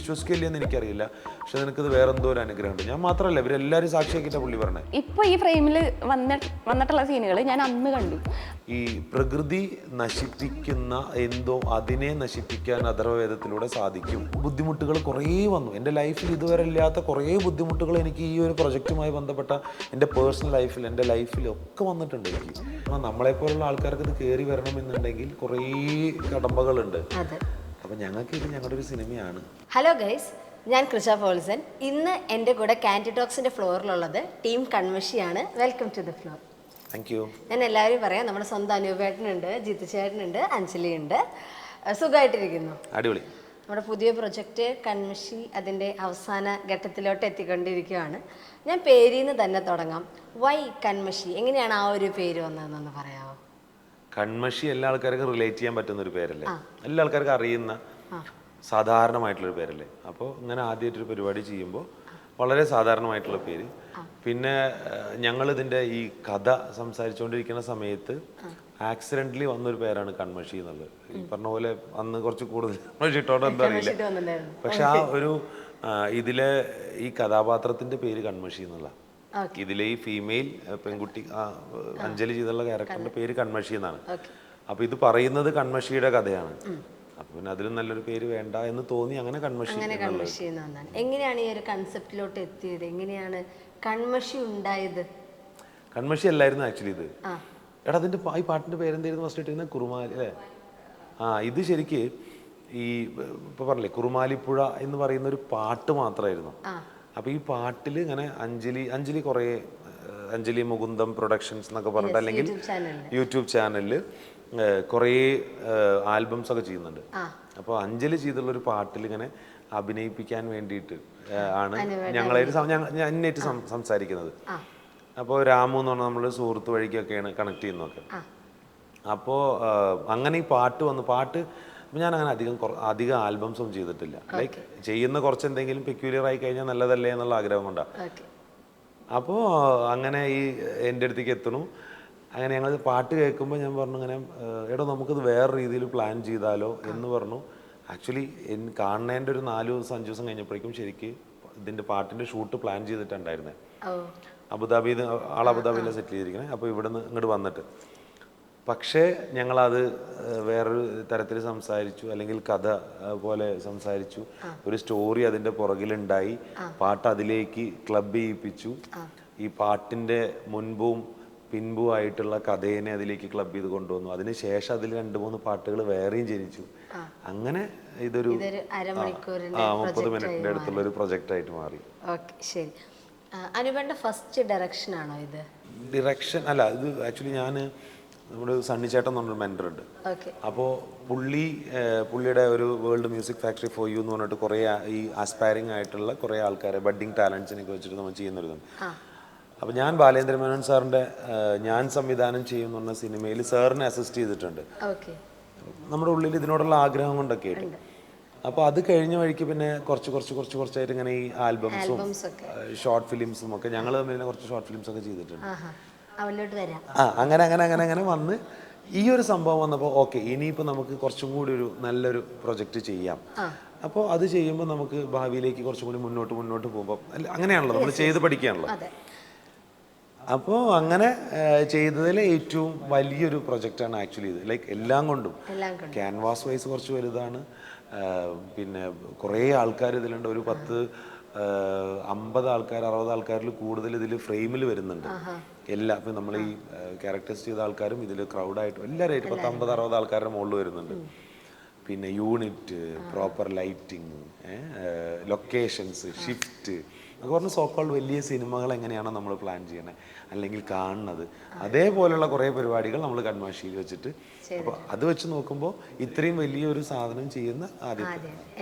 വിശ്വസിക്കില്ല എന്ന് എനിക്കറിയില്ല. പക്ഷെ നിനക്കിത് വേറെ എന്തോ ഒരു അനുഗ്രഹമുണ്ട്. ഞാൻ മാത്രമല്ല, ഇവരെല്ലാവരും സാക്ഷിയാക്കിയിട്ടാണ് പുള്ളി പറഞ്ഞത്. ഇപ്പൊ ഈ ഫ്രെയിമിൽ വന്നിട്ടുള്ള സീനുകൾ ഞാൻ അന്ന് കണ്ടു. ഈ പ്രകൃതി നശിപ്പിക്കുന്ന എന്തോ അതിനെ നശിപ്പിക്കാൻ അഥർവവേദത്തിലൂടെ സാധിക്കും. ബുദ്ധിമുട്ടുകൾ കുറേ വന്നു എൻ്റെ ലൈഫിൽ. ഇതുവരെ ഇല്ലാത്ത കുറേ ബുദ്ധിമുട്ടുകൾ എനിക്ക് ഈ ഒരു പ്രൊജക്റ്റുമായി ബന്ധപ്പെട്ട എൻ്റെ പേഴ്സണൽ ലൈഫിൽ, എൻ്റെ ലൈഫിലൊക്കെ വന്നിട്ടുണ്ട് എനിക്ക്. നമ്മളെപ്പോലുള്ള ആൾക്കാർക്ക് ഇത് കയറി വരണമെന്നുണ്ടെങ്കിൽ കുറേ കടമ്പകളുണ്ട്. അപ്പം ഞങ്ങൾക്ക് ഇത് ഞങ്ങളുടെ ഒരു സിനിമയാണ്. ഹലോ ഗൈസ്, ഞാൻ കൃഷ പോൾസൺ. ഇന്ന് എൻ്റെ കൂടെ കാൻഡി ടോക്സിൻ്റെ ഫ്ലോറിലുള്ളത് ടീം കൺമഷിയാണ്. Welcome to the floor. Thank you. ഞാൻ എല്ലാവരും പറയാം, നമ്മുടെ സ്വന്തം അനൂപേട്ടനുണ്ട്, ജിത്തു ചേട്ടനുണ്ട്, അഞ്ജലി ഉണ്ട്. സുഖമായിട്ടിരിക്കുന്നു. അടിപൊളി. നമ്മുടെ പുതിയ പ്രൊജക്റ്റ് കൺമഷി അതിൻ്റെ അവസാന ഘട്ടത്തിലോട്ട് എത്തിക്കൊണ്ടിരിക്കുകയാണ്. ഞാൻ പേരിൽ നിന്ന് തന്നെ തുടങ്ങാം. വൈ കൺമഷി? എങ്ങനെയാണ് ആ ഒരു പേര് വന്നതെന്നൊന്ന് പറയാമോ? കൺമഷി എല്ലാ ആൾക്കാർക്കും റിലേറ്റ് ചെയ്യാൻ പറ്റുന്ന ഒരു പേരല്ലേ, എല്ലാ ആൾക്കാർക്കും അറിയുന്ന സാധാരണമായിട്ടുള്ളൊരു പേരല്ലേ. അപ്പോൾ ഇങ്ങനെ ആദ്യമായിട്ടൊരു പരിപാടി ചെയ്യുമ്പോൾ വളരെ സാധാരണമായിട്ടുള്ള പേര്. പിന്നെ ഞങ്ങളിതിൻ്റെ ഈ കഥ സംസാരിച്ചുകൊണ്ടിരിക്കുന്ന സമയത്ത് ആക്സിഡൻ്റലി വന്നൊരു പേരാണ് കൺമഷി എന്നുള്ളത്. ഈ പറഞ്ഞ പോലെ അന്ന് കുറച്ച് കൂടുതൽ ഇട്ടോണ്ട് എന്താ അറിയില്ല. പക്ഷെ ആ ഒരു ഇതിലെ ഈ കഥാപാത്രത്തിൻ്റെ പേര് കൺമഷി എന്നുള്ള, ഇതിലെ ഈ ഫീമെയിൽ പെൺകുട്ടി അഞ്ജലി ചെയ്തുള്ള ക്യാരക്ടറിന്റെ പേര് കൺമഷി എന്നാണ്. അപ്പൊ ഇത് പറയുന്നത് കൺമഷിയുടെ കഥയാണ്. അപ്പൊ പിന്നെ അതിലും നല്ലൊരു പേര് വേണ്ട എന്ന് തോന്നി അങ്ങനെ കൺമഷി. എങ്ങനെയാണ് ഈ ഒരു കൺസെപ്റ്റിലോട്ട് എത്തിയത്? എങ്ങനെയാണ് കൺമഷി ഉണ്ടായത്? കൺമഷി അല്ലായിരുന്നു ആക്ച്വലി ഇത്. എടാ അതിന്റെ ഈ പാട്ടിന്റെ പേരെന്തായിരുന്നു ഫസ്റ്റ് ഇട്ടിരുന്നത്? കുറുമാലി അല്ലേ? ഇത് ശരിക്ക് ഈ ഇപ്പൊ പറഞ്ഞില്ലേ കുറുമാലിപ്പുഴ എന്ന് പറയുന്ന ഒരു പാട്ട് മാത്രമായിരുന്നു. അപ്പോൾ ഈ പാട്ടിൽ ഇങ്ങനെ അഞ്ജലി കുറേ അഞ്ജലി മുകുന്ദം പ്രൊഡക്ഷൻസ് എന്നൊക്കെ പറഞ്ഞിട്ട് അല്ലെങ്കിൽ യൂട്യൂബ് ചാനലിൽ കുറേ ആൽബംസ് ഒക്കെ ചെയ്യുന്നുണ്ട്. അപ്പോൾ അഞ്ജലി ചെയ്തുള്ളൊരു പാട്ടിൽ ഇങ്ങനെ അഭിനയിപ്പിക്കാൻ വേണ്ടിയിട്ട് ആണ് ഞങ്ങളായിട്ട് സംസാരിക്കുന്നത്. അപ്പോൾ രാമു എന്ന് പറഞ്ഞാൽ നമ്മൾ സുഹൃത്ത് വഴിക്കൊക്കെയാണ് കണക്ട് ചെയ്യുന്നതൊക്കെ. അപ്പോൾ അങ്ങനെ ഈ പാട്ട് വന്നു. ഞാൻ അങ്ങനെ അധികം ആൽബംസ് ഒന്നും ചെയ്തിട്ടില്ല. ലൈക്ക് ചെയ്യുന്ന കുറച്ച് എന്തെങ്കിലും പെക്യൂലിയർ ആയി കഴിഞ്ഞാൽ നല്ലതല്ലേ എന്നുള്ള ആഗ്രഹം കൊണ്ടാണ്. അപ്പോൾ അങ്ങനെ ഈ എൻ്റെ അടുത്തേക്ക് എത്തണു. അങ്ങനെ ഞങ്ങൾ പാട്ട് കേൾക്കുമ്പോൾ ഞാൻ പറഞ്ഞു ഇങ്ങനെ എടോ നമുക്കിത് വേറെ രീതിയിൽ പ്ലാൻ ചെയ്താലോ എന്ന് പറഞ്ഞു. ആക്ച്വലി കാണേണ്ട ഒരു 4 ദിവസം 5 ദിവസം കഴിഞ്ഞപ്പോഴേക്കും ശരിക്ക് ഇതിൻ്റെ പാട്ടിൻ്റെ ഷൂട്ട് പ്ലാൻ ചെയ്തിട്ടുണ്ടായിരുന്നേ. അബുദാബിയിലെ സെറ്റിൽ ചെയ്തിരിക്കണേ. അപ്പോൾ ഇവിടെ നിന്ന് ഇങ്ങോട്ട് വന്നിട്ട് പക്ഷേ ഞങ്ങളത് വേറൊരു തരത്തിൽ സംസാരിച്ചു, അല്ലെങ്കിൽ കഥ പോലെ സംസാരിച്ചു. ഒരു സ്റ്റോറി അതിൻ്റെ പുറകിലുണ്ടായി. പാട്ട് അതിലേക്ക് ക്ലബ് ചെയ്യിപ്പിച്ചു. ഈ പാട്ടിൻ്റെ മുൻപും പിൻപും ആയിട്ടുള്ള കഥേനെ അതിലേക്ക് ക്ലബ് ചെയ്ത് കൊണ്ടുവന്നു. അതിനുശേഷം അതിൽ 2-3 പാട്ടുകൾ വേറെയും ജനിച്ചു. അങ്ങനെ ഇതൊരു 30 മിനിറ്റിൻ്റെ അടുത്തുള്ള ഒരു പ്രൊജക്റ്റ് ആയിട്ട് മാറി. ശരി. അനുപന്റെ ഫസ്റ്റ് ഡയറക്ഷൻ ആണോ ഇത്? ഡിറക്ഷൻ അല്ല, ഇത് ആക്ച്വലി നമ്മുടെ സണ്ണിച്ചേട്ടൻ എന്ന് പറഞ്ഞൊരു മെൻറ്റർ ഉണ്ട്. അപ്പോൾ പുള്ളിയുടെ ഒരു world music factory for you എന്ന് പറഞ്ഞിട്ട് കുറേ ഈ ആസ്പയറിംഗ് ആയിട്ടുള്ള കുറേ ആൾക്കാരെ ബഡ്ഡിങ് ടാലൻസിനൊക്കെ വെച്ചിട്ട് നമ്മൾ ചെയ്യുന്നൊരിതാണ്. അപ്പോൾ ഞാൻ ബാലേന്ദ്ര മേനോൻ സാറിൻ്റെ ഞാൻ സംവിധാനം ചെയ്യുമെന്ന് പറഞ്ഞ സിനിമയിൽ സാറിനെ അസിസ്റ്റ് ചെയ്തിട്ടുണ്ട്. നമ്മുടെ ഉള്ളിൽ ഇതിനോടുള്ള ആഗ്രഹം കൊണ്ടൊക്കെ ആയിട്ട്. അപ്പോൾ അത് കഴിഞ്ഞ വഴിക്ക് പിന്നെ കുറച്ചായിട്ട് ഇങ്ങനെ ഈ ആൽബംസും ഷോർട്ട് ഫിലിംസും ഒക്കെ ഞങ്ങൾ തമ്മിൽ കുറച്ച് ഷോർട്ട് ഫിലിംസ് ഒക്കെ ചെയ്തിട്ടുണ്ട്. അങ്ങനെ വന്ന് ഈ ഒരു സംഭവം വന്നപ്പോൾ ഓക്കെ ഇനിയിപ്പോൾ നമുക്ക് കുറച്ചും കൂടി ഒരു നല്ലൊരു പ്രൊജക്റ്റ് ചെയ്യാം. അപ്പോൾ അത് ചെയ്യുമ്പോൾ നമുക്ക് ഭാവിയിലേക്ക് കുറച്ചും കൂടി മുന്നോട്ട് പോകുമ്പോൾ അങ്ങനെയാണല്ലോ നമ്മൾ ചെയ്ത് പഠിക്കുകയാണല്ലോ. അപ്പോൾ അങ്ങനെ ചെയ്തതിൽ ഏറ്റവും വലിയൊരു പ്രൊജക്റ്റാണ് ആക്ച്വലി ഇത്. ലൈക്ക് എല്ലാം കൊണ്ടും ക്യാൻവാസ് വൈസ് കുറച്ച് വലുതാണ്. പിന്നെ കുറേ ആൾക്കാർ ഇതിലുണ്ട്. ഒരു 50 ആൾക്കാർ 60 ആൾക്കാരിൽ കൂടുതൽ ഇതിൽ ഫ്രെയിമിൽ വരുന്നുണ്ട്. എല്ലാം ഇപ്പം നമ്മൾ ഈ ക്യാരക്ടേഴ്സ് ചെയ്ത ആൾക്കാരും ഇതിൽ ക്രൗഡായിട്ട് എല്ലാവരും 50-60 ആൾക്കാരുടെ മുകളിൽ വരുന്നുണ്ട്. പിന്നെ unit, proper lighting, locations, shift ഒക്കെ പറഞ്ഞ സോക്കോൾഡ് വലിയ സിനിമകൾ എങ്ങനെയാണോ നമ്മൾ പ്ലാൻ ചെയ്യണത് അല്ലെങ്കിൽ കാണുന്നത് അതേപോലെയുള്ള കുറേ പരിപാടികൾ നമ്മൾ കൺമഷിയിൽ വെച്ചിട്ട്. അപ്പോൾ അത് വെച്ച് നോക്കുമ്പോൾ ഇത്രയും വലിയൊരു സാധനം ചെയ്യുന്ന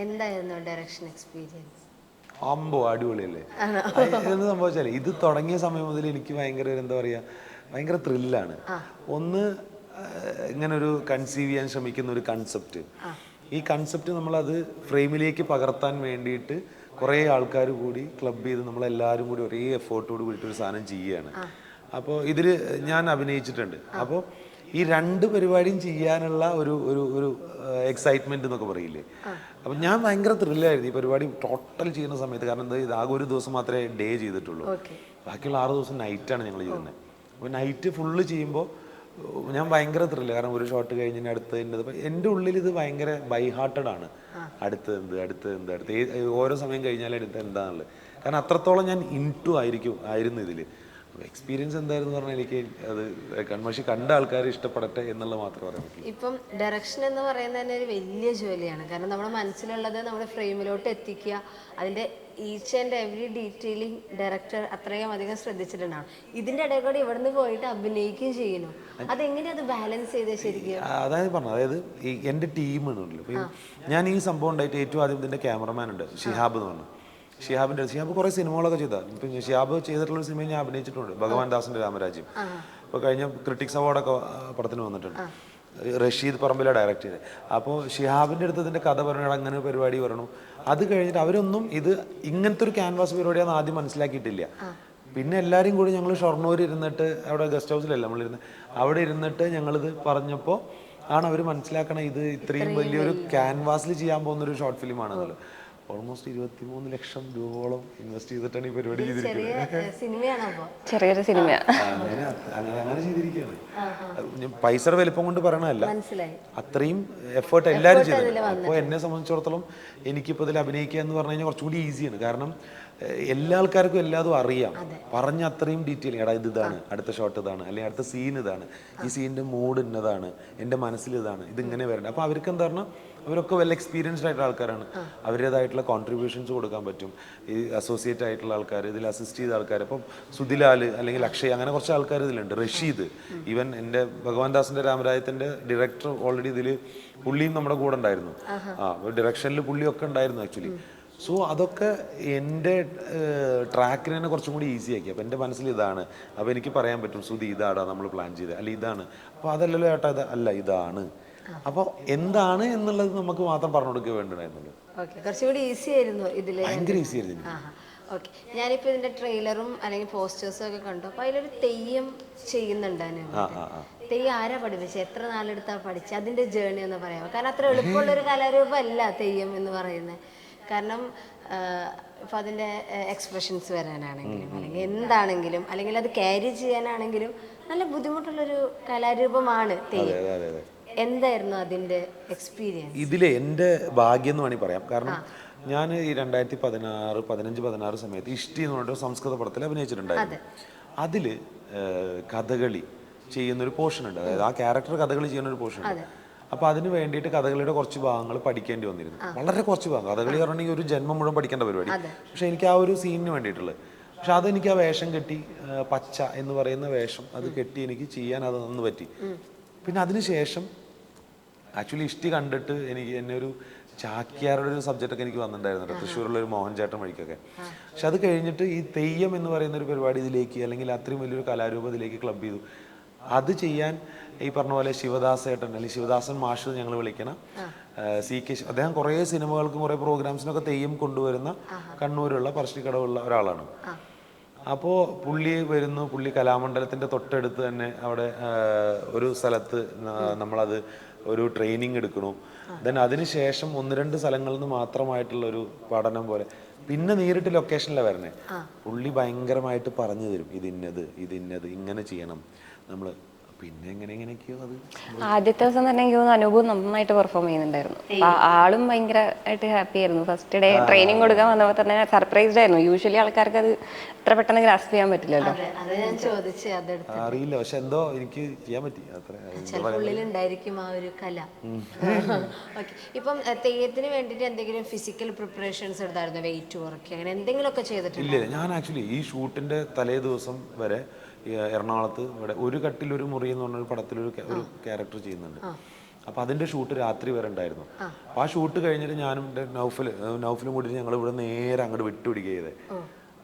എന്തായിരുന്നു ഡയറക്ഷൻ എക്സ്പീരിയൻസ്? അടിപൊളിയല്ലേ. എന്ന് സംഭവിച്ചാലേ ഇത് തുടങ്ങിയ സമയം മുതൽ എനിക്ക് ഭയങ്കര എന്താ പറയുക ഭയങ്കര ത്രില്ലാണ്. ഒന്ന് ഇങ്ങനെ ഒരു കൺസീവ് ചെയ്യാൻ ശ്രമിക്കുന്ന ഒരു കൺസെപ്റ്റ്, ഈ കൺസെപ്റ്റ് നമ്മളത് ഫ്രെയിമിലേക്ക് പകർത്താൻ വേണ്ടിയിട്ട് കുറേ ആൾക്കാർ കൂടി ക്ലബ് ചെയ്ത് നമ്മളെല്ലാവരും കൂടി ഒരേ എഫേർട്ടോട് കൂടിയിട്ട് ഒരു സാധനം ചെയ്യുകയാണ്. അപ്പോൾ ഇതിൽ ഞാൻ അഭിനയിച്ചിട്ടുണ്ട്. അപ്പോൾ ഈ രണ്ട് പരിപാടിയും ചെയ്യാനുള്ള ഒരു ഒരു ഒരു എക്സൈറ്റ്മെന്റ് എന്നൊക്കെ പറയില്ലേ. അപ്പം ഞാൻ ഭയങ്കര ത്രില്ലായിരുന്നു ഈ പരിപാടി ടോട്ടൽ ചെയ്യുന്ന സമയത്ത്. കാരണം എന്താ, ഇത് ആകെ ഒരു ദിവസം മാത്രമേ ഡേ ചെയ്തിട്ടുള്ളൂ, ബാക്കിയുള്ള 6 ദിവസം നൈറ്റാണ് ഞങ്ങൾ ചെയ്യുന്നത്. അപ്പോൾ നൈറ്റ് ഫുള്ള് ചെയ്യുമ്പോൾ ഞാൻ ഭയങ്കര ത്രില്ല. കാരണം ഒരു ഷോട്ട് കഴിഞ്ഞ് അടുത്തതിൻ്റെ എൻ്റെ ഉള്ളിൽ ഇത് ഭയങ്കര ബൈ ഹാർട്ടഡ് ആണ്. അടുത്ത് ഓരോ സമയം കഴിഞ്ഞാൽ അടുത്ത് എന്താണുള്ളത്. കാരണം അത്രത്തോളം ഞാൻ ആയിരുന്നു ഇതിൽ. എക്സ്പീരിയൻസ് എന്തായിരുന്നു പറഞ്ഞാൽ എനിക്ക് അത് കൺമഷി കണ്ട ആൾക്കാർ ഇഷ്ടപ്പെടട്ടെ എന്നുള്ളത് മാത്രമേ പറയാൻ പറ്റുള്ളൂ. ഇപ്പം ഡയറക്ഷൻ എന്ന് പറയുന്നത് തന്നെ ഒരു വലിയ ജോലിയാണ്. കാരണം നമ്മുടെ മനസ്സിലുള്ളത് നമ്മുടെ ഫ്രെയിമിലോട്ട് എത്തിക്കുക, അതിൻ്റെ each and every detailing director അത്രയും അധികം ശ്രദ്ധിച്ചിട്ടുണ്ടാവും. ഇതിൻ്റെ ഇടയിൽ കൂടെ ഇവിടുന്ന് പോയിട്ട് അഭിനയിക്കുകയും ചെയ്യുന്നു. അതെങ്ങനെയാണ് അത് ബാലൻസ് ചെയ്തത് ശരിക്കും? അതായത് ഈ എൻ്റെ ടീമാണല്ലോ. ഞാൻ ഈ സംഭവം ഉണ്ടായിട്ട് ഏറ്റവും ആദ്യം ഇതിൻ്റെ ക്യാമറമാൻ ഉണ്ട്, ഷിഹാബ് എന്ന് പറഞ്ഞു. ഷിഹാബ് കുറേ സിനിമകളൊക്കെ ചെയ്താൽ. ഇപ്പം ഷിഹാബ് ചെയ്തിട്ടുള്ള സിനിമയിൽ ഞാൻ അഭിനയിച്ചിട്ടുണ്ട്, ഭഗവാൻ ദാസിൻ്റെ രാമരാജ്യം. ഇപ്പോൾ കഴിഞ്ഞ ക്രിട്ടിക്സ് അവാർഡൊക്കെ പടത്തിന് വന്നിട്ടുണ്ട്. റഷീദ് പറമ്പിലാണ് ഡയറക്റ്റ് ചെയ്തത്. അപ്പോൾ ഷിഹാബിൻ്റെ അടുത്ത് ഇതിൻ്റെ കഥ പറയണം, അങ്ങനെ ഒരു പരിപാടി വരണം. അത് കഴിഞ്ഞിട്ട് അവരൊന്നും ഇത് ഇങ്ങനത്തെ ഒരു ക്യാൻവാസ് പരിപാടിയാണെന്ന് ആദ്യം മനസ്സിലാക്കിയിട്ടില്ല. പിന്നെ എല്ലാവരും കൂടി ഞങ്ങൾ ഷൊർണൂർ ഇരുന്നിട്ട്, അവിടെ ഗസ്റ്റ് ഹൗസിലല്ല നമ്മളിരുന്ന്, അവിടെ ഇരുന്നിട്ട് ഞങ്ങളിത് പറഞ്ഞപ്പോൾ ആണ് അവർ മനസ്സിലാക്കണം ഇത് ഇത്രയും വലിയൊരു ക്യാൻവാസിൽ ചെയ്യാൻ പോകുന്നൊരു ഷോർട്ട് ഫിലിമാണെന്നല്ലോ. ഓൾമോസ്റ്റ് 23 ലക്ഷം രൂപയോളം ഇൻവെസ്റ്റ് ചെയ്തിട്ടാണ് ഈ പരിപാടി ചെയ്തിരിക്കുന്നത്. ചെറിയൊരു സിനിമ അങ്ങനെ ചെയ്തിരിക്കുകയാണ്. പൈസയുടെ വലിപ്പം കൊണ്ട് പറയണതല്ല, അത്രയും എഫേർട്ട് എല്ലാവരും ചെയ്തു. അപ്പോൾ എന്നെ സംബന്ധിച്ചിടത്തോളം എനിക്കിപ്പോൾ ഇതിൽ അഭിനയിക്കുക എന്ന് പറഞ്ഞു കഴിഞ്ഞാൽ കുറച്ചുകൂടി ഈസിയാണ്. കാരണം എല്ലാ ആൾക്കാർക്കും എല്ലാതും അറിയാം. പറഞ്ഞ അത്രയും ഡീറ്റെയിൽ, എടാ ഇതാണ് അടുത്ത ഷോട്ട്, ഇതാണ് അല്ലെങ്കിൽ അടുത്ത സീൻ ഇതാണ്, ഈ സീനിൻ്റെ മൂഡ് ഇന്നതാണ്, എൻ്റെ മനസ്സിൽ ഇതാണ്, ഇതിങ്ങനെ വരണ്ട. അപ്പോൾ അവർക്ക് എന്താ പറഞ്ഞാൽ അവരൊക്കെ വെൽ എക്സ്പീരിയൻസ്ഡ് ആയിട്ടുള്ള ആൾക്കാരാണ്. അവരുടേതായിട്ടുള്ള കോൺട്രിബ്യൂഷൻസ് കൊടുക്കാൻ പറ്റും. ഈ അസോസിയേറ്റ് ആയിട്ടുള്ള ആൾക്കാർ, ഇതിൽ അസിസ്റ്റ് ചെയ്ത ആൾക്കാർ, ഇപ്പം സുധിലാൽ അല്ലെങ്കിൽ അക്ഷയ്, അങ്ങനെ കുറച്ച് ആൾക്കാർ ഇതിലുണ്ട്. റഷീദ്, ഈവൻ എൻ്റെ ഭഗവാൻ ദാസിൻ്റെ രാമരാജ്യത്തിൻ്റെ ഡയറക്ടർ ഓൾറെഡി ഇതിൽ പുള്ളിയും നമ്മുടെ കൂടെ ഉണ്ടായിരുന്നു. ഡയറക്ഷനിൽ പുള്ളിയൊക്കെ ഉണ്ടായിരുന്നു ആക്ച്വലി. സോ അതൊക്കെ എൻ്റെ ട്രാക്കിനെ തന്നെ കുറച്ചും കൂടി ഈസി ആക്കി. അപ്പോൾ എൻ്റെ മനസ്സിൽ ഇതാണ്, അപ്പോൾ എനിക്ക് പറയാൻ പറ്റും സുധി ഇതാടാ നമ്മൾ പ്ലാൻ ചെയ്തത്, അല്ല ഇതാണ്, അപ്പോൾ അതല്ലല്ലോ ചേട്ടാ ഇത് അല്ല ഇതാണ്. അപ്പോൾ എന്താണ് എന്നുള്ളത് നമുക്ക് മാത്രം പറഞ്ഞു കൊടുക്കുക വേണ്ടതായിരുന്നുള്ളൂ. കുറച്ചുകൂടി ഈസി ആയിരുന്നു ഇതിൽ, ഭയങ്കര ഈസി ആയിരുന്നു. ഓക്കെ, ഞാനിപ്പോൾ ഇതിൻ്റെ ട്രെയിലറും അല്ലെങ്കിൽ പോസ്റ്റേഴ്സും ഒക്കെ കണ്ടു. അപ്പോൾ അതിലൊരു തെയ്യം ചെയ്യുന്നുണ്ടായിരുന്നു. തെയ്യം ആരാ പഠിപ്പിച്ചത്, എത്ര നാളെടുത്താ പഠിച്ചത്, അതിൻ്റെ ജേർണി എന്ന് പറയാമോ? കാരണം അത്ര എളുപ്പമുള്ളൊരു കലാരൂപമല്ല തെയ്യം എന്ന് പറയുന്നത്. കാരണം ഇപ്പം അതിൻ്റെ എക്സ്പ്രഷൻസ് വരാനാണെങ്കിലും അല്ലെങ്കിൽ എന്താണെങ്കിലും അല്ലെങ്കിൽ അത് ക്യാരി ചെയ്യാനാണെങ്കിലും നല്ല ബുദ്ധിമുട്ടുള്ളൊരു കലാരൂപമാണ് തെയ്യം. എന്തായിരുന്നു അതിൻ്റെ എക്സ്പീരിയൻസ്? ഇതിലെ എൻ്റെ ഭാഗ്യം എന്ന് വേണമെങ്കിൽ പറയാം. കാരണം ഞാൻ ഈ 2015-16 സമയത്ത് ഇഷ്ടി എന്ന് പറഞ്ഞിട്ട് സംസ്കൃത പടത്തിൽ അഭിനയിച്ചിട്ടുണ്ടായിരുന്നു. അതിൽ കഥകളി ചെയ്യുന്നൊരു പോർഷൻ ഉണ്ട്, അതായത് ആ ക്യാരക്ടർ കഥകളി ചെയ്യുന്നൊരു പോർഷൻ ഉണ്ട്. അപ്പോൾ അതിന് വേണ്ടിയിട്ട് കഥകളിയുടെ കുറച്ച് ഭാഗങ്ങൾ പഠിക്കേണ്ടി വന്നിരുന്നു, വളരെ കുറച്ച് ഭാഗം. കഥകളി പറഞ്ഞെങ്കിൽ ഒരു ജന്മം മുഴുവൻ പഠിക്കേണ്ട പരിപാടി. പക്ഷെ എനിക്ക് ആ ഒരു സീനിന് വേണ്ടിയിട്ടുള്ളത്, പക്ഷെ അതെനിക്ക് ആ വേഷം കെട്ടി, പച്ച എന്ന് പറയുന്ന വേഷം അത് കെട്ടി എനിക്ക് ചെയ്യാൻ അത് നന്ന് പറ്റി. പിന്നെ അതിനുശേഷം ആക്ച്വലി ഇഷ്ടി കണ്ടിട്ട് എന്നെ ഒരു ചാക്യാരുടെ ഒരു സബ്ജക്റ്റൊക്കെ എനിക്ക് വന്നിട്ടുണ്ടായിരുന്നു, തൃശ്ശൂരുള്ള ഒരു മോഹൻ ചേട്ടൻ വഴിക്കൊക്കെ. പക്ഷെ അത് കഴിഞ്ഞിട്ട് ഈ തെയ്യം എന്ന് പറയുന്ന ഒരു പരിപാടി ഇതിലേക്ക്, അല്ലെങ്കിൽ അത്രയും വലിയൊരു കലാരൂപം ഇതിലേക്ക് ക്ലബ് ചെയ്തു. അത് ചെയ്യാൻ ഈ പറഞ്ഞ പോലെ ശിവദാസ് ഏട്ടൻ അല്ലെങ്കിൽ ശിവദാസൻ മാഷ് ഞങ്ങൾ വിളിക്കണം, CK, അദ്ദേഹം കുറേ സിനിമകൾക്കും കുറേ പ്രോഗ്രാംസിനൊക്കെ തെയ്യം കൊണ്ടുവരുന്ന കണ്ണൂരുള്ള പറശ്ശിനിക്കടവുള്ള ഒരാളാണ്. അപ്പോൾ പുള്ളി വരുന്നു, പുള്ളി കലാമണ്ഡലത്തിൻ്റെ തൊട്ടടുത്ത് തന്നെ അവിടെ ഒരു സ്ഥലത്ത് നമ്മളത് ഒരു ട്രെയിനിങ് എടുക്കണു. ദെൻ അതിനുശേഷം 1-2 സ്ഥലങ്ങളിൽ നിന്ന് മാത്രമായിട്ടുള്ള ഒരു പഠനം പോലെ പിന്നെ നേരിട്ട് ലൊക്കേഷനിലാണ് വരണേ. പുള്ളി ഭയങ്കരമായിട്ട് പറഞ്ഞു തരും, ഇതിന്നത് ഇങ്ങനെ ചെയ്യണം നമ്മൾ. പിന്നെ എങ്ങനെയൊക്കെയോ അത് ആദ്യത്തെ ദിവസം തന്നെ എനിക്ക് തോന്നുന്നു അനൂപ് നന്നായിട്ട് പെർഫോം ചെയ്യുന്നുണ്ടായിരുന്നു. ആളും ഭയങ്കരമായിട്ട് ഹാപ്പി ആയിരുന്നു. ഫസ്റ്റ് ഡേ ട്രെയിനിങ് കൊടുക്കാൻ വന്നപ്പോൾ തന്നെ സർപ്രൈസ്ഡ് ആയിരുന്നു. യൂഷ്വലി ആൾക്കാർക്ക് അത് ഇത്ര പെട്ടെന്ന് ഗ്രാസ്പ് ചെയ്യാൻ പറ്റില്ലല്ലോ. അറിയില്ല, പക്ഷെ എന്തോ എനിക്ക് ചെയ്യാൻ പറ്റി. ഉള്ളിലുണ്ടായിരിക്കും ആ ഒരു കല. ഇപ്പം തെയ്യത്തിന് വേണ്ടിയിട്ട് എന്തെങ്കിലും ഫിസിക്കൽ പ്രിപ്പറേഷൻസ് എടുത്തായിരുന്നു, വെയിറ്റ് കുറയ്ക്കുക അങ്ങനെ എന്തെങ്കിലുമൊക്കെ ചെയ്തിട്ടില്ല? ഇല്ല, ഞാൻ ആക്ച്വലി ഈ ഷൂട്ടിന്റെ തലേ ദിവസം വരെ എറണാകുളത്ത് ഇവിടെ ഒരു കട്ടിലൊരു മുറി എന്ന് പറഞ്ഞൊരു പടത്തിലൊരു ക്യാരക്ടർ ചെയ്യുന്നുണ്ട്. അപ്പോൾ അതിൻ്റെ ഷൂട്ട് രാത്രി വരെ ഉണ്ടായിരുന്നു. അപ്പോൾ ആ ഷൂട്ട് കഴിഞ്ഞിട്ട് ഞാനും നൗഫലും കൂടി ഞങ്ങൾ ഇവിടെ നേരെ അങ്ങോട്ട് വിട്ടുപിടിക്കുക ചെയ്തേ.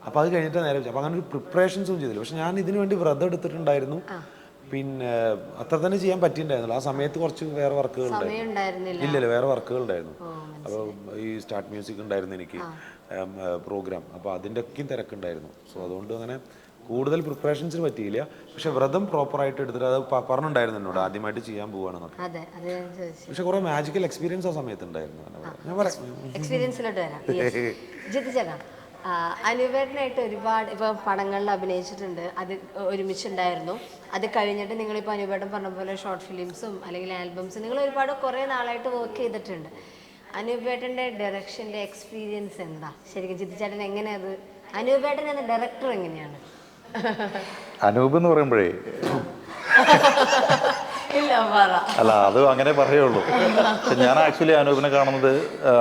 അപ്പോൾ അത് കഴിഞ്ഞിട്ട് നേരെ വെച്ചു. അപ്പോൾ അങ്ങനെ ഒരു പ്രിപ്പറേഷൻസും ചെയ്തില്ല. പക്ഷെ ഞാൻ ഇതിനു വേണ്ടി വ്രതം എടുത്തിട്ടുണ്ടായിരുന്നു. പിന്നെ അത്ര തന്നെ ചെയ്യാൻ പറ്റിയിട്ടുണ്ടായിരുന്നില്ല. ആ സമയത്ത് കുറച്ച് വേറെ വർക്കുകൾ ഉണ്ടായിരുന്നു. ഇല്ലല്ലോ, വേറെ വർക്കുകൾ ഉണ്ടായിരുന്നു. അപ്പോൾ ഈ സ്റ്റാർട്ട് മ്യൂസിക് ഉണ്ടായിരുന്നു എനിക്ക് പ്രോഗ്രാം. അപ്പോൾ അതിൻ്റെ ഒക്കെയും തിരക്കുണ്ടായിരുന്നു. സോ അതുകൊണ്ട് അങ്ങനെ കൂടുതൽ പ്രിപ്പറേഷൻസിന് പറ്റിയില്ല. പക്ഷെ വ്രതം പ്രോപ്പറായിട്ട് എടുത്തിട്ട് അത് പറഞ്ഞിട്ടുണ്ടായിരുന്നു എന്നോട് ആദ്യമായിട്ട് ചെയ്യാൻ പോവാണെന്നൊക്കെ. അതെ അത് ഞാൻ ചോദിച്ചു. പക്ഷെ കുറെ മാജിക്കൽ എക്സ്പീരിയൻസ് ആ സമയത്ത് ഉണ്ടായിരുന്നു. ഞാൻ പറയാം എക്സ്പീരിയൻസിലോട്ട് വരാം. ജിത്തു ചേട്ടാ, അനുവേട്ടനായിട്ട് ഒരുപാട് ഇപ്പോൾ പടങ്ങളിൽ അഭിനയിച്ചിട്ടുണ്ട്, അത് ഒരുമിച്ചുണ്ടായിരുന്നു. അത് കഴിഞ്ഞിട്ട് നിങ്ങളിപ്പോൾ അനുവേട്ടൻ പറഞ്ഞ പോലെ ഷോർട്ട് ഫിലിംസും അല്ലെങ്കിൽ ആൽബംസും നിങ്ങൾ ഒരുപാട് കുറേ നാളായിട്ട് വർക്ക് ചെയ്തിട്ടുണ്ട്. അനുവേട്ടൻ്റെ ഡയറക്ഷൻ്റെ എക്സ്പീരിയൻസ് എന്താ ശരിക്കും? ജിത്തു ചേട്ടൻ എങ്ങനെയത്, അനുവേട്ടൻ എന്ന ഡയറക്ടർ എങ്ങനെയാണ്? അനൂപ് എന്ന് പറയുമ്പോഴേ അല്ല, അത് അങ്ങനെ പറയുള്ളൂ. പക്ഷെ ഞാൻ ആക്ച്വലി അനൂപിനെ കാണുന്നത്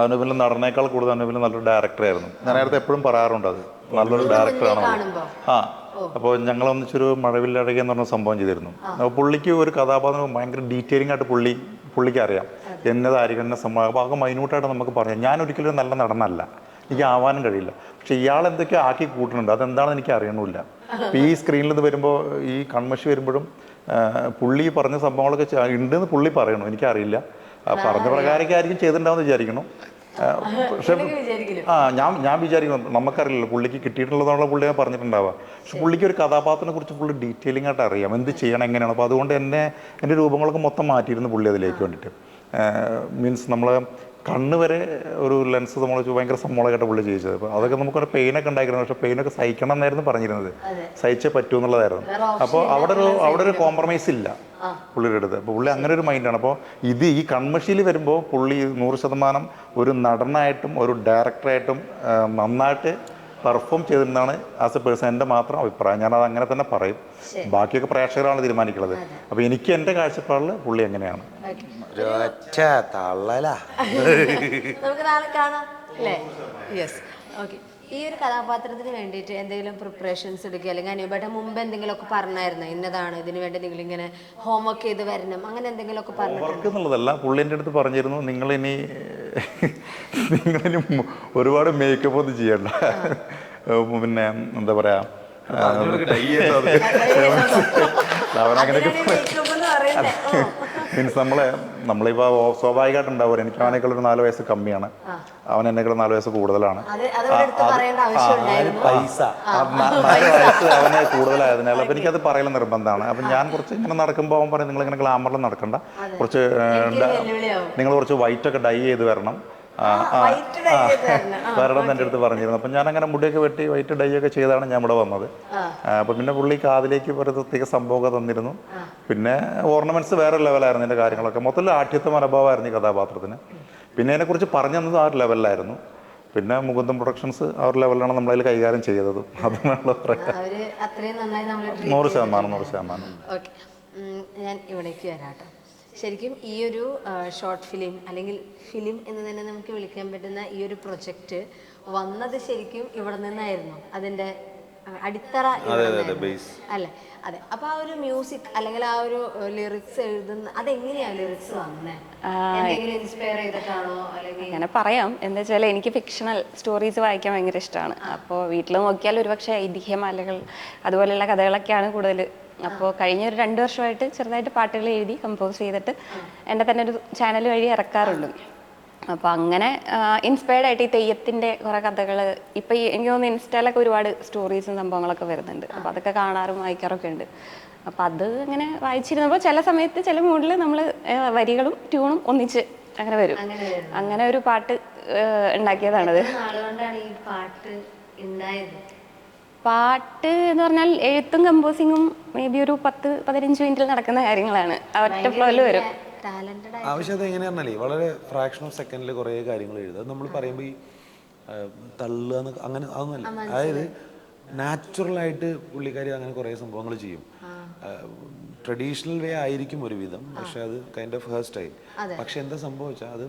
അനൂപിൻ്റെ നടനേക്കാൾ കൂടുതൽ അനൂപിന് നല്ലൊരു ഡയറക്ടറായിരുന്നു. ഞാൻ നേരത്തെ എപ്പോഴും പറയാറുണ്ട് അത് നല്ലൊരു ഡയറക്ടറാണ്. അപ്പോൾ ഞങ്ങൾ ഒന്നിച്ചൊരു മഴവില്ലഴകി എന്ന് പറഞ്ഞ സംഭവം ചെയ്തിരുന്നു. അപ്പോൾ പുള്ളിക്ക് ഒരു കഥാപാത്രം ഭയങ്കര ഡീറ്റെയിലിംഗ് ആയിട്ട് പുള്ളിക്ക് അറിയാം എന്നതായിരിക്കും എന്നെ സംഭവം. അപ്പോൾ ആകെ മൈന്യൂട്ടായിട്ട് നമുക്ക് പറയാം. ഞാൻ ഒരിക്കലും ഒരു നല്ല നടനല്ല, എനിക്ക് ആവാനും കഴിയില്ല. പക്ഷെ ഇയാൾ എന്തൊക്കെയോ ആക്കി കൂട്ടുന്നുണ്ട്, അതെന്താണെന്ന് എനിക്ക് അറിയണമില്ല. അപ്പോൾ ഈ സ്ക്രീനിൽ നിന്ന് വരുമ്പോൾ ഈ കൺമഷി വരുമ്പോഴും പുള്ളി പറഞ്ഞ സംഭവങ്ങളൊക്കെ ഉണ്ടെന്ന് പുള്ളി പറയണു, എനിക്കറിയില്ല. പറഞ്ഞ പ്രകാരമൊക്കെയായിരിക്കും ചെയ്തിട്ടുണ്ടാവുമെന്ന് വിചാരിക്കണം. പക്ഷെ ഞാൻ വിചാരിക്കണം, നമുക്കറിയില്ല പുള്ളിക്ക് കിട്ടിയിട്ടുള്ളതാണല്ലോ പുള്ളി പറഞ്ഞിട്ടുണ്ടാവുക. പക്ഷെ പുള്ളിക്ക് ഒരു കഥാപാത്രത്തിനെ കുറിച്ച് ഫുള്ള് ഡീറ്റെയിലിംഗ് ആയിട്ട് അറിയാം, എന്ത് ചെയ്യണം എങ്ങനെയാണ്. അപ്പോൾ അതുകൊണ്ട് എൻ്റെ രൂപങ്ങളൊക്കെ മൊത്തം മാറ്റിയിരുന്നു പുള്ളി അതിലേക്ക് വേണ്ടിയിട്ട്. മീൻസ് നമ്മൾ കണ്ണ് വരെ ഒരു ലെൻസ് നമ്മൾ ഭയങ്കര സമ്മോളമായിട്ട് പുള്ളി ചെയ്യിച്ചത്. അപ്പോൾ അതൊക്കെ നമുക്കൊരു പെയിനൊക്കെ ഉണ്ടായിരുന്നു. പക്ഷേ പെയിനൊക്കെ സഹിക്കണം എന്നായിരുന്നു പറഞ്ഞിരുന്നത്, സഹിച്ചേ പറ്റൂ എന്നുള്ളതായിരുന്നു. അപ്പോൾ അവിടെ ഒരു കോംപ്രമൈസ് ഇല്ല പുള്ളിയുടെ അടുത്ത്. അപ്പോൾ പുള്ളി അങ്ങനെ ഒരു മൈൻഡാണ്. അപ്പോൾ ഈ കൺമഷിയിൽ വരുമ്പോൾ പുള്ളി 100% ഒരു നടനായിട്ടും ഒരു ഡയറക്ടറായിട്ടും നന്നായിട്ട് പെർഫോം ചെയ്തിരുന്നതാണ് ആസ് എ പേഴ്സൺ എൻ്റെ മാത്രം അഭിപ്രായം. ഞാനത് അങ്ങനെ തന്നെ പറയും. ബാക്കിയൊക്കെ പ്രേക്ഷകരാണ് തീരുമാനിക്കുന്നത്. അപ്പോൾ എനിക്ക് എൻ്റെ കാഴ്ചപ്പാടിൽ പുള്ളി എങ്ങനെയാണ്. നമുക്ക് നാളെ കാണാം അല്ലേ? Yes, okay. ഈ ഒരു കഥാപാത്രത്തിന് വേണ്ടിയിട്ട് എന്തെങ്കിലും പ്രിപ്പറേഷൻസ് എടുക്കുക, അല്ലെങ്കിൽ അനുപേട്ട മുമ്പ് എന്തെങ്കിലുമൊക്കെ പറഞ്ഞായിരുന്നു ഇന്നതാണ് ഇതിനു വേണ്ടി നിങ്ങൾ ഇങ്ങനെ ഹോംവർക്ക് ചെയ്ത് വരണം, അങ്ങനെ എന്തെങ്കിലുമൊക്കെ പറഞ്ഞു? എന്നുള്ളതല്ല, പുള്ളി എൻ്റെ അടുത്ത് പറഞ്ഞിരുന്നു നിങ്ങളിനി ഒരുപാട് മേക്കപ്പ് ഒന്നും ചെയ്യണ്ട, പിന്നെ എന്താ പറയാ മീൻസ് നമ്മളിപ്പോൾ സ്വാഭാവികമായിട്ട് ഉണ്ടാവും. എനിക്ക് അവനേക്കാൾ ഒരു 4 വയസ്സ് കമ്മിയാണ്, അവൻ എന്നെക്കാൾ 4 വയസ്സ് കൂടുതലാണ്. 4 വയസ്സ് അവന് കൂടുതലായതിനാൽ അപ്പം എനിക്കത് പറയൽ നിർബന്ധമാണ്. അപ്പം ഞാൻ കുറച്ച് ഇങ്ങനെ നടക്കുമ്പോൾ അവൻ പറയും നിങ്ങളിങ്ങനെ ഗ്ലാമറിൽ നടക്കണ്ട, കുറച്ച് നിങ്ങൾ കുറച്ച് വൈറ്റൊക്കെ ഡൈ ചെയ്ത് വരണം വരണം എൻ്റെ അടുത്ത് പറഞ്ഞിരുന്നു. അപ്പം ഞാൻ അങ്ങനെ മുടിയൊക്കെ വെട്ടി വൈറ്റ് ഡൈ ഒക്കെ ചെയ്താണ് ഞാൻ ഇവിടെ വന്നത്. അപ്പം പിന്നെ പുള്ളി കാതിലേക്ക് ഒരു പ്രത്യേക സംഭവമൊക്കെ തന്നിരുന്നു. പിന്നെ ഓർണമെന്റ്സ് വേറെ ലെവലായിരുന്നു എൻ്റെ കാര്യങ്ങളൊക്കെ. മൊത്തത്തിൽ ആഠ്യത്വ മനോഭാവമായിരുന്നു ഈ കഥാപാത്രത്തിന്. പിന്നെ അതിനെക്കുറിച്ച് പറഞ്ഞു തന്നത് ആ ഒരു ലെവലിലായിരുന്നു. പിന്നെ മുകുന്ദം പ്രൊഡക്ഷൻസ് ആ ഒരു ലെവലിലാണ് നമ്മളതിൽ കൈകാര്യം ചെയ്തത്. അതിനുള്ള 100%. ഞാൻ ഇവിടേക്ക് വരാട്ടോ. ശരിക്കും ഈ ഒരു ഷോർട്ട് ഫിലിം അല്ലെങ്കിൽ ഫിലിം എന്ന് തന്നെ നമുക്ക് വിളിക്കാൻ പറ്റുന്ന ഈ ഒരു പ്രൊജക്റ്റ് വന്നത് ശരിക്കും ഇവിടെ നിന്നായിരുന്നു, അതിൻ്റെ അടിത്തറ അല്ലേ? അതെ. അപ്പോൾ ആ ഒരു മ്യൂസിക് അല്ലെങ്കിൽ ആ ഒരു ലിറിക്സ് എഴുതുന്ന അതെങ്ങനെയാണ് ലിറിക്സ് വന്നത്? ഇൻസ്പയർ ചെയ്തിട്ടാണോ? അല്ലെങ്കിൽ അങ്ങനെ പറയാം. എന്താ വെച്ചാൽ എനിക്ക് ഫിക്ഷണൽ സ്റ്റോറീസ് വായിക്കാൻ ഭയങ്കര ഇഷ്ടമാണ്. അപ്പോൾ വീട്ടിൽ നോക്കിയാൽ ഒരുപക്ഷെ ഐതിഹ്യമാലകൾ അതുപോലെയുള്ള കഥകളൊക്കെയാണ് കൂടുതൽ. അപ്പോൾ കഴിഞ്ഞ ഒരു 2 വർഷമായിട്ട് ചെറുതായിട്ട് പാട്ടുകൾ എഴുതി കമ്പോസ് ചെയ്തിട്ട് എൻ്റെ തന്നെ ഒരു ചാനൽ വഴി ഇറക്കാറുണ്ട്. അപ്പോൾ അങ്ങനെ ഇൻസ്പയർഡ് ആയിട്ട് ഈ തെയ്യത്തിൻ്റെ കുറേ കഥകൾ ഇപ്പോൾ എനിക്ക് തോന്നുന്നു ഇൻസ്റ്റയിലൊക്കെ ഒരുപാട് സ്റ്റോറീസും സംഭവങ്ങളൊക്കെ വരുന്നുണ്ട്. അപ്പോൾ അതൊക്കെ കാണാറും വായിക്കാറൊക്കെ ഉണ്ട്. അപ്പോൾ അത് അങ്ങനെ വായിച്ചിരുന്നപ്പോൾ ചില സമയത്ത് ചില മൂഡിൽ നമ്മൾ വരികളും ട്യൂണും ഒന്നിച്ച് അങ്ങനെ വരും. അങ്ങനെ ഒരു പാട്ട് ഉണ്ടാക്കിയതാണത്. പാട്ട് എന്ന് പറഞ്ഞാൽ എഴുത്തും കമ്പോസിങ്ങും മേ ബി ഒരു 10-15 മിനിറ്റിൽ നടക്കുന്ന കാര്യങ്ങളാണ്. ഒറ്റ ഫ്ലോയിൽ വരും. ആവശ്യത എങ്ങനെയാണെന്നല്ലേ വളരെ ഫ്രാക്ഷൻ ഓഫ് സെക്കൻഡിൽ കുറേ കാര്യങ്ങൾ എഴുതുക. നമ്മൾ പറയുമ്പോൾ ഈ തള്ളുക അങ്ങനെ അതൊന്നുമല്ല. അതായത് നാച്ചുറലായിട്ട് പുള്ളിക്കാരി അങ്ങനെ കുറേ സംഭവങ്ങൾ ചെയ്യും. ട്രഡീഷണൽ വേ ആയിരിക്കും ഒരുവിധം, പക്ഷെ അത് കൈൻഡ് ഓഫ് ഹെയർ സ്റ്റൈൽ. പക്ഷെ എന്താ സംഭവിച്ചാൽ അത്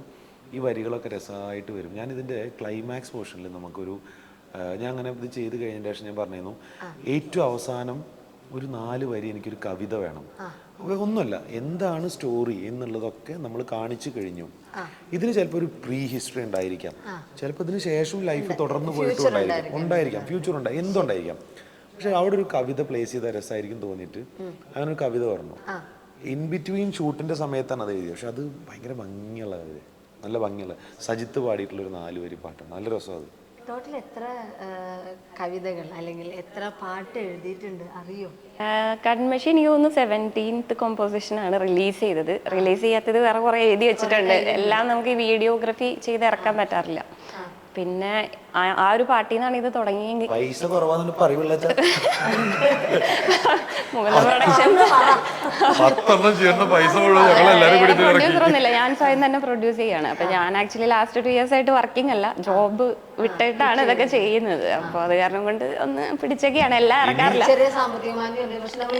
ഈ വരികളൊക്കെ രസമായിട്ട് വരും. ഞാനിതിൻ്റെ ക്ലൈമാക്സ് പോർഷനിൽ നമുക്കൊരു ഞാൻ അങ്ങനെ ഇത് ചെയ്ത് കഴിഞ്ഞതിന് ശേഷം ഞാൻ പറഞ്ഞിരുന്നു ഏറ്റവും അവസാനം ഒരു 4 വരി എനിക്കൊരു കവിത വേണം. ഒന്നുമല്ല, എന്താണ് സ്റ്റോറി എന്നുള്ളതൊക്കെ നമ്മൾ കാണിച്ചു കഴിഞ്ഞു. ഇതിന് ചിലപ്പോൾ ഒരു പ്രീ ഹിസ്റ്ററി ഉണ്ടായിരിക്കാം, ചിലപ്പോൾ ഇതിന് ശേഷം ലൈഫ് തുടർന്ന് പോയിട്ടുണ്ടായിരിക്കാം, ഫ്യൂച്ചർ എന്തുണ്ടായിരിക്കാം. പക്ഷെ അവിടെ ഒരു കവിത പ്ലേസ് ചെയ്ത രസമായിരിക്കും തോന്നിയിട്ട് അങ്ങനെ ഒരു കവിത പറഞ്ഞു. ഇൻ ബിറ്റ്വീൻ ഷൂട്ടിൻ്റെ സമയത്താണ് അത് എഴുതിയത്. പക്ഷെ അത് ഭയങ്കര ഭംഗിയുള്ള കവിത, നല്ല ഭംഗിയുള്ള സജിത്ത് പാടിയിട്ടുള്ളൊരു 4 വരി പാട്ടാണ്. നല്ല രസം അത്. ടോട്ടൽ എത്ര കവിതകൾ അല്ലെങ്കിൽ എത്ര പാട്ട് എഴുതിയിട്ടുണ്ട് അറിയോ? കൺമെഷീൻ എനിക്ക് തോന്നുന്നു 17th കോമ്പോസിഷനാണ് റിലീസ് ചെയ്തത്. റിലീസ് ചെയ്യാത്തത് വേറെ കുറേ എഴുതി വെച്ചിട്ടുണ്ട്. എല്ലാം നമുക്ക് ഈ വീഡിയോഗ്രാഫി ചെയ്ത് ഇറക്കാൻ പറ്റാറില്ല. പിന്നെ ആ ഒരു പാട്ടിൽ നിന്നാണ് ഇത് തുടങ്ങിയെങ്കിൽ പൈസ കുറവാന്ന് പറയുള്ളൂ. പ്രൊഡക്ഷൻ പ്രൊഡ്യൂസർ ഒന്നുമില്ല, ഞാൻ സ്വയം തന്നെ പ്രൊഡ്യൂസ് ചെയ്യാണ്. അപ്പൊ ഞാൻ ആക്ച്വലി ലാസ്റ്റ് 2 years ആയിട്ട് വർക്കിംഗ് അല്ല, ജോബ് വിട്ടിട്ടാണ് ഇതൊക്കെ ചെയ്യുന്നത്. അപ്പൊ അത് കാരണം കൊണ്ട് ഒന്ന് പിടിച്ചൊക്കെയാണ്, എല്ലാം ഇറക്കാറില്ല. ചെറിയ സാമ്പത്തിക മാന്ദ്യം പക്ഷെ നമ്മൾ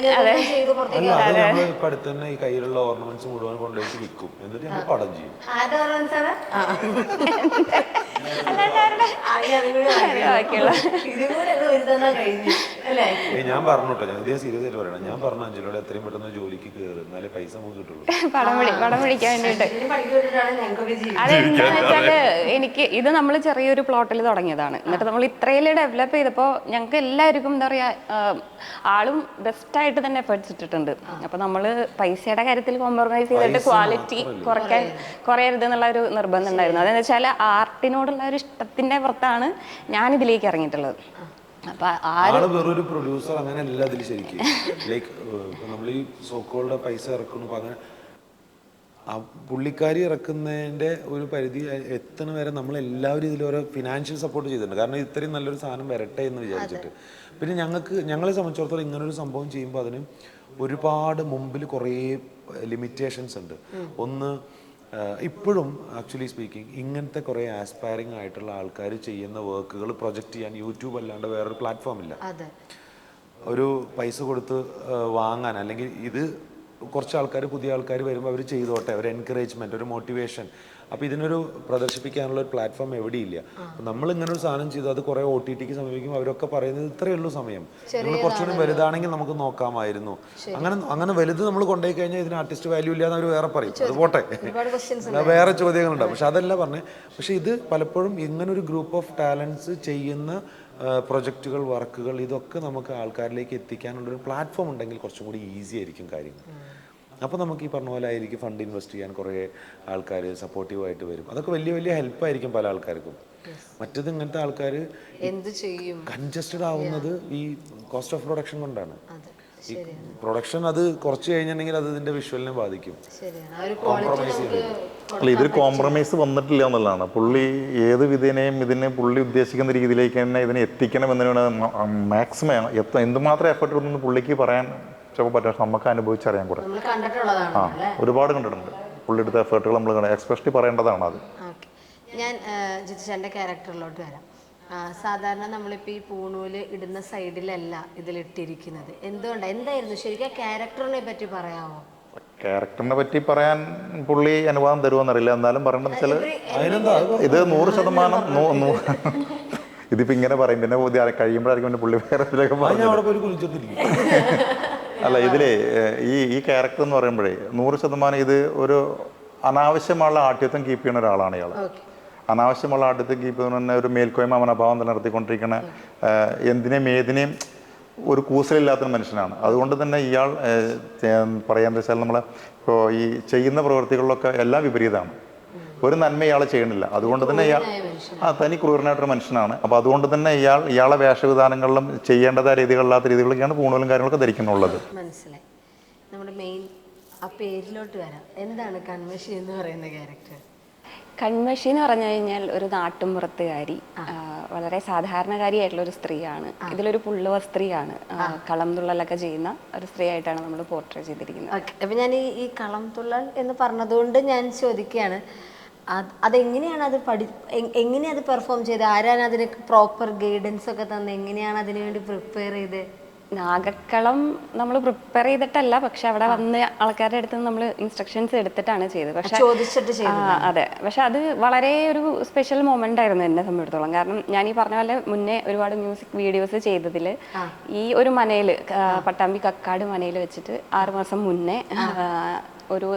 ചെയ്ത് പുറത്തേക്ക് ഇപ്പൊ അടുത്ത് തന്നെ ഈ കയ്യിലുള്ള ഓർണമെന്റ്സ് മുഴുവൻ കൊണ്ടുപോയിട്ട് വിൽക്കും, എന്നിട്ട് ഞങ്ങൾ പടം ചെയ്യും. ഞാൻ പറഞ്ഞു കേട്ടോ, ഞാൻ ഇതേ സീരിയസ് ആയിട്ട് പറയണം. ഞാൻ പറഞ്ഞു അഞ്ജലിയോട് എത്രയും പെട്ടെന്ന് ജോലിക്ക് കയറി, എന്നാലേ പൈസ നമുക്ക് കിട്ടുള്ളൂ. പടം പിടിക്കാൻ വേണ്ടിട്ട്. അതെന്താന്ന് വെച്ചാല് എനിക്ക് ഇത് നമ്മൾ ചെറിയൊരു പ്ലോട്ടിൽ തുടങ്ങിയതാണ്. എന്നിട്ട് നമ്മൾ ഇത്രയില് ഡെവലപ്പ് ചെയ്തപ്പോൾ ഞങ്ങൾക്ക് എല്ലാവർക്കും എന്താ പറയാ, ആളും ബെസ്റ്റ് ആയിട്ട് തന്നെ എഫേർട്സ് ഇട്ടിട്ടുണ്ട്. അപ്പൊ നമ്മള് പൈസയുടെ കാര്യത്തിൽ കോംപ്രമൈസ് ചെയ്തിട്ട് ക്വാളിറ്റി കുറയരുത് എന്നുള്ള ഒരു നിർബന്ധം ഉണ്ടായിരുന്നു. അതെന്ന് വെച്ചാൽ ആർട്ടിനോടുള്ള ഒരു ഇഷ്ടത്തിന്റെ പുറത്താണ് ഞാൻ ഇതിലേക്ക് ഇറങ്ങിയിട്ടുള്ളത്. ആള് വേറൊരു പ്രൊഡ്യൂസർ അങ്ങനെ അല്ല അതിൽ ശരിക്കും. ലൈക്ക് നമ്മൾ ഈ സോക്കോളുടെ പൈസ ഇറക്കുന്നു, അങ്ങനെ ആ പുള്ളിക്കാരി ഇറക്കുന്നതിന്റെ ഒരു പരിധി എത്തണ വരെ നമ്മൾ എല്ലാവരും ഇതിൽ ഓരോ ഫിനാൻഷ്യൽ സപ്പോർട്ട് ചെയ്തിട്ടുണ്ട്. കാരണം ഇത്രയും നല്ലൊരു സാധനം വരട്ടെ എന്ന് വിചാരിച്ചിട്ട്. പിന്നെ ഞങ്ങളെ സംബന്ധിച്ചിടത്തോളം ഇങ്ങനൊരു സംഭവം ചെയ്യുമ്പോൾ അതിന് ഒരുപാട് മുമ്പിൽ കുറേ ലിമിറ്റേഷൻസ് ഉണ്ട്. ഒന്ന്, ഇപ്പോഴും ആക്ച്വലി സ്പീക്കിംഗ് ഇങ്ങനത്തെ കുറേ ആസ്പയറിംഗ് ആയിട്ടുള്ള ആൾക്കാർ ചെയ്യുന്ന വർക്കുകൾ പ്രൊജക്റ്റ് ചെയ്യാൻ യൂട്യൂബ് അല്ലാണ്ട് വേറൊരു പ്ലാറ്റ്ഫോം ഇല്ല. ഒരു പൈസ കൊടുത്ത് വാങ്ങാൻ, അല്ലെങ്കിൽ ഇത് കുറച്ച് ആൾക്കാർ, പുതിയ ആൾക്കാർ വരുമ്പോൾ അവർ ചെയ്തോട്ടെ, ഒരു എൻകറേജ്മെൻറ്റ്, ഒരു മോട്ടിവേഷൻ. അപ്പോൾ ഇതിനൊരു പ്രദർശിപ്പിക്കാനുള്ള ഒരു പ്ലാറ്റ്ഫോം എവിടെയില്ല. നമ്മൾ ഇങ്ങനെ ഒരു സാധനം ചെയ്തു, അത് കുറേ OTTക്ക് സമീപിക്കുമ്പോൾ അവരൊക്കെ പറയുന്നത് ഇത്രയേ ഉള്ളൂ സമയം, നമ്മൾ കുറച്ചുകൂടി വലുതാണെങ്കിൽ നമുക്ക് നോക്കാമായിരുന്നു. അങ്ങനെ വലുത് നമ്മൾ കൊണ്ടുപോയി കഴിഞ്ഞാൽ ഇതിന് ആർട്ടിസ്റ്റ് വാല്യൂ ഇല്ലാന്ന് അവർ വേറെ പറയും. അത് പോട്ടെ, വേറെ ചോദ്യങ്ങളുണ്ടാവും. പക്ഷെ അതല്ല പറഞ്ഞത്. പക്ഷെ ഇത് പലപ്പോഴും ഇങ്ങനൊരു ഗ്രൂപ്പ് ഓഫ് ടാലൻസ് ചെയ്യുന്ന പ്രൊജക്റ്റുകൾ, വർക്കുകൾ, ഇതൊക്കെ നമുക്ക് ആൾക്കാരിലേക്ക് എത്തിക്കാനുള്ളൊരു പ്ലാറ്റ്ഫോം ഉണ്ടെങ്കിൽ കുറച്ചും കൂടി ഈസി ആയിരിക്കും കാര്യങ്ങൾ. അപ്പോൾ നമുക്ക് ഈ പറഞ്ഞ പോലെ ആയിരിക്കും ഫണ്ട് ഇൻവെസ്റ്റ് ചെയ്യാൻ കുറേ ആൾക്കാർ സപ്പോർട്ടീവായിട്ട് വരും. അതൊക്കെ വലിയ വലിയ ഹെൽപ്പായിരിക്കും പല ആൾക്കാർക്കും. മറ്റത് ഇങ്ങനത്തെ ആൾക്കാർ എന്ത് ചെയ്യും കൺജസ്റ്റഡ് ആവുന്നത് ഈ കോസ്റ്റ് ഓഫ് പ്രൊഡക്ഷൻ കൊണ്ടാണ്. ഈ പ്രൊഡക്ഷൻ അത് കുറച്ച് കഴിഞ്ഞിട്ടുണ്ടെങ്കിൽ അത് ഇതിന്റെ വിഷ്വലിനെ ബാധിക്കും. കോംപ്രമൈസ് അല്ല, ഇതിൽ കോംപ്രമൈസ് വന്നിട്ടില്ല എന്നുള്ളതാണ്. പുള്ളി ഏത് വിധേനയും ഇതിനെ പുള്ളി ഉദ്ദേശിക്കുന്ന രീതിയിലേക്ക് തന്നെ ഇതിനെ എത്തിക്കണം എന്നതിനാണ് മാക്സിമം എന്തുമാത്രം എഫർട്ട് ഇടുന്നു പുള്ളിക്ക് പറയാൻ ചിലപ്പോൾ പറ്റും. നമുക്ക് അനുഭവിച്ചറിയാൻ കൂടെ ഒരുപാട് കണ്ടിട്ടുണ്ട്. പുള്ളി എടുത്ത എഫേർട്ടുകൾ നമ്മൾ എക്സ്പെഷ്യലി പറയേണ്ടതാണ് അത്. ഞാൻ ജിത്തുചേട്ടൻ്റെ ക്യാരക്ടറിലോട്ട് വരാം. സാധാരണ നമ്മളിപ്പോൾ ഈ പൂണൂല് ഇടുന്ന സൈഡിലല്ല ഇതിലിട്ടിരിക്കുന്നത്. എന്തായിരുന്നു ശരിക്കും ക്യാരക്ടറിനെ പറ്റി പറയാമോ? ക്യാരക്ടറിനെ പറ്റി പറയാൻ പുള്ളി അനുവാദം തരുമെന്നറിയില്ല. എന്നാലും പറയേണ്ടത് വെച്ചാൽ ഇത് 100% ഇതിപ്പോൾ ഇങ്ങനെ പറയും, പിന്നെ കഴിയുമ്പോഴായിരിക്കും പിന്നെ പുള്ളി വേറെ അല്ല. ഇതിലേ ഈ ക്യാരക്ടർ എന്ന് പറയുമ്പോഴേ 100% ഇത് ഒരു അനാവശ്യമുള്ള ആഠ്യത്വം കീപ്പ് ചെയ്യുന്ന ഒരാളാണ് ഇയാൾ. അനാവശ്യമുള്ള ആഠ്യത്വം കീപ്പ് ചെയ്യുന്ന ഒരു മേൽക്കോയ്മ മനോഭാവം നിലനിർത്തിക്കൊണ്ടിരിക്കുന്ന, എന്തിനേയും ഏതിനേയും ഒരു കൂസലില്ലാത്തൊരു മനുഷ്യനാണ്. അതുകൊണ്ട് തന്നെ ഇയാൾ പറയാന്ന് വെച്ചാൽ നമ്മൾ ഇപ്പോൾ ഈ ചെയ്യുന്ന പ്രവൃത്തികളിലൊക്കെ എല്ലാം വിപരീതമാണ്. ഒരു നന്മ ഇയാൾ ചെയ്യണില്ല. അതുകൊണ്ട് തന്നെ തനി ക്രൂരനായിട്ടൊരു മനുഷ്യനാണ്. അപ്പോൾ അതുകൊണ്ട് തന്നെ ഇയാളെ വേഷവിധാനങ്ങളിലും ചെയ്യേണ്ടതായ രീതികളില്ലാത്ത രീതികളൊക്കെയാണ് പൂണൂലും കാര്യങ്ങളൊക്കെ ധരിക്കുന്നുള്ളത്. മനസ്സിലായി. നമ്മുടെ മെയിൻ ആ പേരിലോട്ട് വരാം. എന്താണ് കൺമഷി എന്ന് പറയുന്ന ക്യാരക്ടർ? കൺമഷി എന്ന് പറഞ്ഞു കഴിഞ്ഞാൽ ഒരു നാട്ടുമ്പുറത്തുകാരി, വളരെ സാധാരണക്കാരിയായിട്ടുള്ള ഒരു സ്ത്രീയാണ്. ഇതിലൊരു പുള്ളുവ സ്ത്രീയാണ്, കളം തുള്ളലൊക്കെ ചെയ്യുന്ന ഒരു സ്ത്രീ ആയിട്ടാണ് നമ്മൾ പോർട്രേ ചെയ്തിരിക്കുന്നത്. അപ്പം ഞാൻ ഈ കളം തുള്ളൽ എന്ന് പറഞ്ഞതുകൊണ്ട് ഞാൻ ചോദിക്കുകയാണ്, അതെങ്ങനെയാണ് എങ്ങനെയാണ് അത് പെർഫോം ചെയ്ത്? ആരാണ് അതിന് പ്രോപ്പർ ഗൈഡൻസ് ഒക്കെ തന്നെ? എങ്ങനെയാണ് അതിനു വേണ്ടി പ്രിപ്പയർ ചെയ്ത്? നാഗക്കളം നമ്മൾ പ്രിപ്പയർ ചെയ്തിട്ടല്ല, പക്ഷെ അവിടെ വന്ന് ആൾക്കാരുടെ അടുത്ത് നമ്മൾ ഇൻസ്ട്രക്ഷൻസ് എടുത്തിട്ടാണ് ചെയ്തത്. പക്ഷെ അതെ, പക്ഷെ അത് വളരെ ഒരു സ്പെഷ്യൽ മൊമെന്റ് ആയിരുന്നു എന്നെ സംബന്ധിച്ചിടത്തോളം. കാരണം ഞാൻ ഈ പറഞ്ഞ പോലെ മുന്നേ ഒരുപാട് മ്യൂസിക് വീഡിയോസ് ചെയ്തതിൽ ഈ ഒരു മനയിൽ, പട്ടാമ്പി കക്കാട് മനയിൽ വെച്ചിട്ട് 6 മാസം മുന്നേ ഒരു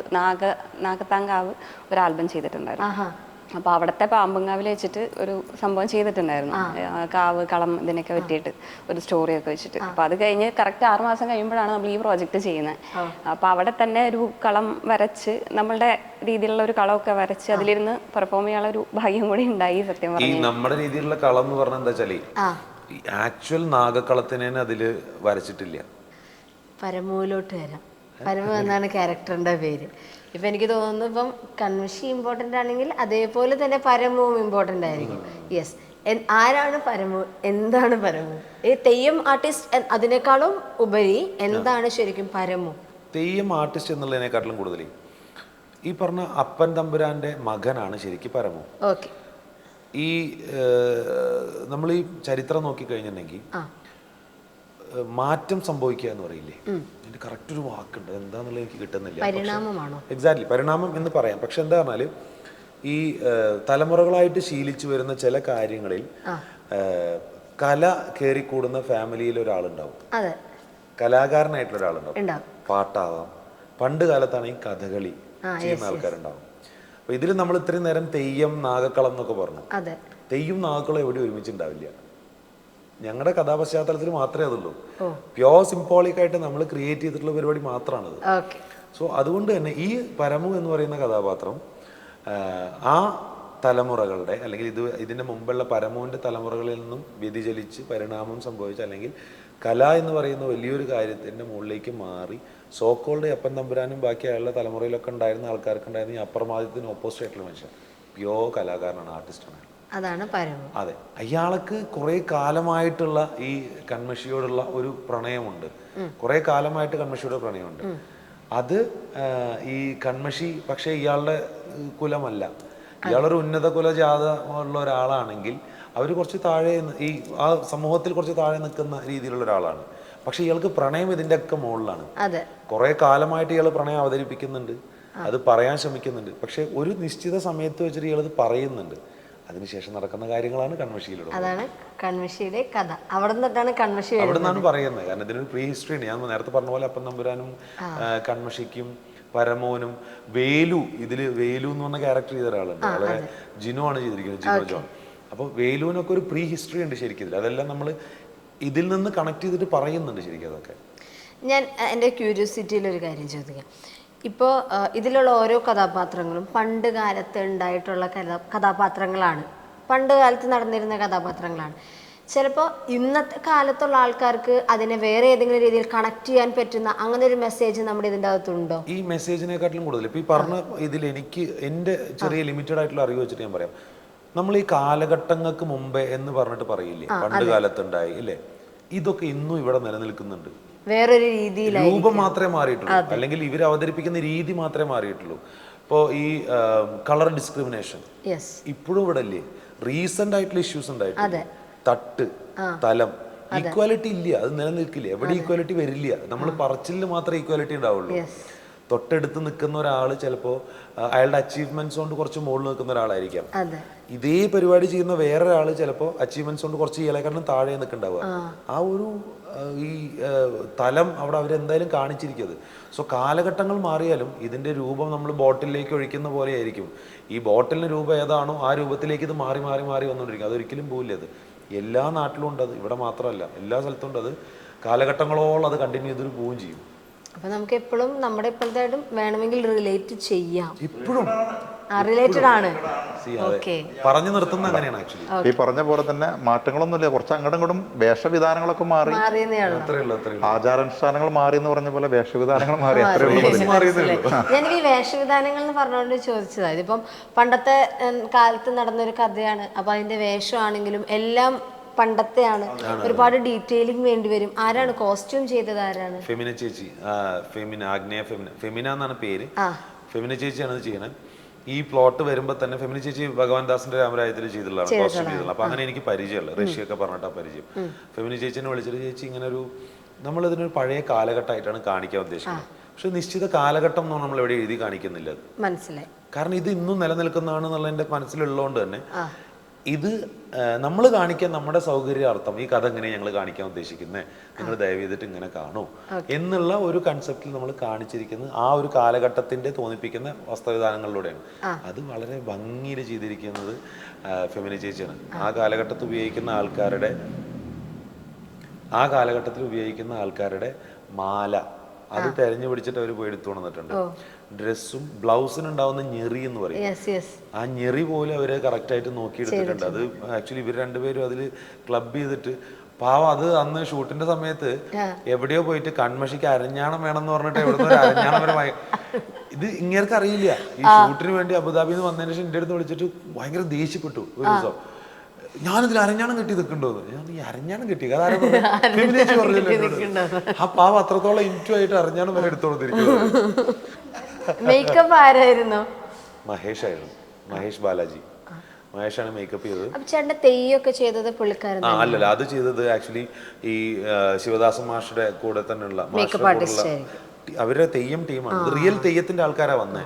നാഗത്താങ്കാവ് ഒരു ആൽബം ചെയ്തിട്ടുണ്ടായിരുന്നു. അപ്പോൾ അവിടുത്തെ പാമ്പങ്കാവിൽ വെച്ചിട്ട് ഒരു സംഭവം ചെയ്തിട്ടുണ്ടായിരുന്നു. കാവ് കളം ഇതിനൊക്കെ പറ്റിയിട്ട് ഒരു സ്റ്റോറിയൊക്കെ വെച്ചിട്ട്. അപ്പോൾ അത് കഴിഞ്ഞ് കറക്റ്റ് 6 മാസം കഴിയുമ്പോഴാണ് നമ്മൾ ഈ പ്രോജക്റ്റ് ചെയ്യുന്നത്. അപ്പോൾ അവിടെ തന്നെ ഒരു കളം വരച്ച് നമ്മളുടെ രീതിയിലുള്ള ഒരു കളമൊക്കെ വരച്ച് അതിലിരുന്ന് പെർഫോം ചെയ്യാനുള്ള ഒരു ഭാഗ്യം കൂടി ഉണ്ടായി. സത്യം ഈ പറഞ്ഞു നമ്മുടെ രീതിയിലുള്ള കളം എന്ന് പറഞ്ഞാൽ എന്താ വെച്ചാൽ ആക്ച്വൽ നാഗക്കളത്തിനെ അതില് വരച്ചിട്ടില്ല. പരമുവിലോട്ട് വരാം. പരമു എന്നാണ് ക്യാരക്ടറിന്റെ പേര്. ഇപ്പം എനിക്ക് തോന്നുന്നു ഇപ്പം കൺവശി ഇമ്പോർട്ടൻ്റ് ആണെങ്കിൽ അതേപോലെ തന്നെ പരമുവും ഇമ്പോർട്ടൻ്റ് ആയിരിക്കും. യെസ്, ആരാണ് പരമു, എന്താണ് പരമു? ഈ തെയ്യം ആർട്ടിസ്റ്റ് അതിനേക്കാളും ഉപരി എന്താണ് ശരിക്കും പരമു? തെയ്യം ആർട്ടിസ്റ്റ് എന്നുള്ളതിനെക്കാട്ടിലും കൂടുതൽ ഈ പറഞ്ഞ അപ്പൻ തമ്പുരാന്റെ മകനാണ് ശരിക്കും പരമു. ഓക്കെ. ഈ നമ്മൾ ഈ ചരിത്രം നോക്കിക്കഴിഞ്ഞിട്ടുണ്ടെങ്കിൽ മാറ്റം സംഭവിക്കുക എന്ന് പറയില്ലേ, അതിന്റെ കറക്റ്റ് ഒരു വാക്കുണ്ട്, എന്താന്നുള്ളത് എനിക്ക് കിട്ടുന്നില്ല. പരിണാമമാണോ? എക്സാക്ട്ലി, പരിണാമം എന്ന് പറയാം. പക്ഷെ എന്താ പറഞ്ഞാല് ഈ തലമുറകളായിട്ട് ശീലിച്ചു വരുന്ന ചില കാര്യങ്ങളിൽ കല കയറിക്കൂടുന്ന ഫാമിലിയിൽ ഒരാളുണ്ടാവും, കലാകാരനായിട്ടുള്ള ഒരാളുണ്ടാവും. പാട്ടാവാം, പണ്ട് കാലത്താണെങ്കിൽ കഥകളി ചെയ്യുന്ന ആൾക്കാരുണ്ടാവും. അപ്പൊ ഇതിൽ നമ്മൾ ഇത്രയും നേരം തെയ്യം നാഗക്കളം എന്നൊക്കെ പറഞ്ഞു. തെയ്യം നാഗക്കളം എവിടെ ഒരുമിച്ചുണ്ടാവില്ല. ഞങ്ങളുടെ കഥാപശ്ചാത്തലത്തിൽ മാത്രമേ അതുള്ളൂ. പ്യോർ സിംബോളിക് ആയിട്ട് നമ്മൾ ക്രിയേറ്റ് ചെയ്തിട്ടുള്ള പരിപാടി മാത്രമാണത്. സോ അതുകൊണ്ട് തന്നെ ഈ പരമു എന്ന് പറയുന്ന കഥാപാത്രം ആ തലമുറകളുടെ അല്ലെങ്കിൽ ഇതിന്റെ മുമ്പുള്ള പരമുവിന്റെ തലമുറകളിൽ നിന്നും വ്യതിചലിച്ച് പരിണാമം സംഭവിച്ച അല്ലെങ്കിൽ കല എന്ന് പറയുന്ന വലിയൊരു കാര്യത്തിന്റെ മുകളിലേക്ക് മാറി സോക്കോളുടെ അപ്പൻ തമ്പുരാനും ബാക്കി അയാളുടെ തലമുറയിലൊക്കെ ഉണ്ടായിരുന്ന ആൾക്കാർക്ക് ഉണ്ടായിരുന്ന ഈ അപ്രമാദിത്തിന് ഓപ്പോസിറ്റ് ആയിട്ടുള്ള മനുഷ്യൻ പ്യോർ കലാകാരനാണ്, ആർട്ടിസ്റ്റാണ്. അതാണ് പരമു. അതെ, അയാൾക്ക് കുറെ കാലമായിട്ടുള്ള ഈ കൺമഷിയോടുള്ള ഒരു പ്രണയമുണ്ട്. കുറെ കാലമായിട്ട് കൺമഷിയോട് പ്രണയമുണ്ട്. അത് ഈ കൺമഷി പക്ഷെ ഇയാളുടെ കുലമല്ല. ഇയാളൊരു ഉന്നത കുലജാത ഉള്ള ഒരാളാണെങ്കിൽ അവർ കുറച്ച് താഴെ ഈ ആ സമൂഹത്തിൽ കുറച്ച് താഴെ നിൽക്കുന്ന രീതിയിലുള്ള ഒരാളാണ്. പക്ഷെ ഇയാൾക്ക് പ്രണയം ഇതിന്റെ ഒക്കെ മുകളിലാണ്. കുറെ കാലമായിട്ട് ഇയാൾ പ്രണയം അവതരിപ്പിക്കുന്നുണ്ട്, അത് പറയാൻ ശ്രമിക്കുന്നുണ്ട്. പക്ഷെ ഒരു നിശ്ചിത സമയത്ത് വെച്ചിട്ട് ഇയാളത് പറയുന്നുണ്ട്. അതിനുശേഷം നടക്കുന്ന കാര്യങ്ങളാണ് കൺമഷിയിലുള്ളത്. അതാണ് കൺമഷിയുടെ കഥ. അവിടെ നിന്നാണ് കൺമഷി പറയുന്നത്. കാരണം ഇതിനൊരു പ്രീ ഹിസ്റ്ററി ഉണ്ട്. ഞാൻ നേരത്തെ പറഞ്ഞ പോലെ അപ്പൻ തമ്പുരാനും കൺമഷിക്കും പരമോനും വേലു, ഇതില് വേലു എന്ന് പറഞ്ഞ ക്യാരക്ടർ ചെയ്ത ഒരാളുണ്ട്. വളരെ ജിനു ആണ് ചെയ്തിരിക്കുന്നത്, ജിനോ ജോൺ. അപ്പൊ വേലുവിനൊക്കെ ഒരു പ്രീ ഹിസ്റ്ററി ഉണ്ട് ശരിക്കും ഇതിൽ. അതെല്ലാം നമ്മൾ ഇതിൽ നിന്ന് കണക്ട് ചെയ്തിട്ട് പറയുന്നുണ്ട് ശരിക്കും. അതൊക്കെ ഞാൻ എൻ്റെ ക്യൂരിയോസിറ്റിയിൽ ഒരു കാര്യം ചോദിക്കാം. ഇപ്പോൾ ഇതിലുള്ള ഓരോ കഥാപാത്രങ്ങളും പണ്ട് കാലത്ത് ഉണ്ടായിട്ടുള്ള കഥാപാത്രങ്ങളാണ്, പണ്ട് കാലത്ത് നടന്നിരുന്ന കഥാപാത്രങ്ങളാണ്. ചിലപ്പോൾ ഇന്നത്തെ കാലത്തുള്ള ആൾക്കാർക്ക് അതിനെ വേറെ ഏതെങ്കിലും രീതിയിൽ കണക്ട് ചെയ്യാൻ പറ്റുന്ന അങ്ങനെ ഒരു മെസ്സേജ് നമ്മുടെ ഇതിൻ്റെ അകത്തുണ്ടോ? ഈ മെസ്സേജിനെക്കാട്ടിലും കൂടുതൽ ഇപ്പം ഈ പറഞ്ഞ ഇതിൽ എനിക്ക് എൻ്റെ ചെറിയ ലിമിറ്റഡ് ആയിട്ടുള്ള അറിവ് വെച്ചിട്ട് ഞാൻ പറയാം. നമ്മൾ ഈ കാലഘട്ടങ്ങൾക്ക് മുമ്പേ എന്ന് പറഞ്ഞിട്ട് പറയില്ലേ, പണ്ട് കാലത്തുണ്ടായി ഇല്ലേ, ഇതൊക്കെ ഇന്നും ഇവിടെ നിലനിൽക്കുന്നുണ്ട്. വേറൊരു രീതിയിൽ രൂപം മാത്രമേ മാറിയിട്ടുള്ളൂ, അല്ലെങ്കിൽ ഇവർ അവതരിപ്പിക്കുന്ന രീതി മാത്രമേ മാറിയിട്ടുള്ളൂ. ഇപ്പോൾ ഈ കളർ ഡിസ്ക്രിമിനേഷൻ ഇപ്പോഴും ഇവിടെ അല്ലേ. റീസെന്റ് ആയിട്ടുള്ള ഇഷ്യൂസ് ഉണ്ടായിട്ടുണ്ട്. തട്ട്, തലം, ഈക്വാലിറ്റി ഇല്ല, അത് നിലനിൽക്കില്ല. എവിടെ ഈക്വാലിറ്റി വരില്ല. നമ്മൾ പറച്ചിലിൽ മാത്രമേ ഈക്വാലിറ്റി ഉണ്ടാവുള്ളൂ. തൊട്ടടുത്ത് നിൽക്കുന്ന ഒരാൾ ചിലപ്പോൾ അയാളുടെ അച്ചീവ്മെന്റ്സ് കൊണ്ട് കുറച്ച് മുകളിൽ നിൽക്കുന്ന ഒരാളായിരിക്കാം. ഇതേ പരിപാടി ചെയ്യുന്ന വേറൊരാൾ ചിലപ്പോൾ അച്ചീവ്മെന്റ്സ് കൊണ്ട് കുറച്ച് ഇയാളെക്കാളും താഴെ നിൽക്കുന്നുണ്ടാവുക. ആ ഒരു ഈ തലം അവിടെ അവരെന്തായാലും കാണിച്ചിരിക്കുന്നത്. സോ കാലഘട്ടങ്ങൾ മാറിയാലും ഇതിന്റെ രൂപം നമ്മൾ ബോട്ടിലേക്ക് ഒഴിക്കുന്ന പോലെ ആയിരിക്കും. ഈ ബോട്ടിലിന് രൂപം ഏതാണോ ആ രൂപത്തിലേക്ക് ഇത് മാറി മാറി മാറി വന്നുകൊണ്ടിരിക്കും. അതൊരിക്കലും പോവില്ല. അത് എല്ലാ നാട്ടിലും ഉണ്ട്, അത് ഇവിടെ മാത്രമല്ല, എല്ലാ സ്ഥലത്തും ഉണ്ട്. അത് കാലഘട്ടങ്ങളോളം അത് കണ്ടിന്യൂ ചെയ്തൊരു പോവുകയും ചെയ്യും. അപ്പൊ നമുക്ക് എപ്പോഴും നമ്മുടെ ഇപ്പോഴത്തായിട്ടും വേണമെങ്കിൽ റിലേറ്റ് ചെയ്യാം. ഇപ്പോഴും റിലേറ്റഡ് ആണ്. പറഞ്ഞു നിർത്തുന്ന അങ്ങനെയാണ് ആക്ച്വലി. ഈ പറഞ്ഞ പോലെ തന്നെ മാറ്റങ്ങളൊന്നുമില്ല. കുറച്ച് അങ്ങോട്ടും ഇങ്ങോട്ടും വേഷവിധാനങ്ങളൊക്കെ മാറി, ആചാരാനുഷ്ഠാനങ്ങൾ മാറി എന്ന് പറഞ്ഞ പോലെ വേഷവിധാനങ്ങൾ മാറി. ഞാൻ ഈ വേഷവിധാനങ്ങൾ എന്ന് പറഞ്ഞുകൊണ്ട് ചോദിച്ചതാ. ഇതിപ്പം പണ്ടത്തെ കാലത്ത് നടന്നൊരു കഥയാണ്. അപ്പൊ അതിന്റെ വേഷമാണെങ്കിലും എല്ലാം പണ്ടത്തെയാണ്. ഒരുപാട് ഡീറ്റെയിലിംഗ് വേണ്ടി വരും. ആരാണ് കോസ്റ്റ്യൂം ചെയ്തത്? ആരാണ്? ഫെമിന ചേച്ചി, ആഗ്നേയ ഫെമിന എന്നാണ് പേര്. ഫെമിന ചേച്ചിയാണ് അത് ചെയ്യണത്. ഈ പ്ലോട്ട് വരുമ്പോൾ തന്നെ ഫെമിന ചേച്ചി ഭഗവാൻ ദാസിന്റെ രാമരാജ്യത്തിൽ ചെയ്തിട്ടുള്ളതാണ്, കോസ്റ്റ്യൂം ചെയ്തിട്ടുള്ളത്. അപ്പൊ അങ്ങനെ എനിക്ക് പരിചയമുള്ള റഷ്യയൊക്കെ പറഞ്ഞിട്ടാ പരിചയം. ഫെമിന ചേച്ചിനെ വിളിച്ചിട്ട് ചേച്ചി ഇങ്ങനെ ഒരു നമ്മളിതിനൊരു പഴയ കാലഘട്ടമായിട്ടാണ് കാണിക്കാൻ ഉദ്ദേശിക്കുന്നത്. പക്ഷെ നിശ്ചിത കാലഘട്ടം എന്നോ നമ്മൾ എവിടെ എഴുതി കാണിക്കുന്നില്ല. അത് മനസ്സിലായി. കാരണം ഇത് ഇന്നും നിലനിൽക്കുന്നതാണ് എന്നുള്ള എന്റെ മനസ്സിലുള്ളതുകൊണ്ട് തന്നെ ഇത് നമ്മൾ കാണിക്കാൻ നമ്മുടെ സൗകര്യാർത്ഥം ഈ കഥ എങ്ങനെ ഞങ്ങൾ കാണിക്കാൻ ഉദ്ദേശിക്കുന്നത്, നിങ്ങൾ ദയവ് ചെയ്തിട്ട് ഇങ്ങനെ കാണൂ എന്നുള്ള ഒരു കൺസെപ്റ്റിൽ നമ്മൾ കാണിച്ചിരിക്കുന്നത് ആ ഒരു കാലഘട്ടത്തിന്റെ തോന്നിപ്പിക്കുന്ന വസ്ത്രവിധാനങ്ങളിലൂടെയാണ്. അത് വളരെ ഭംഗിയിൽ ചെയ്തിരിക്കുന്നത് ഫെമിനി ചേച്ചിയാണ്. ആ കാലഘട്ടത്തിൽ ഉപയോഗിക്കുന്ന ആൾക്കാരുടെ മാല അത് തെരഞ്ഞു പിടിച്ചിട്ട് അവർ പോയി എടുത്തു കൊണ്ടിട്ടുണ്ട്. ഡ്രസ്സും ബ്ലൗസിനുണ്ടാവുന്ന ഞെറി എന്ന് പറയും, ആ ഞെറി പോലെ അവര് കറക്റ്റായിട്ട് നോക്കിയെടുത്തിട്ടുണ്ട്. അത് ആക്ച്വലി ഇവർ രണ്ടുപേരും അതിൽ ക്ലബ് ചെയ്തിട്ട് പാവം അത് അന്ന് ഷൂട്ടിന്റെ സമയത്ത് എവിടെയോ പോയിട്ട് കൺമഷിക്ക് അരഞ്ഞാണം വേണം എന്ന് പറഞ്ഞിട്ട് എവിടുന്ന് ഒരു അരഞ്ഞാണം വരെ ഇത് ഇങ്ങേർക്ക് അറിയില്ല. ഈ ഷൂട്ടിന് വേണ്ടി അബുദാബിയിൽ നിന്ന് വന്നതിന് ശേഷം എൻ്റെ അടുത്ത് വിളിച്ചിട്ട് ഭയങ്കര ദേഷ്യപ്പെട്ടു ഒരു ദിവസം. ഞാനിതിൽ അരഞ്ഞാണം കെട്ടി നിൽക്കണ്ടോന്ന്. ഞാൻ ഈ അരഞ്ഞാണം കെട്ടി ആ പാവ അത്രത്തോളം ഇൻറ്റു ആയിട്ട് അരഞ്ഞാണം വരെ എടുത്തോണ്ടിരിക്കുന്നത്. മേക്കപ്പ് ആരായിരുന്നു? മഹേഷ് ആയിരുന്നു, മഹേഷ് ബാലാജി. മഹേഷാണ് മേക്കപ്പ് ചെയ്തത്. ചേട്ടന്റെ തെയ്യൊക്കെ ചെയ്തത് പുള്ളിക്കാരൻ? അല്ലല്ല, അത് ചെയ്തത് ആക്ച്വലി ഈ ശിവദാസൻ മാഷയുടെ കൂടെ തന്നെയുള്ള അവരുടെ തെയ്യം ടീമാണ്. റിയൽ തെയ്യത്തിന്റെ ആൾക്കാരാ വന്നേ.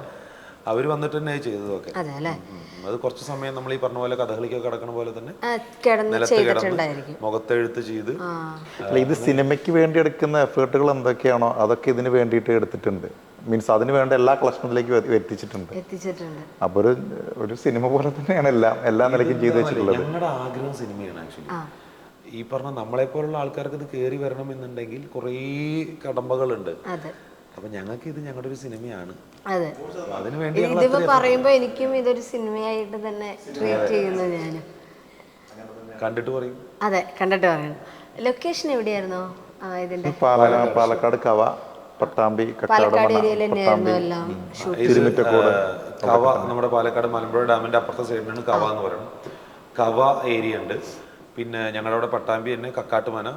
അവര് വന്നിട്ട് തന്നെ ചെയ്തതൊക്കെ. അത് കുറച്ച് സമയം നമ്മൾ ഈ പറഞ്ഞ പോലെ കഥകളിക്കൊക്കെ കിടക്കണ പോലെ തന്നെ നിലത്ത് കിടന്ന് മുഖത്തെഴുത്ത് ചെയ്ത്. ഇത് സിനിമയ്ക്ക് വേണ്ടി എടുക്കുന്ന എഫേർട്ടുകൾ എന്തൊക്കെയാണോ അതൊക്കെ ഇതിന് വേണ്ടിയിട്ട് എടുത്തിട്ടുണ്ട്. മീൻസ് അതിന് വേണ്ട എല്ലാ കളക്ഷനിലേക്ക് എത്തിച്ചിട്ടുണ്ട്. അപ്പൊ ഒരു സിനിമ പോലെ തന്നെയാണ് എല്ലാ നിലയ്ക്കും ചെയ്തു വെച്ചിട്ടുള്ളത്. ഞങ്ങളുടെ ആഗ്രഹം സിനിമയാണ് ആക്ച്വലി. ഈ പറഞ്ഞ നമ്മളെ പോലുള്ള ആൾക്കാർക്ക് ഇത് കയറി വരണം എന്നുണ്ടെങ്കിൽ കുറേ കടമ്പകളുണ്ട്. അപ്പൊ ഞങ്ങൾക്ക് ഇത് ഞങ്ങളുടെ ഒരു സിനിമയാണ്. അതിനുവേണ്ടി ഇതിപ്പോ പറയുമ്പോ എനിക്കും ഇതൊരു സിനിമയായിട്ട് തന്നെ ട്രീറ്റ് ചെയ്യുന്നു. ഞാൻ കണ്ടിട്ട് പറയും. അതെ, കണ്ടിട്ട് പറയണം. ലൊക്കേഷൻ എവിടെയായിരുന്നു ഇതിന്റെ? പാലക്കാട് കവ, പട്ടാമ്പി, പാലക്കാട് ഏരിയയിൽ തന്നെയായിരുന്നു എല്ലാം. കവ നമ്മുടെ പാലക്കാട് മലമ്പുഴ ഡാമിന്റെ അപ്പുറത്തെ സൈഡിലാണ് കവ എന്ന് പറയുന്നത്. കവ ഏരിയ ഉണ്ട്. പിന്നെ ഞങ്ങളുടെ അവിടെ പട്ടാമ്പി തന്നെ കക്കാട്ടുമന,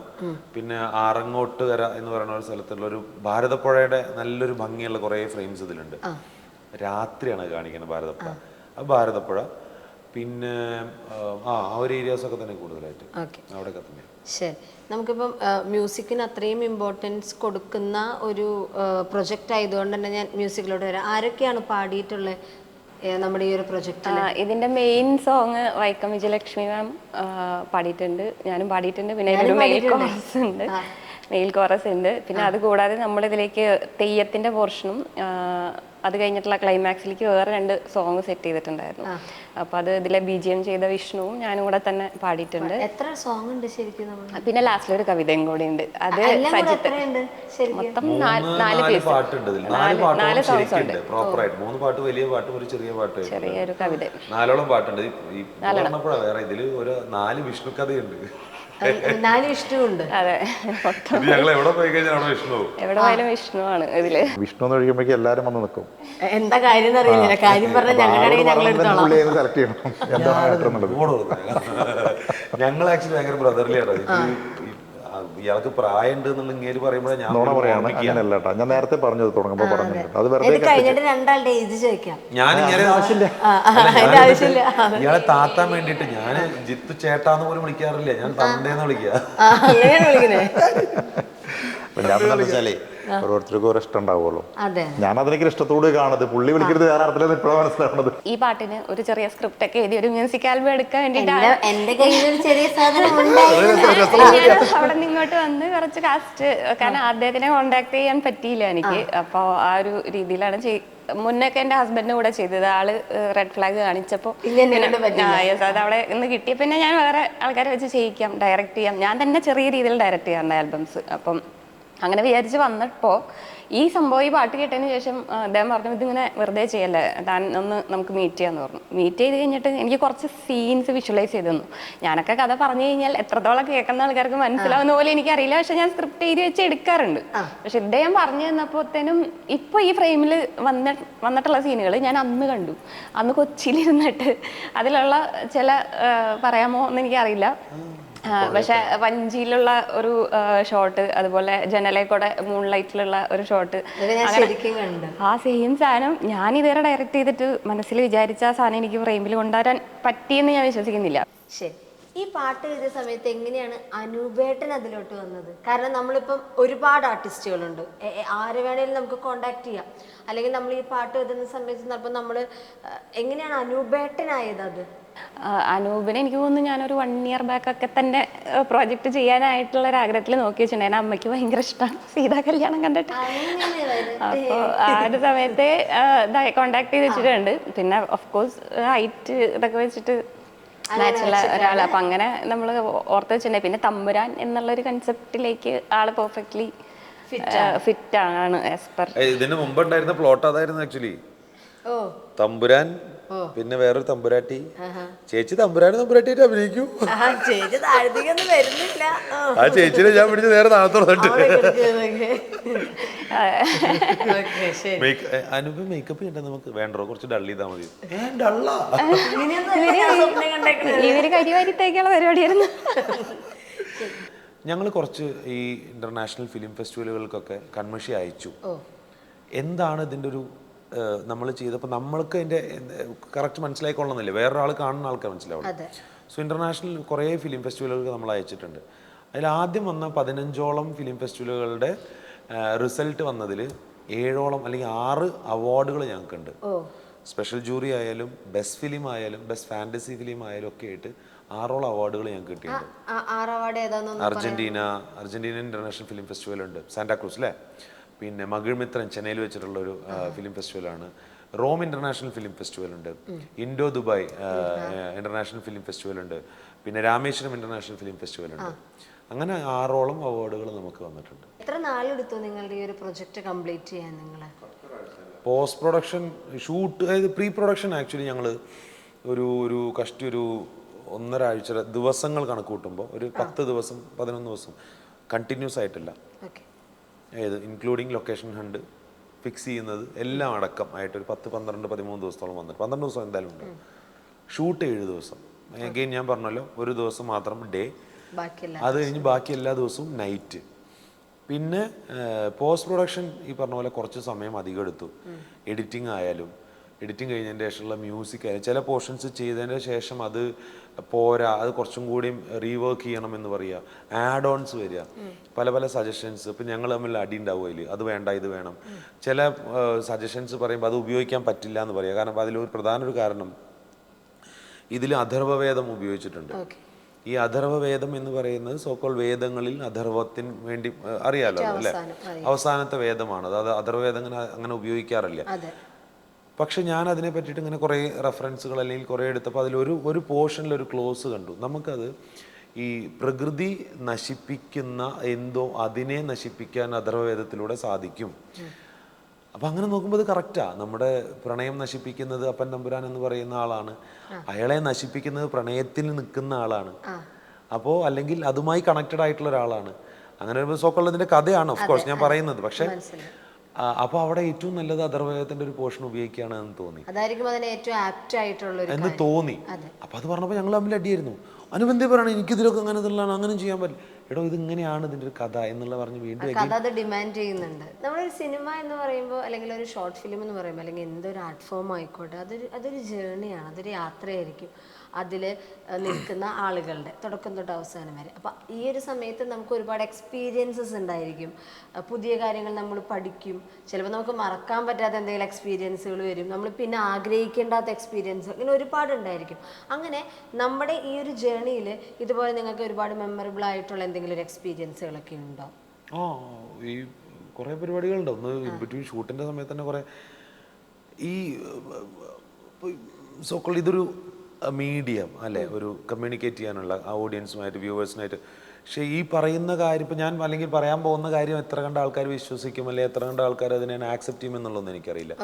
പിന്നെ ആറങ്ങോട്ടുകര എന്ന് പറയുന്ന ഒരു സ്ഥലത്തുള്ള ഒരു ഭാരതപ്പുഴയുടെ നല്ലൊരു ഭംഗിയുള്ള കുറേ ഫ്രെയിംസ് ഇതിലുണ്ട്. രാത്രിയാണ് കാണിക്കുന്നത് ഭാരതപ്പുഴ. ആ ഭാരതപ്പുഴ പിന്നെ ആ ഒരു ഏരിയാസൊക്കെ തന്നെ കൂടുതലായിട്ട് അവിടെയൊക്കെ തന്നെ. ശരി, നമുക്കിപ്പം മ്യൂസിക്കിന് അത്രയും ഇമ്പോർട്ടൻസ് കൊടുക്കുന്ന ഒരു പ്രൊജക്റ്റ് ആയതുകൊണ്ട് തന്നെ ഞാൻ മ്യൂസിക്കിലോട്ട് വരാം. ആരൊക്കെയാണ് പാടിയിട്ടുള്ളത് നമ്മുടെ ഈ ഒരു പ്രൊജക്റ്റിൽ? ഇതിന്റെ മെയിൻ സോങ് വൈക്കം വിജയലക്ഷ്മി മാം പാടിയിട്ടുണ്ട്, ഞാനും പാടിയിട്ടുണ്ട്. പിന്നെ ഇതിലൊരു മെയിൽ കോറസ് ഉണ്ട്. പിന്നെ അത് കൂടാതെ നമ്മളിതിലേക്ക് തെയ്യത്തിന്റെ പോർഷനും അത് കഴിഞ്ഞിട്ടുള്ള ക്ലൈമാക്സിലേക്ക് വേറെ 2 സോങ് സെറ്റ് ചെയ്തിട്ടുണ്ടായിരുന്നു. അപ്പൊ അത് ഇതിലെ BGM ചെയ്ത വിഷ്ണുവും ഞാനും കൂടെ തന്നെ പാടിയിട്ടുണ്ട്. എത്ര സോങ് ഉണ്ട് ശരിക്കും? പിന്നെ ലാസ്റ്റിലൊരു കവിതയും കൂടി ഉണ്ട്. അത് സജിത്ത്. മൊത്തം 4 പാട്ടുണ്ട്. 4 സോങ്സ് ഉണ്ട്. പ്രോപ്പറായിട്ട് 3 പാട്ട്, വലിയ പാട്ടും ഒരു ചെറിയ പാട്ട്, ചെറിയൊരു കവിത. 4ഓളം പാട്ടുണ്ട്. വേറെ ഇതില് ഒരു 4 വിഷ്ണു കഥയുണ്ട്. 4 വിഷ്ണുണ്ട്. അതെ, എവിടെ പോയി കഴിഞ്ഞാൽ എവിടെ പോയാലും വിഷ്ണുവാണ് ഇതില്. വിഷ്ണു എന്ന് കഴിയുമ്പോഴേക്കും എല്ലാരും വന്ന് നിൽക്കും. എന്താ കാര്യം അറിയില്ല. കാര്യം പറഞ്ഞാൽ ഞങ്ങൾ ആക്ച്വലി ഭയങ്കര ബ്രദർലി ആണ്. ഇയാൾക്ക് പ്രായം ഉണ്ട് എന്നുള്ള ഇങ്ങനെ പറയുമ്പോഴേ ഞാൻ ഞാൻ നേരത്തെ പറഞ്ഞത് തുടങ്ങുമ്പോൾ പറഞ്ഞു. അത് കഴിഞ്ഞിട്ട് 2 ഏജ് ചോദിക്കാം. ഞാനിങ്ങനെ ഇയാളെ താത്താൻ വേണ്ടിട്ട് ഞാൻ ജിത്തു ചേട്ടാന്ന് പോലും വിളിക്കാറില്ല, ഞാൻ തന്തേന്ന് വിളിക്കുക. ഞാൻ വെച്ചാലേ ഓരോരുത്തർക്കും ഓരോ ഇഷ്ടം ഉണ്ടാവുമല്ലോ. ഞാൻ അതിനൊക്കെ ഇഷ്ടത്തോട് കാണുന്നത്. പുള്ളി വിളിക്കരുത് ഞാൻ അർത്ഥത്തിലാണ് ഇപ്പോഴാണ് മനസ്സിലാവുന്നത്. ഈ പാട്ടിന് ഒരു ചെറിയ സ്ക്രിപ്റ്റ് ഒക്കെ എഴുതി ഒരു മ്യൂസിക് ആൽബം എടുക്കാൻ വേണ്ടിട്ടാണ് എന്റെ കയ്യിൽ ഒരു ചെറിയ സാധനം അവിടെ നിന്ന് ഇങ്ങോട്ട് വന്ന് കുറച്ച് കാസ്റ്റ്, കാരണം അദ്ദേഹത്തിനെ കോണ്ടാക്ട് ചെയ്യാൻ പറ്റിയില്ല എനിക്ക്. അപ്പൊ ആ ഒരു രീതിയിലാണ് മുന്നൊക്കെ എന്റെ ഹസ്ബൻഡിന്റെ കൂടെ ചെയ്തത്. ആള് റെഡ് ഫ്ലാഗ് കാണിച്ചപ്പോ അത് അവിടെ നിന്ന് കിട്ടിയ പിന്നെ ഞാൻ വേറെ ആൾക്കാരെ വെച്ച് ചെയ്യിക്കാം, ഡയറക്റ്റ് ചെയ്യാം. ഞാൻ തന്നെ ചെറിയ രീതിയിൽ ഡയറക്റ്റ് ചെയ്യാറുണ്ട് ആൽബംസ്. അപ്പം അങ്ങനെ വിചാരിച്ച് വന്നപ്പോൾ ഈ സംഭവം ഈ പാട്ട് കേട്ടതിന് ശേഷം അദ്ദേഹം പറഞ്ഞു ഇതിങ്ങനെ വെറുതെ ചെയ്യല്ലേ, താൻ ഒന്ന് നമുക്ക് മീറ്റ് ചെയ്യാന്ന് പറഞ്ഞു. മീറ്റ് ചെയ്ത് കഴിഞ്ഞിട്ട് എനിക്ക് കുറച്ച് സീൻസ് വിഷ്വലൈസ് ചെയ്ത് തന്നു. ഞാനൊക്കെ കഥ പറഞ്ഞു കഴിഞ്ഞാൽ എത്രത്തോളം കേൾക്കുന്ന ആൾക്കാർക്ക് മനസ്സിലാവുന്ന പോലെ എനിക്കറിയില്ല, പക്ഷെ ഞാൻ സ്ക്രിപ്റ്റ് എഴുതി വെച്ച് എടുക്കാറുണ്ട്. പക്ഷെ ഇദ്ദേഹം പറഞ്ഞു തന്നപ്പോഴത്തേനും ഇപ്പോൾ ഈ ഫ്രെയിമിൽ വന്നിട്ടുള്ള സീനുകൾ ഞാൻ അന്ന് കണ്ടു. അന്ന് കൊച്ചിയിലിരുന്നിട്ട് അതിലുള്ള ചില പറയാമോ എന്ന് എനിക്കറിയില്ല, പക്ഷെ വഞ്ചിയിലുള്ള ഒരു ഷോട്ട്, അതുപോലെ ജനലേക്കൂടെ മൂൺലൈറ്റിലുള്ള ഒരു ഷോട്ട്, ആ സെയിം സാധനം ഞാൻ ഇതുവരെ ഡയറക്റ്റ് ചെയ്തിട്ട് മനസ്സിൽ വിചാരിച്ച ആ സാധനം എനിക്ക് ഫ്രെയിമിൽ കൊണ്ടുവരാൻ പറ്റിയെന്ന് ഞാൻ വിശ്വസിക്കുന്നില്ല. ശരി, ഈ പാട്ട് എഴുതിയ സമയത്ത് എങ്ങനെയാണ് അനൂപേട്ടൻ അതിലോട്ട് വന്നത്? കാരണം നമ്മളിപ്പം ഒരുപാട് ആർട്ടിസ്റ്റുകളുണ്ട്, ആരെ വേണേലും നമുക്ക് കോണ്ടാക്ട് ചെയ്യാം. അല്ലെങ്കിൽ നമ്മൾ ഈ പാട്ട് എഴുതുന്ന സമയത്ത് ചിലപ്പോൾ നമ്മൾ എങ്ങനെയാണ് അനൂപേട്ടനായത്? അത് അനൂപിനെ എനിക്ക് തോന്നുന്നു ഞാനൊരു 1 year ബാക്ക് ഒക്കെ തന്നെ പ്രോജക്റ്റ് ചെയ്യാനായിട്ടുള്ള ഒരു ആഗ്രഹത്തിൽ നോക്കി വെച്ചിട്ടുണ്ടായിരുന്നു. അമ്മയ്ക്ക് ഭയങ്കര ഇഷ്ടമാണ് സീതാ കല്യാണം കണ്ടിട്ട്. അപ്പോൾ ആ ഒരു സമയത്തെ കോണ്ടാക്ട് ചെയ്ത് വെച്ചിട്ടുണ്ട്. പിന്നെ ഓഫ് കോഴ്സ് ഹൈറ്റ് ഇതൊക്കെ വെച്ചിട്ട് മാച്ചുള്ള ഒരാൾ. അപ്പം അങ്ങനെ നമ്മൾ ഓർത്ത് വെച്ചിട്ടുണ്ടായി. പിന്നെ തമ്പുരാൻ എന്നുള്ളൊരു കൺസെപ്റ്റിലേക്ക് ആള് പെർഫെക്റ്റ്ലി ഫിറ്റ് ആണ് ആസ് പെർ. ഇതിന് മുമ്പുണ്ടായിരുന്ന പ്ലോട്ട് അതായിരുന്നു ആക്ച്വലി. തമ്പുരാൻ, പിന്നെ വേറൊരു തമ്പുരാട്ടി. ചേച്ചി തമ്പുരാട്ടിയായിട്ട് അഭിനയിക്കൂ. ആ ചേച്ചിനെ ഞാൻ പിടിച്ച് നേരെ താഴത്തോളം. അനുപ മേക്കപ്പ് ചെയ്യണ്ട, നമുക്ക് വേണ്ടോ, കുറച്ച് ഡൾ ചെയ്താൽ മതി. ഇവര് കരിവാരിത്തേക്കുള്ള പരിപാടിയായിരുന്നു. ഞങ്ങൾ കുറച്ച് ഈ ഇന്റർനാഷണൽ ഫിലിം ഫെസ്റ്റിവലുകൾക്കൊക്കെ കൺമഷി അയച്ചു. എന്താണ് ഇതിൻ്റെ ഒരു നമ്മൾ ചെയ്തപ്പോൾ നമ്മൾക്ക് അതിൻ്റെ കറക്റ്റ് മനസ്സിലായിക്കൊള്ളുന്നില്ല, വേറൊരാൾ കാണുന്ന ആൾക്ക് മനസ്സിലാവും. സോ ഇന്റർനാഷണൽ കുറേ ഫിലിം ഫെസ്റ്റിവലുകൾക്ക് നമ്മൾ അയച്ചിട്ടുണ്ട്. അതിൽ ആദ്യം വന്ന 15ഓളം ഫിലിം ഫെസ്റ്റിവലുകളുടെ റിസൾട്ട് വന്നതിൽ 7ഓളം അല്ലെങ്കിൽ 6 അവാർഡുകൾ ഞങ്ങൾക്കുണ്ട്. സ്പെഷ്യൽ ജൂറി ആയാലും ബെസ്റ്റ് ഫിലിം ആയാലും ബെസ്റ്റ് ഫാൻറ്റസി ഫിലിം ആയാലും ഒക്കെ ആയിട്ട് 6ഓളം അവാർഡുകൾ ഞങ്ങൾക്ക് കിട്ടിയിട്ടുണ്ട്. അർജന്റീന ഇന്റർനാഷണൽ ഫിലിം ഫെസ്റ്റിവൽ ഉണ്ട്, സാന്റാക്രൂസ് അല്ലേ. പിന്നെ മകിഴ്മിത്രൻ ചെന്നൈയിൽ വെച്ചിട്ടുള്ള ഒരു ഫിലിം ഫെസ്റ്റിവലാണ്. റോം ഇന്റർനാഷണൽ ഫിലിം ഫെസ്റ്റിവൽ ഉണ്ട്. Indo Dubai international film festival ഉണ്ട്. പിന്നെ രാമേശ്വരം ഇന്റർനാഷണൽ ഫിലിം ഫെസ്റ്റിവൽ ഉണ്ട്. അങ്ങനെ 6ഓളം അവാർഡുകൾ നമുക്ക് വന്നിട്ടുണ്ട്. എത്ര നാളെടുത്തു നിങ്ങളുടെ ഈ ഒരു പ്രൊജക്ട് കംപ്ലീറ്റ് ചെയ്യാൻ? നിങ്ങൾ പോസ്റ്റ് പ്രൊഡക്ഷൻ ഷൂട്ട്, അതായത് പ്രീ പ്രൊഡക്ഷൻ ആക്ച്വലി ഞങ്ങൾ ഒരു കഷ്ടി ഒരു 1.5 ആഴ്ച ദിവസങ്ങൾ കണക്ക് കൂട്ടുമ്പോൾ ഒരു 10 ദിവസം 11 ദിവസം കണ്ടിന്യൂസ് ആയിട്ടില്ല. ഏത് ഇൻക്ലൂഡിങ് ലൊക്കേഷൻ ഹണ്ട് ഫിക്സ് ചെയ്യുന്നത് എല്ലാം അടക്കം ആയിട്ട് ഒരു 10, 12, 13 ദിവസത്തോളം വന്നിട്ട് 12 ദിവസം എന്തായാലും ഉണ്ട്. ഷൂട്ട് 7 ദിവസം. അഗെയിൻ ഞാൻ പറഞ്ഞല്ലോ, ഒരു ദിവസം മാത്രം ഡേ, അത് കഴിഞ്ഞ് ബാക്കി എല്ലാ ദിവസവും നൈറ്റ്. പിന്നെ പോസ്റ്റ് പ്രൊഡക്ഷൻ ഈ പറഞ്ഞ പോലെ കുറച്ച് സമയം അധികം എടുത്തു. എഡിറ്റിംഗ് ആയാലും, എഡിറ്റിംഗ് കഴിഞ്ഞതിന് ശേഷമുള്ള മ്യൂസിക് ആയാലും, ചില പോർഷൻസ് ചെയ്തതിന് ശേഷം അത് പോരാ, അത് കുറച്ചും കൂടിയും റീവർക്ക് ചെയ്യണം എന്ന് പറയുക, ആഡ് ഓൺസ് വരിക, പല പല സജഷൻസ്. ഇപ്പം ഞങ്ങൾ തമ്മിൽ അടി ഉണ്ടാവും അതിൽ, അത് വേണ്ട ഇത് വേണം. ചില സജഷൻസ് പറയുമ്പോൾ അത് ഉപയോഗിക്കാൻ പറ്റില്ല എന്ന് പറയുക. കാരണം അതിലൊരു പ്രധാന ഒരു കാരണം ഇതിൽ അഥർവവേദം ഉപയോഗിച്ചിട്ടുണ്ട്. ഈ അഥർവവേദം എന്ന് പറയുന്നത് സോക്കോൾ വേദങ്ങളിൽ അഥർവത്തിന് വേണ്ടി അറിയാലോ അല്ലേ, അവസാനത്തെ വേദമാണ് അത്. അഥർവവേദം അങ്ങനെ ഉപയോഗിക്കാറില്ല. പക്ഷെ ഞാൻ അതിനെ പറ്റിയിട്ട് ഇങ്ങനെ കുറേ റെഫറൻസുകൾ അല്ലെങ്കിൽ കുറേ എടുത്തപ്പോൾ അതിലൊരു പോർഷനിൽ ഒരു ക്ലോസ് കണ്ടു. നമുക്കത് ഈ പ്രകൃതി നശിപ്പിക്കുന്ന എന്തോ അതിനെ നശിപ്പിക്കാൻ അഥർവവേദത്തിലൂടെ സാധിക്കും. അപ്പം അങ്ങനെ നോക്കുമ്പോൾ അത് കറക്റ്റാ. നമ്മുടെ പ്രണയം നശിപ്പിക്കുന്നത് അപ്പൻ തമ്പുരാൻ എന്ന് പറയുന്ന ആളാണ്, അയാളെ നശിപ്പിക്കുന്നത് പ്രണയത്തിൽ നിൽക്കുന്ന ആളാണ്. അപ്പോൾ അല്ലെങ്കിൽ അതുമായി കണക്റ്റഡ് ആയിട്ടുള്ള ഒരാളാണ്. അങ്ങനെ ഒരു സോക്കുള്ളതിൻ്റെ കഥയാണ് ഓഫ് കോഴ്സ് ഞാൻ പറയുന്നത്. പക്ഷെ അപ്പോൾ അവിടെ ഏറ്റവും നല്ലത് അഥർവവേദത്തിന്റെ ഒരു പോർഷൻ ഉപയോഗിക്കുകയാണ് എന്ന് തോന്നി, എന്ന് തോന്നി. അപ്പൊ അത് പറഞ്ഞപ്പോൾ ഞങ്ങൾ തമ്മിൽ അടിയായിരുന്നു. അനുബന്ധി പറയണം എനിക്കിതിലൊക്കെ അങ്ങനെ ഇതുള്ളതാണ്, അങ്ങനെ ചെയ്യാൻ പറ്റില്ല. എടോ ഇത് ഇങ്ങനെയാണ് ഇതിന്റെ ഒരു കഥ എന്നുള്ള പറഞ്ഞ് വീണ്ടും കഥ അത് ഡിമാൻഡ് ചെയ്യുന്നുണ്ട്. നമ്മളൊരു സിനിമ എന്ന് പറയുമ്പോൾ അല്ലെങ്കിൽ ഒരു ഷോർട്ട് ഫിലിം എന്ന് പറയുമ്പോൾ അല്ലെങ്കിൽ എന്തൊരു ആർട്ട് ഫോം ആയിക്കോട്ടെ, അതൊരു ജേണിയാണ്, അതൊരു യാത്രയായിരിക്കും അതിൽ നിൽക്കുന്ന ആളുകളുടെ തുടക്കം തൊട്ട് അവസാനം വരെ. അപ്പം ഈ ഒരു സമയത്ത് നമുക്ക് ഒരുപാട് എക്സ്പീരിയൻസസ് ഉണ്ടായിരിക്കും, പുതിയ കാര്യങ്ങൾ നമ്മൾ പഠിക്കും, ചിലപ്പോൾ നമുക്ക് മറക്കാൻ പറ്റാത്ത എന്തെങ്കിലും എക്സ്പീരിയൻസുകൾ വരും, നമ്മൾ പിന്നെ ആഗ്രഹിക്കേണ്ടാത്ത എക്സ്പീരിയൻസ്, ഇങ്ങനെ ഒരുപാടുണ്ടായിരിക്കും. അങ്ങനെ നമ്മുടെ ഈ ഒരു ജേണിയിൽ ഇതുപോലെ നിങ്ങൾക്ക് ഒരുപാട് മെമ്മറബിൾ ആയിട്ടുള്ള എന്തെങ്കിലും ഒരു എക്സ്പീരിയൻസുകളൊക്കെ ഉണ്ടോ? ഈ കുറേ പരിപാടികളുണ്ട്. ഒന്ന് ബിറ്റ്വീൻ ഷൂട്ടിൻ്റെ സമയത്ത് തന്നെ കുറേ ഈ സോക്കോൾ ഇതൊരു മീഡിയം അല്ലേ, ഒരു കമ്മ്യൂണിക്കേറ്റ് ചെയ്യാനുള്ള ഓഡിയൻസുമായിട്ട് വ്യൂവേഴ്സിനായിട്ട്. പക്ഷേ ഈ പറയുന്ന കാര്യം ഇപ്പം ഞാൻ അല്ലെങ്കിൽ പറയാൻ പോകുന്ന കാര്യം എത്ര കണ്ട ആൾക്കാർ വിശ്വസിക്കും അല്ലെങ്കിൽ എത്ര കണ്ട ആൾക്കാർ അതിനെ ആക്സെപ്റ്റ് ചെയ്യുമെന്നുള്ളതൊന്നും എനിക്കറിയില്ല.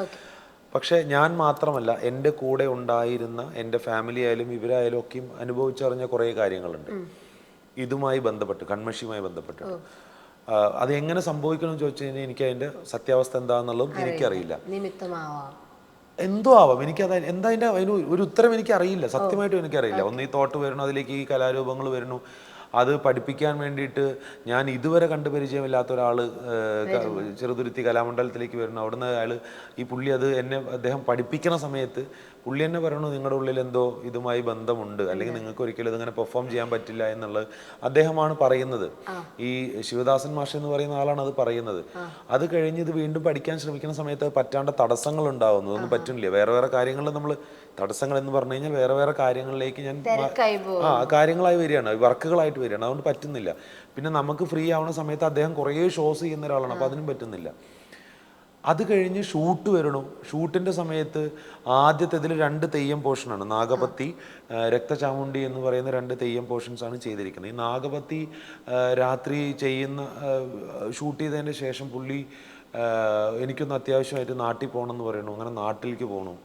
പക്ഷേ ഞാൻ മാത്രമല്ല, എൻ്റെ കൂടെ ഉണ്ടായിരുന്ന എൻ്റെ ഫാമിലി ആയാലും ഇവരായാലും ഒക്കെയും അനുഭവിച്ചറിഞ്ഞ കുറേ കാര്യങ്ങളുണ്ട് ഇതുമായി ബന്ധപ്പെട്ട്, കൺമഷിയുമായി ബന്ധപ്പെട്ട്. അത് എങ്ങനെ സംഭവിക്കണമെന്ന് ചോദിച്ചു കഴിഞ്ഞാൽ എനിക്ക് അതിൻ്റെ സത്യാവസ്ഥ എന്താണെന്നുള്ളതും എനിക്കറിയില്ല. എന്തോ ആവാം, എനിക്കത് എന്താ അതിന് ഒരു ഉത്തരം എനിക്കറിയില്ല, സത്യമായിട്ടും എനിക്കറിയില്ല. ഒന്ന് ഈ തോട്ട് വരുന്നു, അതിലേക്ക് ഈ കലാരൂപങ്ങൾ വരുന്നു, അത് പഠിപ്പിക്കാൻ വേണ്ടിയിട്ട് ഞാൻ ഇതുവരെ കണ്ടു പരിചയമില്ലാത്ത ഒരാൾ ചെറുതുരുത്തി കലാമണ്ഡലത്തിലേക്ക് വരുന്നു. അവിടുന്ന് അയാൾ ഈ പുള്ളി അത് അദ്ദേഹം പഠിപ്പിക്കുന്ന സമയത്ത് പുള്ളി തന്നെ പറയണു നിങ്ങളുടെ ഉള്ളിൽ എന്തോ ഇതുമായി ബന്ധമുണ്ട്, അല്ലെങ്കിൽ നിങ്ങൾക്ക് ഒരിക്കലും ഇതിങ്ങനെ പെർഫോം ചെയ്യാൻ പറ്റില്ല എന്നുള്ളത് അദ്ദേഹമാണ് പറയുന്നത്. ഈ ശിവദാസൻ മാഷ് എന്ന് പറയുന്ന ആളാണ് അത് പറയുന്നത്. അത് കഴിഞ്ഞ് ഇത് വീണ്ടും പഠിക്കാൻ ശ്രമിക്കുന്ന സമയത്ത് പറ്റാണ്ട തടസ്സങ്ങൾ ഉണ്ടാവുന്നു. ഒന്നും പറ്റുന്നില്ല. വേറെ വേറെ കാര്യങ്ങളിൽ നമ്മൾ തടസ്സങ്ങൾ എന്ന് പറഞ്ഞു കഴിഞ്ഞാൽ വേറെ വേറെ കാര്യങ്ങളിലേക്ക് ഞാൻ കാര്യങ്ങളായി വരികയാണ്, വർക്കുകളായിട്ട് വരികയാണ്. അതുകൊണ്ട് പറ്റുന്നില്ല. പിന്നെ നമുക്ക് ഫ്രീ ആവുന്ന സമയത്ത് അദ്ദേഹം കുറേ ഷോസ് ചെയ്യുന്ന ഒരാളാണ്, അപ്പോൾ അതിനും പറ്റുന്നില്ല. അത് കഴിഞ്ഞ് ഷൂട്ട് വരണു. ഷൂട്ടിൻ്റെ സമയത്ത് ആദ്യത്തെ ഇതിൽ 2 തെയ്യം പോർഷനാണ്, നാഗപത്തി, രക്തചാമുണ്ടി എന്ന് പറയുന്ന 2 തെയ്യം പോർഷൻസാണ് ചെയ്തിരിക്കുന്നത്. ഈ നാഗപത്തി രാത്രി ഷൂട്ട് ചെയ്തതിന് ശേഷം പുള്ളി എനിക്കൊന്ന് അത്യാവശ്യമായിട്ട് നാട്ടിൽ പോകണം എന്ന് പറയണു. അങ്ങനെ നാട്ടിലേക്ക് പോകണു.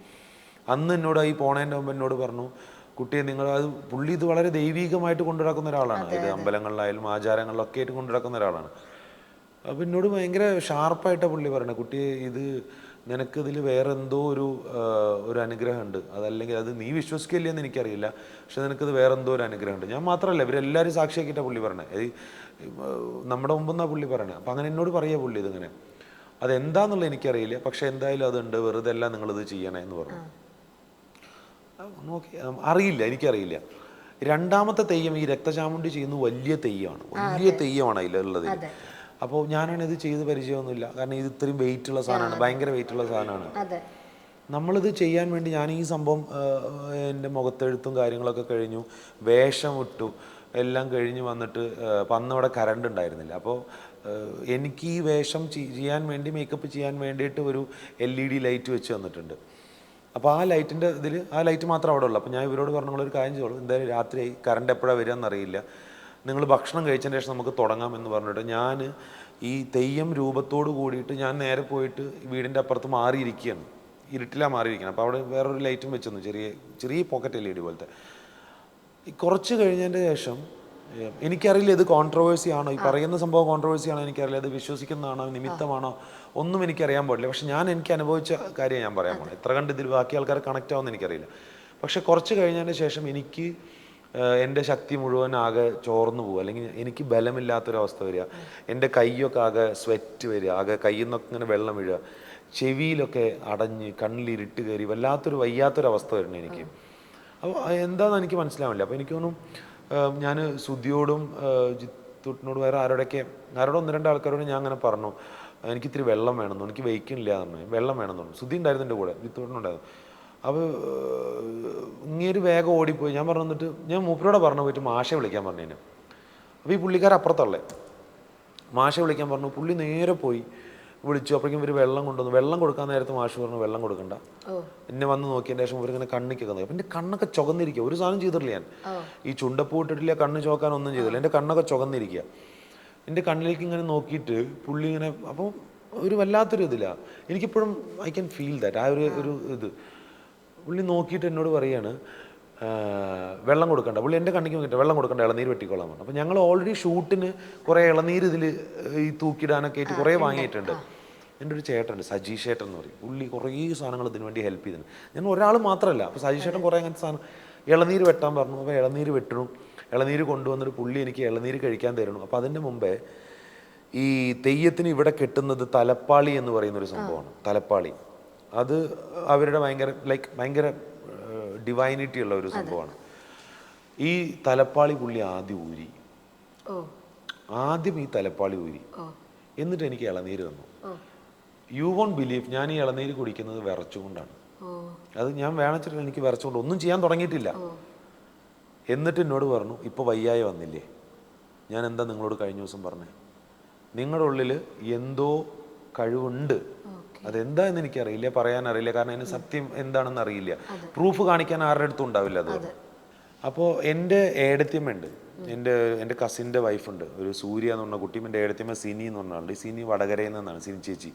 അന്ന് എന്നോട് ഈ പോണേൻ്റെ മുമ്പ് എന്നോട് പറഞ്ഞു, കുട്ടിയെ നിങ്ങൾ പുള്ളി ഇത് വളരെ ദൈവികമായിട്ട് കൊണ്ടുനടക്കുന്ന ഒരാളാണ്. ഇത് അമ്പലങ്ങളിലായാലും ആചാരങ്ങളിലൊക്കെ ആയിട്ട് കൊണ്ടുനടക്കുന്ന ഒരാളാണ്. അപ്പം എന്നോട് ഭയങ്കര ഷാർപ്പായിട്ടാണ് പുള്ളി പറയണത്, കുട്ടിയെ ഇത് നിനക്കിതിൽ വേറെ എന്തോ ഒരു അനുഗ്രഹമുണ്ട്, അതല്ലെങ്കിൽ അത് നീ വിശ്വസിക്കില്ലേ എന്ന് എനിക്കറിയില്ല, പക്ഷെ നിനക്കിത് വേറെ എന്തോ ഒരു അനുഗ്രഹമുണ്ട്. ഞാൻ മാത്രമല്ല, ഇവരെല്ലാവരും സാക്ഷിയാക്കിയിട്ടാണ് പുള്ളി പറഞ്ഞത്. നമ്മുടെ മുമ്പെന്നാണ് പുള്ളി പറയണത്. അപ്പം അങ്ങനെ എന്നോട് പറയുക പുള്ളി ഇതിങ്ങനെ, അതെന്താന്നുള്ളത് എനിക്കറിയില്ല, പക്ഷെ എന്തായാലും അതുണ്ട്, വെറുതെ അല്ല നിങ്ങളിത് ചെയ്യണേ എന്ന് പറഞ്ഞു. നോക്കി അറിയില്ല, എനിക്കറിയില്ല. രണ്ടാമത്തെ തെയ്യം ഈ രക്തചാമുണ്ടി ചെയ്യുന്ന വലിയ തെയ്യമാണ് അതിലുള്ളത്. അപ്പോൾ ഞാനാണിത് ചെയ്ത് പരിചയമൊന്നുമില്ല, കാരണം ഇത് ഇത്രയും വെയിറ്റുള്ള സാധനമാണ്, ഭയങ്കര വെയിറ്റുള്ള സാധനമാണ്. നമ്മളിത് ചെയ്യാൻ വേണ്ടി ഞാൻ ഈ സംഭവം എൻ്റെ മുഖത്തെഴുത്തും കാര്യങ്ങളൊക്കെ കഴിഞ്ഞു, വേഷം ഇട്ടു, എല്ലാം കഴിഞ്ഞ് വന്നിട്ട് അന്നവിടെ കറണ്ട് ഉണ്ടായിരുന്നില്ല. അപ്പോൾ എനിക്ക് ഈ വേഷം ചെയ്യാൻ വേണ്ടി, മേക്കപ്പ് ചെയ്യാൻ വേണ്ടിയിട്ട് ഒരു LED ലൈറ്റ് വെച്ച് തന്നിട്ടുണ്ട്. അപ്പോൾ ആ ലൈറ്റിൻ്റെ ഇതിൽ ആ ലൈറ്റ് മാത്രം അവിടെ ഉള്ളൂ. അപ്പോൾ ഞാൻ ഇവരോട് പറഞ്ഞു, നിങ്ങളൊരു കാര്യം ചെയ്തോളൂ, എന്തായാലും രാത്രിയായി, കറണ്ട് എപ്പോഴാണ് വരിക എന്നറിയില്ല, നിങ്ങൾ ഭക്ഷണം കഴിച്ചതിന് ശേഷം നമുക്ക് തുടങ്ങാം എന്ന് പറഞ്ഞിട്ട് ഞാൻ ഈ തെയ്യം രൂപത്തോട് കൂടിയിട്ട് ഞാൻ നേരെ പോയിട്ട് വീടിൻ്റെ അപ്പുറത്ത് മാറിയിരിക്കുകയാണ്, ഇരുട്ടിലാണ് മാറിയിരിക്കുകയാണ്. അപ്പോൾ അവിടെ വേറൊരു ലൈറ്റും വെച്ചെന്നു, ചെറിയ പോക്കറ്റ് LED പോലത്തെ. കുറച്ച് കഴിഞ്ഞതിൻ്റെ ശേഷം എനിക്കറിയില്ല ഇത് കോൺട്രവേഴ്സി ആണോ, ഈ പറയുന്ന സംഭവം കോൺട്രവേഴ്സി ആണോ എനിക്കറിയില്ല, അത് വിശ്വസിക്കുന്നതാണോ നിമിത്തമാണോ ഒന്നും എനിക്കറിയാൻ പാടില്ല. പക്ഷെ എനിക്ക് അനുഭവിച്ച കാര്യം ഞാൻ പറയാൻ പാടില്ല. എത്ര കണ്ട് ഇതിൽ ബാക്കി ആൾക്കാർ കണക്റ്റ് ആവുമെന്ന് എനിക്കറിയില്ല. പക്ഷെ കുറച്ച് കഴിഞ്ഞതിന് ശേഷം എനിക്ക് എൻ്റെ ശക്തി മുഴുവൻ ആകെ ചോർന്നു പോകുക, അല്ലെങ്കിൽ എനിക്ക് ബലമില്ലാത്തൊരവസ്ഥ വരിക, എൻ്റെ കൈയൊക്കെ ആകെ സ്വെറ്റ് വരിക, ആകെ കയ്യിൽ നിന്നൊക്കെ ഇങ്ങനെ വെള്ളം വീഴുക, ചെവിയിലൊക്കെ അടഞ്ഞ് കണ്ണിലിരുട്ട് കയറി വയ്യാത്തൊരവസ്ഥ വരണം എനിക്ക്. അപ്പോൾ എന്താണെന്ന് എനിക്ക് മനസ്സിലാവില്ല. അപ്പോൾ എനിക്ക് തോന്നും ഞാൻ സുധിയോടും ജിത്തുട്ടിനോടും ആരോടോ 1-2 ആൾക്കാരോട് ഞാൻ അങ്ങനെ പറഞ്ഞു, എനിക്കിത്തിരി വെള്ളം വേണമെന്നു, എനിക്ക് വെയ്ക്കുന്നില്ല എന്ന് പറഞ്ഞു, വെള്ളം വേണമെന്നു പറഞ്ഞു. സുധി ഉണ്ടായിരുന്നു എൻ്റെ കൂടെ, ജിത്തുട്ടിനുണ്ടായിരുന്നു. അപ്പോൾ ഇങ്ങേര് വേഗം ഓടിപ്പോയി. ഞാൻ പറഞ്ഞു, വന്നിട്ട് ഞാൻ മൂപ്പരോടെ പറഞ്ഞു പോയിട്ട് മാഷെ വിളിക്കാൻ പറഞ്ഞു. അപ്പോൾ ഈ പുള്ളിക്കാരൻ അപ്പുറത്തുള്ളേ മാഷെ വിളിക്കാൻ പറഞ്ഞു. പുള്ളി നേരെ പോയി വിളിച്ചു. അപ്പോഴേക്കും ഇവർ വെള്ളം കൊണ്ടുവന്നു. വെള്ളം കൊടുക്കാൻ നേരത്തെ മാഷ് പറഞ്ഞു വെള്ളം കൊടുക്കണ്ട. എന്നെ വന്ന് നോക്കിയതിൻ്റെ ശേഷം ഇവരിങ്ങനെ കണ്ണിക്കൊക്കെ നോക്കി. അപ്പം എൻ്റെ കണ്ണൊക്കെ ചുവന്നിരിക്കുക. ഒരു സാധനം ചെയ്തിട്ടില്ല ഞാൻ, ഈ ചുണ്ടപ്പൂ ഇട്ടിട്ടില്ല, കണ്ണ് ചോക്കാൻ ഒന്നും ചെയ്തില്ല. എൻ്റെ കണ്ണൊക്കെ ചുവന്നിരിക്കുക. എൻ്റെ കണ്ണിലേക്ക് ഇങ്ങനെ നോക്കിയിട്ട് പുള്ളി ഇങ്ങനെ, അപ്പോൾ ഒരു വല്ലാത്തൊരു ഇതിലാണ് എനിക്കിപ്പോഴും, ഐ ക്യാൻ ഫീൽ ദാറ്റ്. ആ ഒരു ഇത് പുള്ളി നോക്കിയിട്ട് എന്നോട് പറയാണ് വെള്ളം കൊടുക്കണ്ട. പുള്ളി എൻ്റെ കണ്ണിക്ക് നോക്കിയിട്ട് വെള്ളം കൊടുക്കണ്ട, ഇളനീര് വെട്ടിക്കൊള്ളാൻ പറഞ്ഞു. അപ്പോൾ ഞങ്ങൾ ഓൾറെഡി ഷൂട്ടിന് കുറേ ഇളനീര് ഇതിൽ ഈ തൂക്കിയിടാനൊക്കെ ആയിട്ട് കുറേ വാങ്ങിയിട്ടുണ്ട്. എൻ്റെ ഒരു ചേട്ടനുണ്ട്, സജീഷ് ചേട്ടൻ എന്ന് പറയും. പുള്ളി കുറേ സാധനങ്ങൾ ഇതിന് വേണ്ടി ഹെൽപ്പ് ചെയ്തിട്ടുണ്ട്. ഞാൻ ഒരാൾ മാത്രമല്ല. അപ്പോൾ സജീഷ് ചേട്ടൻ കുറേ അങ്ങനത്തെ സാധനം ഇളനീര് വെട്ടാൻ പറഞ്ഞു. അപ്പോൾ ഇളനീര് വെട്ടണു. ഇളനീര് കൊണ്ടുവന്നിട്ട് പുള്ളി എനിക്ക് ഇളനീര് കഴിക്കാൻ തരണം. അപ്പോൾ അതിൻ്റെ മുമ്പേ ഈ തെയ്യത്തിന് ഇവിടെ കെട്ടുന്നത് തലപ്പാളി എന്ന് പറയുന്നൊരു സംഭവമാണ്. തലപ്പാളി അത് അവരുടെ ഭയങ്കര ഡിവൈനിറ്റി ഉള്ള ഒരു സംഭവമാണ്. ഈ തലപ്പാളി പുള്ളി ആദ്യം ഈ തലപ്പാളി ഊരി എന്നിട്ട് എനിക്ക് ഇളനീര് തന്നു. യു വോണ്ട് ബിലീവ്, ഞാൻ ഈ ഇളനീര് കുടിക്കുന്നത് വിറച്ചുകൊണ്ടാണ്. അത് ഞാൻ വേണച്ചിട്ട് എനിക്ക് വിറച്ചുകൊണ്ട് ഒന്നും ചെയ്യാൻ തുടങ്ങിയിട്ടില്ല. എന്നിട്ട് എന്നോട് പറഞ്ഞു, ഇപ്പോൾ വയ്യായ വന്നില്ലേ, ഞാൻ എന്താ നിങ്ങളോട് കഴിഞ്ഞ ദിവസം പറഞ്ഞേ, നിങ്ങളുടെ ഉള്ളിൽ എന്തോ കഴിവുണ്ട്, അതെന്താന്ന് എനിക്കറിയില്ല, പറയാനറിയില്ല, കാരണം അതിന് സത്യം എന്താണെന്ന് അറിയില്ല, പ്രൂഫ് കാണിക്കാൻ ആരുടെ അടുത്തും ഉണ്ടാവില്ല അത്. അപ്പോൾ എൻ്റെ ഏടത്തിയമ്മയുണ്ട്, എൻ്റെ കസിൻ്റെ വൈഫുണ്ട്, ഒരു സൂര്യ എന്ന് പറഞ്ഞ കുട്ടിയും എൻ്റെ ഏടത്തിയമ്മ സിനി എന്ന് പറഞ്ഞ ആളുണ്ട്. ഈ സിനി വടകരയിൽ നിന്നാണ്, സിനി ചേച്ചി.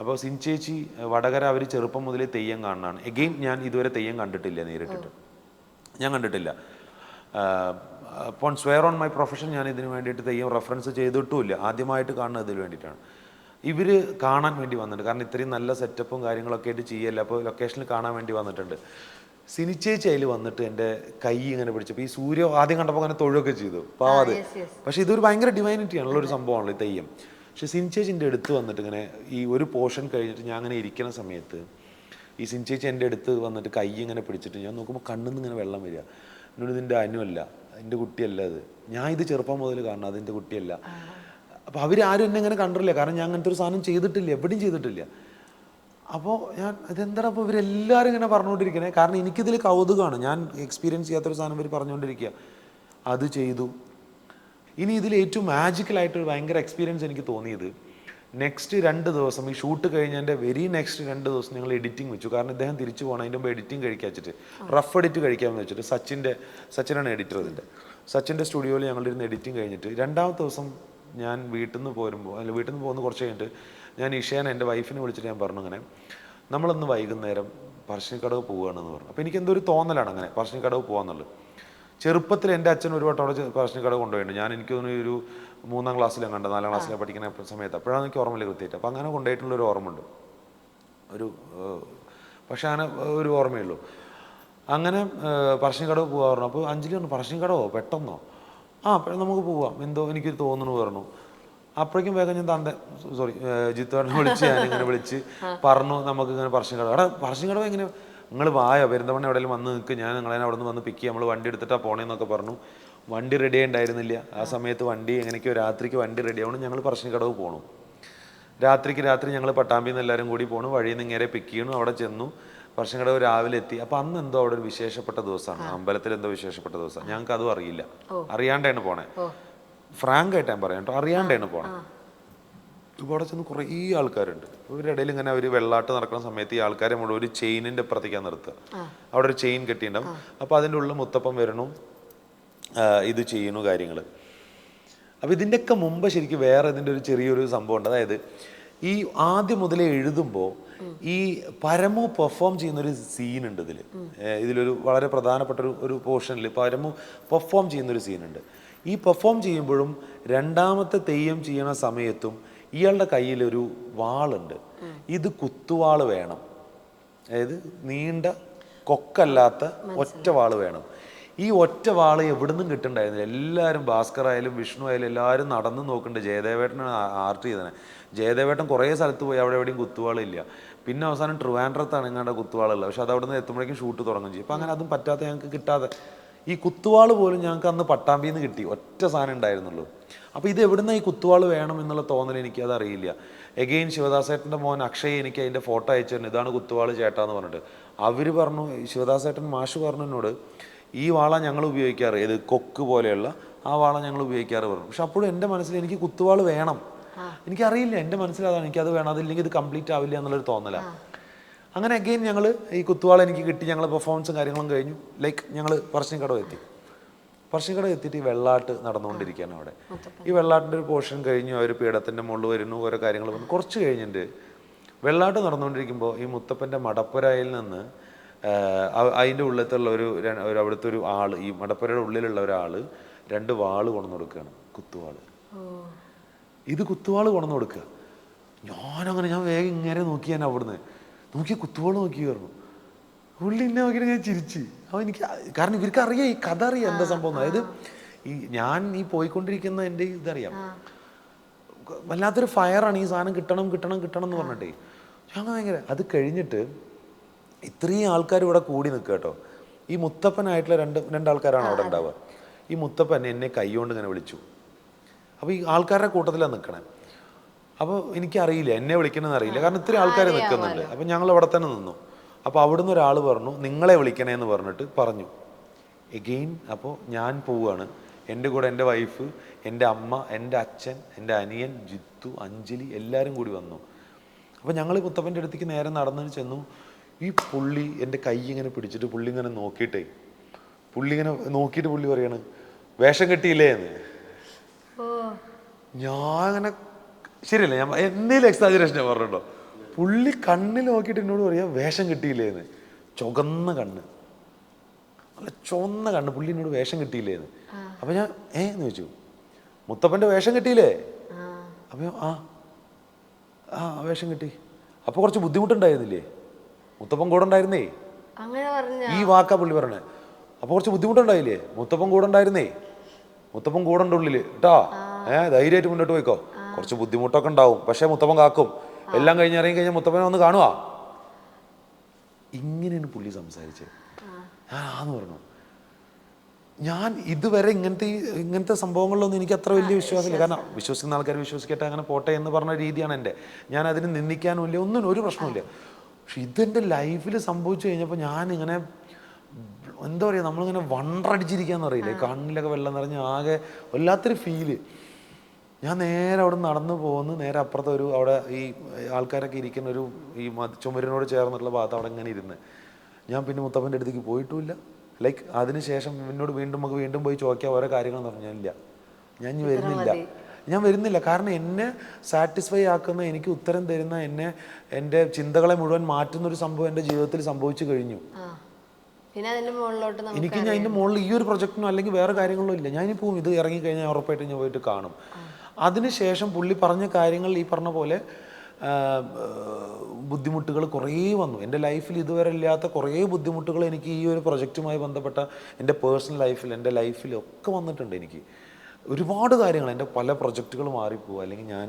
അപ്പോൾ സിനി ചേച്ചി വടകര അവർ ചെറുപ്പം മുതലേ തെയ്യം കാണുന്നതാണ്. എഗെയിൻ ഞാൻ ഇതുവരെ തെയ്യം കണ്ടിട്ടില്ല, നേരിട്ടിട്ട് ഞാൻ കണ്ടിട്ടില്ല. അപ്പോൾ സ്വെയർ ഓൺ മൈ പ്രൊഫഷൻ, ഞാൻ ഇതിന് വേണ്ടിയിട്ട് തെയ്യം റെഫറൻസ് ചെയ്തിട്ടുമില്ല, ആദ്യമായിട്ട് കാണുന്നത് ഇതിന് വേണ്ടിയിട്ടാണ്. ഇവർ കാണാൻ വേണ്ടി വന്നിട്ടുണ്ട്, കാരണം ഇത്രയും നല്ല സെറ്റപ്പും കാര്യങ്ങളൊക്കെ ആയിട്ട് ചെയ്യല്ല, അപ്പോൾ ലൊക്കേഷനിൽ കാണാൻ വേണ്ടി വന്നിട്ടുണ്ട്. സിനിച്ചേച്ചി അതിൽ വന്നിട്ട് എൻ്റെ കൈ ഇങ്ങനെ പിടിച്ചപ്പോൾ ഈ സൂര്യ ആദ്യം കണ്ടപ്പോൾ അങ്ങനെ തൊഴുകയൊക്കെ ചെയ്തു, പാവാതെ. പക്ഷെ ഇതൊരു ഭയങ്കര ഡിവൈനിറ്റി ആണുള്ളൊരു സംഭവമാണല്ലോ ഈ തെയ്യം. പക്ഷെ സിനിച്ചേച്ചിൻ്റെ അടുത്ത് വന്നിട്ട് ഇങ്ങനെ ഈ ഒരു പോർഷൻ കഴിഞ്ഞിട്ട് ഞാൻ അങ്ങനെ ഇരിക്കുന്ന സമയത്ത് ഈ സിൻചേച്ചി എൻ്റെ അടുത്ത് വന്നിട്ട് കൈ ഇങ്ങനെ പിടിച്ചിട്ട് ഞാൻ നോക്കുമ്പോൾ കണ്ണിൽ നിന്ന് ഇങ്ങനെ വെള്ളം വരിക. എന്നോട് ഇതിൻ്റെ അനുവല്ല, എൻ്റെ കുട്ടിയല്ല അത്, ഞാൻ ഇത് ചെറുപ്പം മുതൽ കാണണം, അതിൻ്റെ കുട്ടിയല്ല. അപ്പോൾ അവരാരും എന്നെ ഇങ്ങനെ കണ്ടിട്ടില്ല, കാരണം ഞാൻ അങ്ങനത്തെ ഒരു സാധനം ചെയ്തിട്ടില്ല, എവിടെയും ചെയ്തിട്ടില്ല. അപ്പോൾ ഞാൻ ഇതെന്താണ് അപ്പോൾ ഇവരെല്ലാവരും ഇങ്ങനെ പറഞ്ഞുകൊണ്ടിരിക്കണേ, കാരണം എനിക്കിതിൽ കൗതുകമാണ്, ഞാൻ എക്സ്പീരിയൻസ് ചെയ്യാത്തൊരു സാധനം ഇവർ പറഞ്ഞുകൊണ്ടിരിക്കുക. അത് ചെയ്തു. ഇനി ഇതിൽ ഏറ്റവും മാജിക്കലായിട്ടൊരു ഭയങ്കര എക്സ്പീരിയൻസ് എനിക്ക് തോന്നിയത് നെക്സ്റ്റ് 2 ദിവസം ഈ ഷൂട്ട് കഴിഞ്ഞതിൻ്റെ നെക്സ്റ്റ് 2 ദിവസം ഞങ്ങൾ എഡിറ്റിംഗ് വെച്ചു. കാരണം ഇദ്ദേഹം തിരിച്ചു പോകണം, അതിൻ്റെ മുമ്പ് എഡിറ്റിംഗ് കഴിക്കാൻ വെച്ചിട്ട് റഫ് എഡിറ്റ് കഴിക്കാമെന്ന് വെച്ചിട്ട് സച്ചിനാണ് എഡിറ്റർ ഇതിൻ്റെ. സച്ചിൻ്റെ സ്റ്റുഡിയോയിൽ ഞങ്ങളിരുന്ന് എഡിറ്റിംഗ് കഴിഞ്ഞിട്ട് 2ാമത്തെ ദിവസം ഞാൻ വീട്ടിൽ നിന്ന് പോകുന്ന കുറച്ച് കഴിഞ്ഞിട്ട് ഞാൻ ഇഷേനെ എൻ്റെ വൈഫിനെ വിളിച്ചിട്ട് ഞാൻ പറഞ്ഞു, അങ്ങനെ നമ്മളൊന്ന് വൈകുന്നേരം പറശ്ശിനിക്കടവ് പോവുകയാണെന്ന് പറഞ്ഞു. അപ്പോൾ എനിക്ക് എന്തോ ഒരു തോന്നലാണ് അങ്ങനെ പറശ്ശിനിക്കടവ് പോകാന്നുള്ളത്. ചെറുപ്പത്തിൽ എൻ്റെ അച്ഛൻ ഒരു വട്ടം അവിടെ പറശ്ശിനിക്കടവ് കൊണ്ടുപോയിട്ടുണ്ട്. ഞാൻ എനിക്ക് തോന്നുന്നു ഒരു 3ാം ക്ലാസ്സിലും കണ്ട 4ാം ക്ലാസ്സിലും പഠിക്കുന്ന സമയത്ത്, അപ്പോഴാണ് എനിക്ക് ഓർമ്മയില്ല കൃത്യമായിട്ട്. അപ്പോൾ അങ്ങനെ കൊണ്ടുപോയിട്ടുള്ളൊരു ഓർമ്മയുണ്ട്, പക്ഷേ അങ്ങനെ ഒരു ഓർമ്മയുള്ളൂ. അങ്ങനെ പറശ്ശിനിക്കടവ് പോകാൻ പറഞ്ഞു. അപ്പോൾ അഞ്ജലി പറഞ്ഞു, പറശ്ശിനിക്കടവോ പെട്ടെന്നോ? നമുക്ക് പോവാം, എന്തോ എനിക്കൊരു തോന്നുന്നു പറഞ്ഞു. അപ്പോഴേക്കും വേഗം ഞാൻ ജിത്തുവിനെ വിളിച്ച് ഞാനിങ്ങനെ വിളിച്ച് പറഞ്ഞു, നമുക്ക് ഇങ്ങനെ പറശ്ശിനിക്കടവ് എങ്ങനെ, നിങ്ങൾ വായോ പെരിന്തൽമണ്ണ എവിടെയെങ്കിലും വന്ന് നിൽക്ക്, ഞാൻ നിങ്ങളെ അവിടെ നിന്ന് വന്ന് പിക്ക് ചെയ്യാം, നമ്മൾ വണ്ടി എടുത്തിട്ടാണ് പോണേന്നൊക്കെ പറഞ്ഞു. വണ്ടി റെഡി ഉണ്ടായിരുന്നില്ല ആ സമയത്ത്. വണ്ടി എങ്ങനെയൊക്കെയോ രാത്രിക്ക് വണ്ടി റെഡി ആവണം, ഞങ്ങൾ പറശ്ശിനിക്കടവ് പോകണം. രാത്രി ഞങ്ങൾ പട്ടാമ്പിയിൽ നിന്ന് എല്ലാവരും കൂടി പോകണം, വഴിയിൽ നിന്ന് ഇങ്ങനെ പിക്ക് ചെയ്യണം. അവിടെ ചെന്നു, പറശ്ശിനിക്കടവ് രാവിലെ എത്തി. അപ്പോൾ അന്ന് എന്തോ അവിടെ ഒരു വിശേഷപ്പെട്ട ദിവസമാണ്, അമ്പലത്തിൽ എന്തോ വിശേഷപ്പെട്ട ദിവസമാണ്. ഞങ്ങൾക്ക് അതും അറിയില്ല, അറിയാണ്ടാണ് പോണേ. ഫ്രാങ്ക് ആയിട്ട് ഞാൻ പറയാം കേട്ടോ, അറിയാണ്ടാണ് പോണേ. ഇപ്പോൾ അവിടെ ചെന്ന് കുറേ ആൾക്കാരുണ്ട്. ഇവരുടെ ഇടയിൽ ഇങ്ങനെ അവർ വെള്ളാട്ട് നടക്കുന്ന സമയത്ത് ഈ ആൾക്കാരെ മുഴുവൻ ഒരു ചെയിനിൻ്റെ അപ്പുറത്തേക്കാണ് നിർത്തുക. അവിടെ ഒരു ചെയിൻ കെട്ടിയിട്ടുണ്ടാവും. അപ്പോൾ അതിൻ്റെ ഉള്ളിൽ മുത്തപ്പൻ വരണം, ഇത് ചെയ്യുന്നു കാര്യങ്ങൾ. അപ്പോൾ ഇതിൻ്റെയൊക്കെ മുമ്പ് ശരിക്കും വേറെ ഇതിൻ്റെ ഒരു ചെറിയൊരു സംഭവം ഉണ്ട്. അതായത് ഈ ആദ്യം മുതലേ എഴുതുമ്പോൾ ഈ പരമു പെർഫോം ചെയ്യുന്നൊരു സീനുണ്ട് ഇതിലൊരു വളരെ പ്രധാനപ്പെട്ട ഒരു പോർഷനിൽ പരമു പെർഫോം ചെയ്യുന്നൊരു സീനുണ്ട്. ഈ പെർഫോം ചെയ്യുമ്പോഴും 2ാമത്തെ തെയ്യം ചെയ്യണ സമയത്തും ഇയാളുടെ കയ്യിലൊരു വാളുണ്ട്. ഇത് കുത്തുവാള് വേണം, അതായത് നീണ്ട കൊക്കല്ലാത്ത ഒറ്റ വാള് വേണം. ഈ ഒറ്റ വാള് എവിടുന്നും കിട്ടുന്നുണ്ടായിരുന്നില്ല. എല്ലാവരും ഭാസ്കർ ആയാലും വിഷ്ണു ആയാലും എല്ലാവരും നടന്ന് നോക്കുന്നുണ്ട്. ജയദേവേട്ടനാണ് ആർട്ട് ചെയ്തത്. ജയദേവേട്ടൻ കുറേ സ്ഥലത്ത് പോയി, അവിടെ എവിടെയും കുത്തുവാളില്ല. പിന്നെ അവസാനം ട്രിവാൻഡ്രത്താണ് ഇങ്ങാണ്ട് കുത്തുവാളുള്ളത്. പക്ഷെ അത് അവിടെ നിന്ന് എത്തുമ്പോഴേക്കും ഷൂട്ട് തുടങ്ങും ചെയ്യും. അപ്പം അങ്ങനെ അതും പറ്റാത്ത ഞങ്ങൾക്ക് കിട്ടാതെ ഈ കുത്തുവാള് പോലും ഞങ്ങൾക്ക് അന്ന് പട്ടാമ്പിയിൽ നിന്ന് കിട്ടി, ഒറ്റ സാധനം ഉണ്ടായിരുന്നുള്ളൂ. അപ്പോൾ ഇത് എവിടുന്ന ഈ കുത്തുവാള് വേണം എന്നുള്ള തോന്നൽ എനിക്കത് അറിയില്ല. എഗെയിൻ ശിവദാസേട്ടൻ്റെ മോൻ അക്ഷയ് എനിക്ക് അതിൻ്റെ ഫോട്ടോ അയച്ചു തരുന്നു, ഇതാണ് കുത്തുവാള് ചേട്ടാന്ന് പറഞ്ഞിട്ട്. അവർ പറഞ്ഞു, ശിവദാസേട്ടൻ മാഷ് പറഞ്ഞു എന്നോട്, ഈ വാള ഞങ്ങൾ ഉപയോഗിക്കാറ്, ഏത് കൊക്ക് പോലെയുള്ള ആ വാള ഞങ്ങൾ ഉപയോഗിക്കാറ് പറഞ്ഞു. പക്ഷെ അപ്പോഴും എൻ്റെ മനസ്സിൽ എനിക്ക് കുത്തുവാള് വേണം, എനിക്കറിയില്ല, എൻ്റെ മനസ്സിലതാണ് എനിക്കത് വേണം, അതില്ലെങ്കിൽ ഇത് കംപ്ലീറ്റ് ആവില്ല എന്നുള്ളൊരു തോന്നലാണ്. അങ്ങനെ അഗെയിൻ ഞങ്ങൾ ഈ കുത്തുവാള എനിക്ക് കിട്ടി, ഞങ്ങൾ പെർഫോമൻസും കാര്യങ്ങളും കഴിഞ്ഞു. ഞങ്ങൾ പറശ്ശിനിക്കടവ് എത്തിയിട്ട് ഈ വെള്ളാട്ട് നടന്നുകൊണ്ടിരിക്കുകയാണ് അവിടെ. ഈ വെള്ളാട്ടിൻ്റെ ഒരു പോർഷൻ കഴിഞ്ഞു, അവർ പീഠത്തിൻ്റെ മുകളിൽ വരുന്നു, ഓരോ കാര്യങ്ങൾ വന്നു. കുറച്ച് കഴിഞ്ഞിട്ട് വെള്ളാട്ട് നടന്നുകൊണ്ടിരിക്കുമ്പോൾ ഈ മുത്തപ്പൻ്റെ മടപ്പുരയിൽ നിന്ന് അതിൻ്റെ ഉള്ളിലുള്ള അവിടുത്തെ ഒരു ആള്, ഈ മടപ്പുരയുടെ ഉള്ളിലുള്ള ഒരാൾ 2 വാള് കൊണ്ടു കൊടുക്കുകയാണ്, കുത്തുവാള്. ഇത് കുത്തുവാള് കൊണ്ടു കൊടുക്കുക. ഞാൻ വേഗം ഇങ്ങനെ നോക്കി, ഞാൻ അവിടുന്ന് നോക്കി കുത്തുവാള് നോക്കി കയറുന്നു. പുള്ളി എന്നെ നോക്കിയിട്ട് ഞാൻ ചിരിച്ച്. അപ്പോൾ എനിക്ക്, കാരണം ഇവർക്ക് അറിയാം, ഈ കഥ അറിയാം എന്താ സംഭവം. അതായത് ഞാൻ പോയിക്കൊണ്ടിരിക്കുന്ന എൻ്റെ ഇതറിയാം, വല്ലാത്തൊരു ഫയറാണ് ഈ സാധനം കിട്ടണം എന്ന് പറഞ്ഞിട്ടേ. ഞാൻ ഭയങ്കര അത് കഴിഞ്ഞിട്ട് ഇത്രയും ആൾക്കാർ ഇവിടെ കൂടി നിൽക്കുക കേട്ടോ. ഈ മുത്തപ്പനായിട്ടുള്ള രണ്ടാൾക്കാരാണ് അവിടെ ഉണ്ടാവുക. ഈ മുത്തപ്പൻ എന്നെ കൈകൊണ്ട് ഇങ്ങനെ വിളിച്ചു. അപ്പോൾ ഈ ആൾക്കാരുടെ കൂട്ടത്തിലാണ് നിൽക്കണേ. അപ്പോൾ എനിക്കറിയില്ല, എന്നെ വിളിക്കണമെന്ന് അറിയില്ല, കാരണം ഇത്രയും ആൾക്കാർ നിൽക്കുന്നുണ്ട്. അപ്പം ഞങ്ങൾ അവിടെ തന്നെ നിന്നു. അപ്പോൾ അവിടുന്ന് ഒരാൾ പറഞ്ഞു, നിങ്ങളെ വിളിക്കണേന്ന് പറഞ്ഞിട്ട് പറഞ്ഞു. എഗെയിൻ അപ്പോൾ ഞാൻ പോവുകയാണ്. എൻ്റെ കൂടെ എൻ്റെ വൈഫ്, എൻ്റെ അമ്മ, എൻ്റെ അച്ഛൻ, എൻ്റെ അനിയൻ, ജിത്തു, അഞ്ജലി എല്ലാവരും കൂടി വന്നു. അപ്പോൾ ഞങ്ങൾ മുത്തപ്പൻ്റെ അടുത്തേക്ക് നേരെ നടന്നു ചെന്നു. ഈ പുള്ളി എൻ്റെ കൈ ഇങ്ങനെ പിടിച്ചിട്ട് പുള്ളി ഇങ്ങനെ നോക്കിയിട്ട് പുള്ളി പറയാണ്, വേഷം കെട്ടിയില്ലേ എന്ന്. ഞാൻ അങ്ങനെ ശരിയല്ല, ഞാൻ എന്തെങ്കിലും എക്സാജറേഷൻ ഞാൻ പറഞ്ഞിട്ടോ. പുള്ളി കണ്ണിൽ നോക്കിയിട്ട് എന്നോട് പറയാ, വേഷം കിട്ടിയില്ലേ എന്ന്. ചുവന്ന കണ്ണ്, നല്ല ചുവന്ന കണ്ണ്. പുള്ളി എന്നോട് വേഷം കിട്ടിയില്ലേ എന്ന്. അപ്പൊ ഞാൻ എന്ന് ചോദിച്ചു, മുത്തപ്പൻ്റെ വേഷം കിട്ടിയില്ലേ? അപ്പൊ വേഷം കിട്ടി. അപ്പൊ കുറച്ച് ബുദ്ധിമുട്ടുണ്ടായിരുന്നില്ലേ? മുത്തപ്പൻ കൂടെ ഉണ്ടായിരുന്നേ, ഈ വാക്കാ പുള്ളി പറഞ്ഞേ. അപ്പൊ കുറച്ച് ബുദ്ധിമുട്ടുണ്ടായില്ലേ? മുത്തപ്പൻ കൂടെ ഉണ്ടായിരുന്നേ, മുത്തപ്പൻ കൂടെ ഉണ്ട് ഉള്ളില് കേട്ടോ. ധൈര്യമായിട്ട് മുന്നോട്ട് പോയിക്കോ. കുറച്ച് ബുദ്ധിമുട്ടൊക്കെ ഉണ്ടാവും, പക്ഷെ മുത്തപ്പൻ കാക്കും. എല്ലാം കഴിഞ്ഞിറങ്ങി കഴിഞ്ഞാൽ മുത്തപ്പനെ ഒന്ന് കാണുക. ഇങ്ങനെയാണ് പുള്ളി സംസാരിച്ചത്. ആന്ന് പറഞ്ഞു. ഞാൻ ഇതുവരെ ഇങ്ങനത്തെ സംഭവങ്ങളിലൊന്നും എനിക്ക് അത്ര വലിയ വിശ്വാസമില്ല. കാരണം വിശ്വസിക്കുന്ന ആൾക്കാർ വിശ്വസിക്കട്ടെ, അങ്ങനെ പോട്ടെ എന്ന് പറഞ്ഞ രീതിയാണ് എൻ്റെ. ഞാൻ അതിന് നിന്ദിക്കാനും ഇല്ല, ഒന്നും ഒരു പ്രശ്നമില്ല. പക്ഷെ ഇതെൻ്റെ ലൈഫിൽ സംഭവിച്ചു കഴിഞ്ഞപ്പോൾ ഞാനിങ്ങനെ എന്താ പറയുക, നമ്മളിങ്ങനെ വണ്ടടിച്ചിരിക്കാന്ന് പറയില്ലേ, കണ്ണിലൊക്കെ വെള്ളം നിറഞ്ഞ് ആകെ വല്ലാത്തൊരു ഫീല്. ഞാൻ നേരെ അവിടെ നടന്നു പോകുന്നു, നേരെ അപ്പുറത്തെ അവിടെ ഈ ആൾക്കാരൊക്കെ ഇരിക്കുന്ന ഈ ചുമരിനോട് ചേർന്നിട്ടുള്ള ഭാഗത്ത് അവിടെ ഇങ്ങനെ ഇരുന്ന്. ഞാൻ പിന്നെ മുത്തപ്പൻ്റെ അടുത്തേക്ക് പോയിട്ടുമില്ല. ലൈക്ക് അതിനുശേഷം എന്നോട് നമുക്ക് വീണ്ടും പോയി ചോദിക്കാൻ ഓരോ കാര്യങ്ങൾ പറഞ്ഞില്ല. ഞാൻ വരുന്നില്ല. കാരണം എന്നെ സാറ്റിസ്ഫൈ ആക്കുന്ന, എനിക്ക് ഉത്തരം തരുന്ന, എൻ്റെ ചിന്തകളെ മുഴുവൻ മാറ്റുന്നൊരു സംഭവം എൻ്റെ ജീവിതത്തിൽ സംഭവിച്ചു കഴിഞ്ഞു. എനിക്ക് ഞാൻ അതിൻ്റെ മുകളിൽ ഈ ഒരു പ്രൊജക്റ്റിനോ അല്ലെങ്കിൽ വേറെ കാര്യങ്ങളോ ഇല്ല. ഞാനിനി പോവും, ഇത് ഇറങ്ങിക്കഴിഞ്ഞാൽ ഉറപ്പായിട്ട് ഞാൻ പോയിട്ട് കാണും. അതിനുശേഷം പുള്ളി പറഞ്ഞ കാര്യങ്ങൾ ഈ പറഞ്ഞ പോലെ ബുദ്ധിമുട്ടുകൾ കുറേ വന്നു എൻ്റെ ലൈഫിൽ. ഇതുവരെ ഇല്ലാത്ത കുറേ ബുദ്ധിമുട്ടുകൾ എനിക്ക് ഈ ഒരു പ്രൊജക്റ്റുമായി ബന്ധപ്പെട്ട എൻ്റെ പേഴ്സണൽ ലൈഫിൽ, എൻ്റെ ലൈഫിലൊക്കെ വന്നിട്ടുണ്ട്. എനിക്ക് ഒരുപാട് കാര്യങ്ങൾ, എൻ്റെ പല പ്രൊജക്റ്റുകൾ മാറിപ്പോവുക, അല്ലെങ്കിൽ ഞാൻ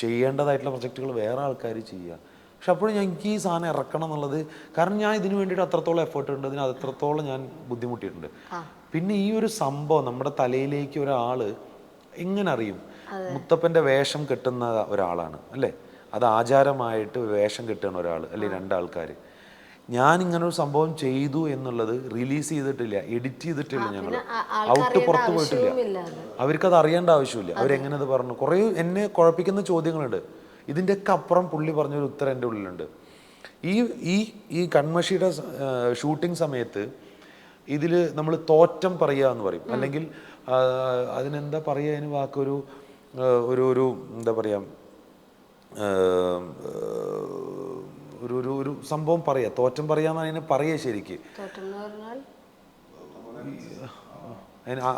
ചെയ്യേണ്ടതായിട്ടുള്ള പ്രൊജക്റ്റുകൾ വേറെ ആൾക്കാർ ചെയ്യുക. പക്ഷെ അപ്പോഴും എനിക്ക് ഈ സാധനം ഇറക്കണം എന്നുള്ളത്, കാരണം ഞാൻ ഇതിനു വേണ്ടിയിട്ട് അത്രത്തോളം എഫേർട്ട് ഉണ്ട്, അതിന് അത്രത്തോളം ഞാൻ ബുദ്ധിമുട്ടിയിട്ടുണ്ട്. പിന്നെ ഈ ഒരു സംഭവം നമ്മുടെ തലയിലേക്ക് ഒരാൾ എങ്ങനെ അറിയും? മുത്തപ്പൻ്റെ വേഷം കെട്ടുന്ന ഒരാളാണ് അല്ലേ, അത് ആചാരമായിട്ട് വേഷം കെട്ടുന്ന ഒരാൾ അല്ലെങ്കിൽ രണ്ടാൾക്കാർ. ഞാൻ ഇങ്ങനൊരു സംഭവം ചെയ്തു എന്നുള്ളത് റിലീസ് ചെയ്തിട്ടില്ല, എഡിറ്റ് ചെയ്തിട്ടില്ല, ഞങ്ങൾ ഔട്ട് പുറത്ത് പോയിട്ടില്ല. അവർക്കത് അറിയേണ്ട ആവശ്യമില്ല. അവരെങ്ങനെ അത് പറഞ്ഞു? കുറേ എന്നെ കുഴപ്പിക്കുന്ന ചോദ്യങ്ങളുണ്ട്. ഇതിൻ്റെയൊക്കെ അപ്പുറം പുള്ളി പറഞ്ഞൊരു ഉത്തരം എൻ്റെ ഉള്ളിലുണ്ട്. ഈ കൺമഷിയുടെ ഷൂട്ടിംഗ് സമയത്ത് ഇതിൽ നമ്മൾ തോറ്റം പറയുക എന്ന് പറയും, അല്ലെങ്കിൽ അതിനെന്താ പറയുക, അതിന് വാക്കൊരു ഒരു എന്താ പറയുക, ഒരു സംഭവം പറയാ, തോറ്റം പറയാന്ന് അതിനെ പറയാ. ശരിക്ക്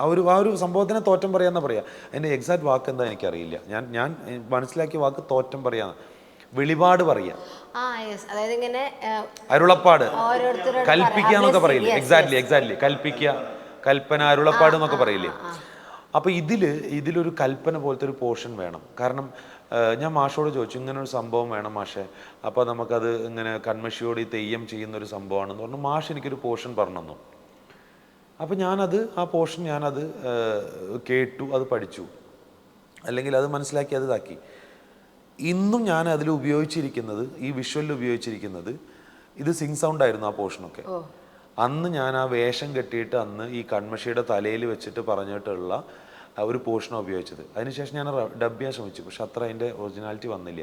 ആ ഒരു സംഭവത്തിനെ തോറ്റം പറയാന്നാ പറയാ. അതിന്റെ എക്സാക്ട് വാക്ക് എന്താ എനിക്കറിയില്ല. ഞാൻ മനസ്സിലാക്കിയ വാക്ക് തോറ്റം പറയാന്ന്, വെളിപാട് പറയാ, അരുളപ്പാട്, കൽപ്പിക്കുക പറയില്ലേ. എക്സാക്ട്ലി കൽപ്പിക്കുക, കൽപ്പന, അരുളപ്പാട് എന്നൊക്കെ പറയില്ലേ. അപ്പൊ ഇതിലൊരു കൽപ്പന പോലത്തെ ഒരു പോർഷൻ വേണം. കാരണം ഞാൻ മാഷോട് ചോദിച്ചു, ഇങ്ങനെ ഒരു സംഭവം വേണം മാഷെ, അപ്പോൾ നമുക്കത് ഇങ്ങനെ കൺമഷിയോട് ഈ തെയ്യം ചെയ്യുന്നൊരു സംഭവമാണെന്ന് പറഞ്ഞു. മാഷ് എനിക്കൊരു പോർഷൻ പറഞ്ഞു തന്നു. അപ്പോൾ ആ പോർഷൻ ഞാനത് കേട്ടു, അത് പഠിച്ചു, അല്ലെങ്കിൽ അത് മനസ്സിലാക്കി, അത് ഇതാക്കി. ഇന്നും ഞാൻ അതിൽ ഉപയോഗിച്ചിരിക്കുന്നത്, ഈ വിഷ്വലിൽ ഉപയോഗിച്ചിരിക്കുന്നത്, ഇത് സിങ് സൗണ്ട് ആയിരുന്നു ആ പോർഷനൊക്കെ. അന്ന് ഞാൻ ആ വേഷം കെട്ടിയിട്ട് അന്ന് ഈ കൺമഷിയുടെ തലയിൽ വെച്ചിട്ട് പറഞ്ഞിട്ടുള്ള ഒരു പോർഷനാണ് ഉപയോഗിച്ചത്. അതിനുശേഷം ഞാൻ ഡബ് ചെയ്യാൻ ശ്രമിച്ചു, പക്ഷെ അത്ര അതിൻ്റെ ഒറിജിനാലിറ്റി വന്നില്ല.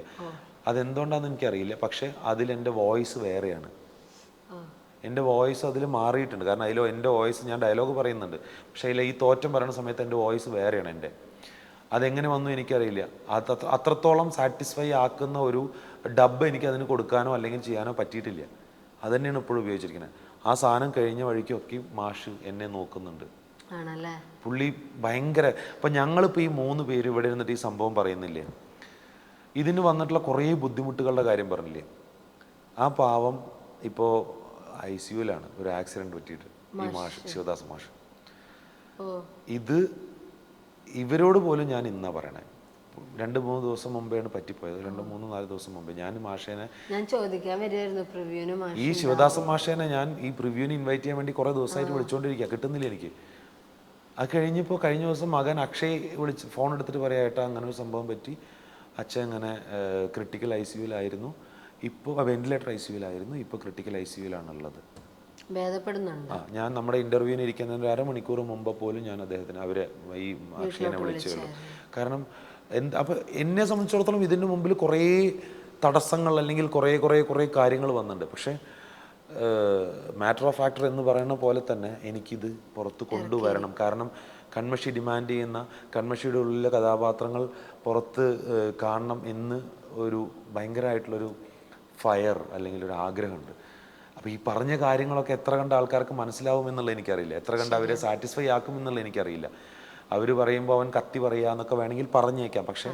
അതെന്തുകൊണ്ടാണെന്ന് എനിക്കറിയില്ല. പക്ഷെ അതിലെൻ്റെ വോയിസ് വേറെയാണ്. എൻ്റെ വോയിസ് അതിൽ മാറിയിട്ടുണ്ട്. കാരണം എൻ്റെ വോയിസ്, ഞാൻ ഡയലോഗ് പറയുന്നുണ്ട്, പക്ഷേ അതിൽ ഈ തോറ്റം പറയുന്ന സമയത്ത് എൻ്റെ വോയിസ് വേറെയാണ് എൻ്റെ. അതെങ്ങനെ വന്നു എനിക്കറിയില്ല. അത്രത്തോളം സാറ്റിസ്ഫൈ ആക്കുന്ന ഒരു ഡബ് എനിക്ക് അതിന് കൊടുക്കാനോ അല്ലെങ്കിൽ ചെയ്യാനോ പറ്റിയിട്ടില്ല. അത് തന്നെയാണ് ഇപ്പോഴും ഉപയോഗിച്ചിരിക്കുന്നത്. ആ സാധനം കഴിഞ്ഞ വഴിക്കൊക്കെ മാഷ് എന്നെ നോക്കുന്നുണ്ട്. പുള്ളി ഭയങ്കര. ഇപ്പം ഞങ്ങളിപ്പോൾ ഈ 3 പേര് ഇവിടെ ഇരുന്നിട്ട് ഈ സംഭവം പറയുന്നില്ലേ, ഇതിന് വന്നിട്ടുള്ള കുറേ ബുദ്ധിമുട്ടുകളുടെ കാര്യം പറഞ്ഞില്ലേ. ആ പാവം ഇപ്പോൾ ICU ഒരു ആക്സിഡൻറ്റ് പറ്റിയിട്ട്, ഈ മാഷ്, ശിവദാസ് മാഷ്. ഇവരോട് പോലും ഞാൻ ഇന്നാ പറയണേ. 2-3 ദിവസം മുമ്പെയാണ് പറ്റിപ്പോയത്. 2-3-4 ദിവസം മുമ്പേ ഞാൻ മാഷേനെ, ഈ ശിവദാസൻ മാഷേനെ ഞാൻ ഈ പ്രിവ്യൂവിന് ഇൻവൈറ്റ് ചെയ്യാൻ വേണ്ടി കുറേ ദിവസമായിട്ട് വിളിച്ചുകൊണ്ടിരിക്കുക, കിട്ടുന്നില്ല എനിക്ക്. അത് കഴിഞ്ഞപ്പോൾ കഴിഞ്ഞ ദിവസം മകൻ അക്ഷയ് ഫോൺ എടുത്തിട്ട് പറയാം, അങ്ങനെ ഒരു സംഭവം പറ്റി, അച്ഛൻ ഇങ്ങനെ ക്രിട്ടിക്കൽ ICUലായിരുന്നു, ഇപ്പോൾ വെന്റിലേറ്റർ ICUലായിരുന്നു, ഇപ്പോൾ ക്രിട്ടിക്കൽ ICUലാണുള്ളത്. ഞാൻ നമ്മുടെ ഇൻ്റർവ്യൂവിന് ഇരിക്കുന്നതിന് 1/2 മണിക്കൂർ മുമ്പ് പോലും ഞാൻ അവരെ ഈ അക്ഷയനെ വിളിച്ചുള്ളൂ. കാരണം അപ്പോൾ എന്നെ സംബന്ധിച്ചിടത്തോളം ഇതിന് മുമ്പിൽ കുറേ തടസ്സങ്ങൾ അല്ലെങ്കിൽ കുറേ കാര്യങ്ങൾ വന്നിട്ടുണ്ട്. പക്ഷേ മാറ്റർ ഓഫ് ഫാക്ടർ എന്ന് പറയുന്ന പോലെ തന്നെ എനിക്കിത് പുറത്ത് കൊണ്ടുവരണം. കാരണം കൺമഷി ഡിമാൻഡ് ചെയ്യുന്ന, കൺമഷിയുടെ ഉള്ളിലെ കഥാപാത്രങ്ങൾ പുറത്ത് കാണണം എന്ന് ഒരു ഭയങ്കരമായിട്ടുള്ളൊരു ഫയർ അല്ലെങ്കിൽ ഒരു ആഗ്രഹമുണ്ട്. അപ്പോൾ ഈ പറഞ്ഞ കാര്യങ്ങളൊക്കെ എത്ര കണ്ട ആൾക്കാർക്ക് മനസ്സിലാവുമെന്നുള്ള എനിക്കറിയില്ല, എത്ര കണ്ട് അവരെ സാറ്റിസ്ഫൈ ആക്കുമെന്നുള്ള എനിക്കറിയില്ല. അവർ പറയുമ്പോൾ അവൻ കത്തി പറയുക എന്നൊക്കെ വേണമെങ്കിൽ പറഞ്ഞേക്കാം, പക്ഷെ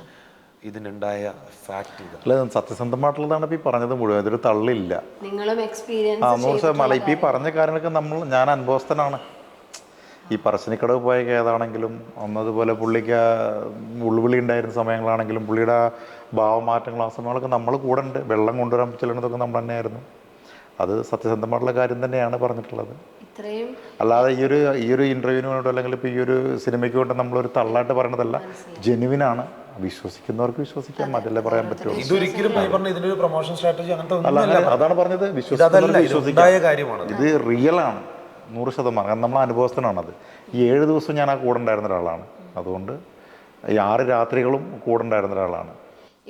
ഇതിനുണ്ടായ ഫാക്ട് അല്ല, സത്യസന്ധമായിട്ടുള്ളതാണ് ഇപ്പോൾ ഈ പറഞ്ഞത് മുഴുവൻ. ഇതൊരു തള്ളില്ല. ഇപ്പം ഈ പറഞ്ഞ കാര്യങ്ങളൊക്കെ ഞാൻ അനുഭവസ്ഥനാണ്. ഈ പറശ്ശിനിക്കടവ് പോയ ഏതാണെങ്കിലും ഒന്നതുപോലെ പുള്ളിക്ക് ഉൾവിളി ഉണ്ടായിരുന്ന സമയങ്ങളാണെങ്കിലും പുള്ളിയുടെ ഭാവമാറ്റങ്ങൾ ആ സമയങ്ങളൊക്കെ നമ്മൾ കൂടെ ഉണ്ട്. വെള്ളം കൊണ്ടുവരാൻ ചെല്ലുന്നതൊക്കെ നമ്മൾ തന്നെയായിരുന്നു. അത് സത്യസന്ധമായിട്ടുള്ള കാര്യം തന്നെയാണ് പറഞ്ഞിട്ടുള്ളത്. ഇത്രയും അല്ലാതെ ഈ ഒരു ഇൻ്റർവ്യൂവിന് വേണ്ടി അല്ലെങ്കിൽ ഇപ്പോൾ ഈ ഒരു സിനിമയ്ക്ക് കൊണ്ട് നമ്മളൊരു തള്ളായിട്ട് പറയണതല്ല, ജെനുവിനാണ്. വിശ്വസിക്കുന്നവർക്ക് വിശ്വസിക്കാം, അതല്ലേ പറയാൻ പറ്റുള്ളൂ. ഇതൊരിക്കലും ഇതിന്റെ ഒരു പ്രൊമോഷൻ സ്ട്രാറ്റജി അങ്ങനത്തെ അതാണ് പറഞ്ഞത്, കാര്യമാണ്. ഇത് റിയൽ ആണ് 100%. കാരണം നമ്മൾ അനുഭവസ്ഥനാണത്. ഈ 7 ദിവസം ഞാൻ ആ കൂടെ ഉണ്ടായിരുന്ന ഒരാളാണ്. അതുകൊണ്ട് ഈ 6 രാത്രികളും കൂടെ ഉണ്ടായിരുന്ന ഒരാളാണ്.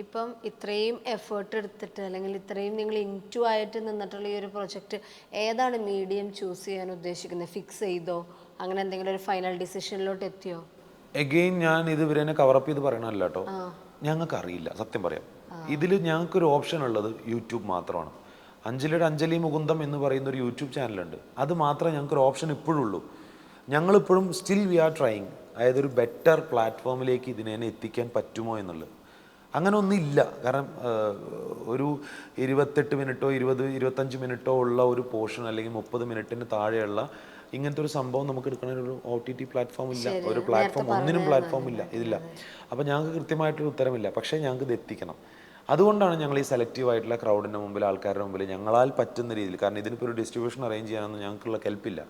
ഇപ്പം ഇത്രയും എഫേർട്ട് എടുത്തിട്ട് അല്ലെങ്കിൽ ഇത്രയും നിങ്ങൾ ഇൻറ്റു ആയിട്ട് നിന്നിട്ടുള്ള ഈ ഒരു പ്രൊജക്റ്റ് ഏതാണ് മീഡിയം ചൂസ് ചെയ്യാൻ ഉദ്ദേശിക്കുന്നത്? ഫിക്സ് ചെയ്തോ, അങ്ങനെ എന്തെങ്കിലും ഒരു ഫൈനൽ ഡിസിഷനിലോട്ട് എത്തിയോ? എഗെയിൻ ഞാൻ ഇത് ഇവരെന്നെ കവറപ്പ് ചെയ്ത് പറയണമല്ല കേട്ടോ, ഞങ്ങൾക്ക് അറിയില്ല, സത്യം പറയാം. ഇതിൽ ഞങ്ങൾക്കൊരു ഓപ്ഷൻ ഉള്ളത് യൂട്യൂബ് മാത്രമാണ്. അഞ്ജലിയുടെ അഞ്ജലി മുകുന്ദം എന്ന് പറയുന്ന ഒരു യൂട്യൂബ് ചാനലുണ്ട്. അത് മാത്രമേ ഞങ്ങൾക്കൊരു ഓപ്ഷൻ ഇപ്പോഴും ഉള്ളൂ. ഞങ്ങളിപ്പോഴും സ്റ്റിൽ വി ആർ ട്രൈങ്, അതായത് ഒരു ബെറ്റർ പ്ലാറ്റ്ഫോമിലേക്ക് ഇതിനെ എത്തിക്കാൻ പറ്റുമോ എന്നുള്ളത്. അങ്ങനെ ഒന്നുമില്ല. കാരണം ഒരു 28 മിനിറ്റോ 20-25 മിനിറ്റോ ഉള്ള ഒരു പോർഷൻ അല്ലെങ്കിൽ 30 മിനിറ്റിന് താഴെയുള്ള ഇങ്ങനത്തെ ഒരു സംഭവം നമുക്ക് എടുക്കണ ഒരു OTT പ്ലാറ്റ്ഫോം ഇല്ല, ഒരു പ്ലാറ്റ്ഫോം ഒന്നിനും പ്ലാറ്റ്ഫോം ഇല്ല, ഇതില്ല. അപ്പോൾ ഞങ്ങൾക്ക് കൃത്യമായിട്ടൊരു ഉത്തരമില്ല. പക്ഷേ ഞങ്ങൾക്ക് ഇത് എത്തിക്കണം. അതുകൊണ്ടാണ് ഞങ്ങൾ ഈ സെലക്റ്റീവ് ആയിട്ടുള്ള ക്രൗഡിൻ്റെ മുമ്പിൽ, ആൾക്കാരുടെ മുമ്പിൽ ഞങ്ങളാൽ പറ്റുന്ന രീതിയിൽ, കാരണം ഇതിനിപ്പോൾ ഒരു ഡിസ്ട്രിബ്യൂഷൻ അറേഞ്ച് ചെയ്യാനൊന്നും ഞങ്ങൾക്കുള്ള കെൽപ്പില്ല.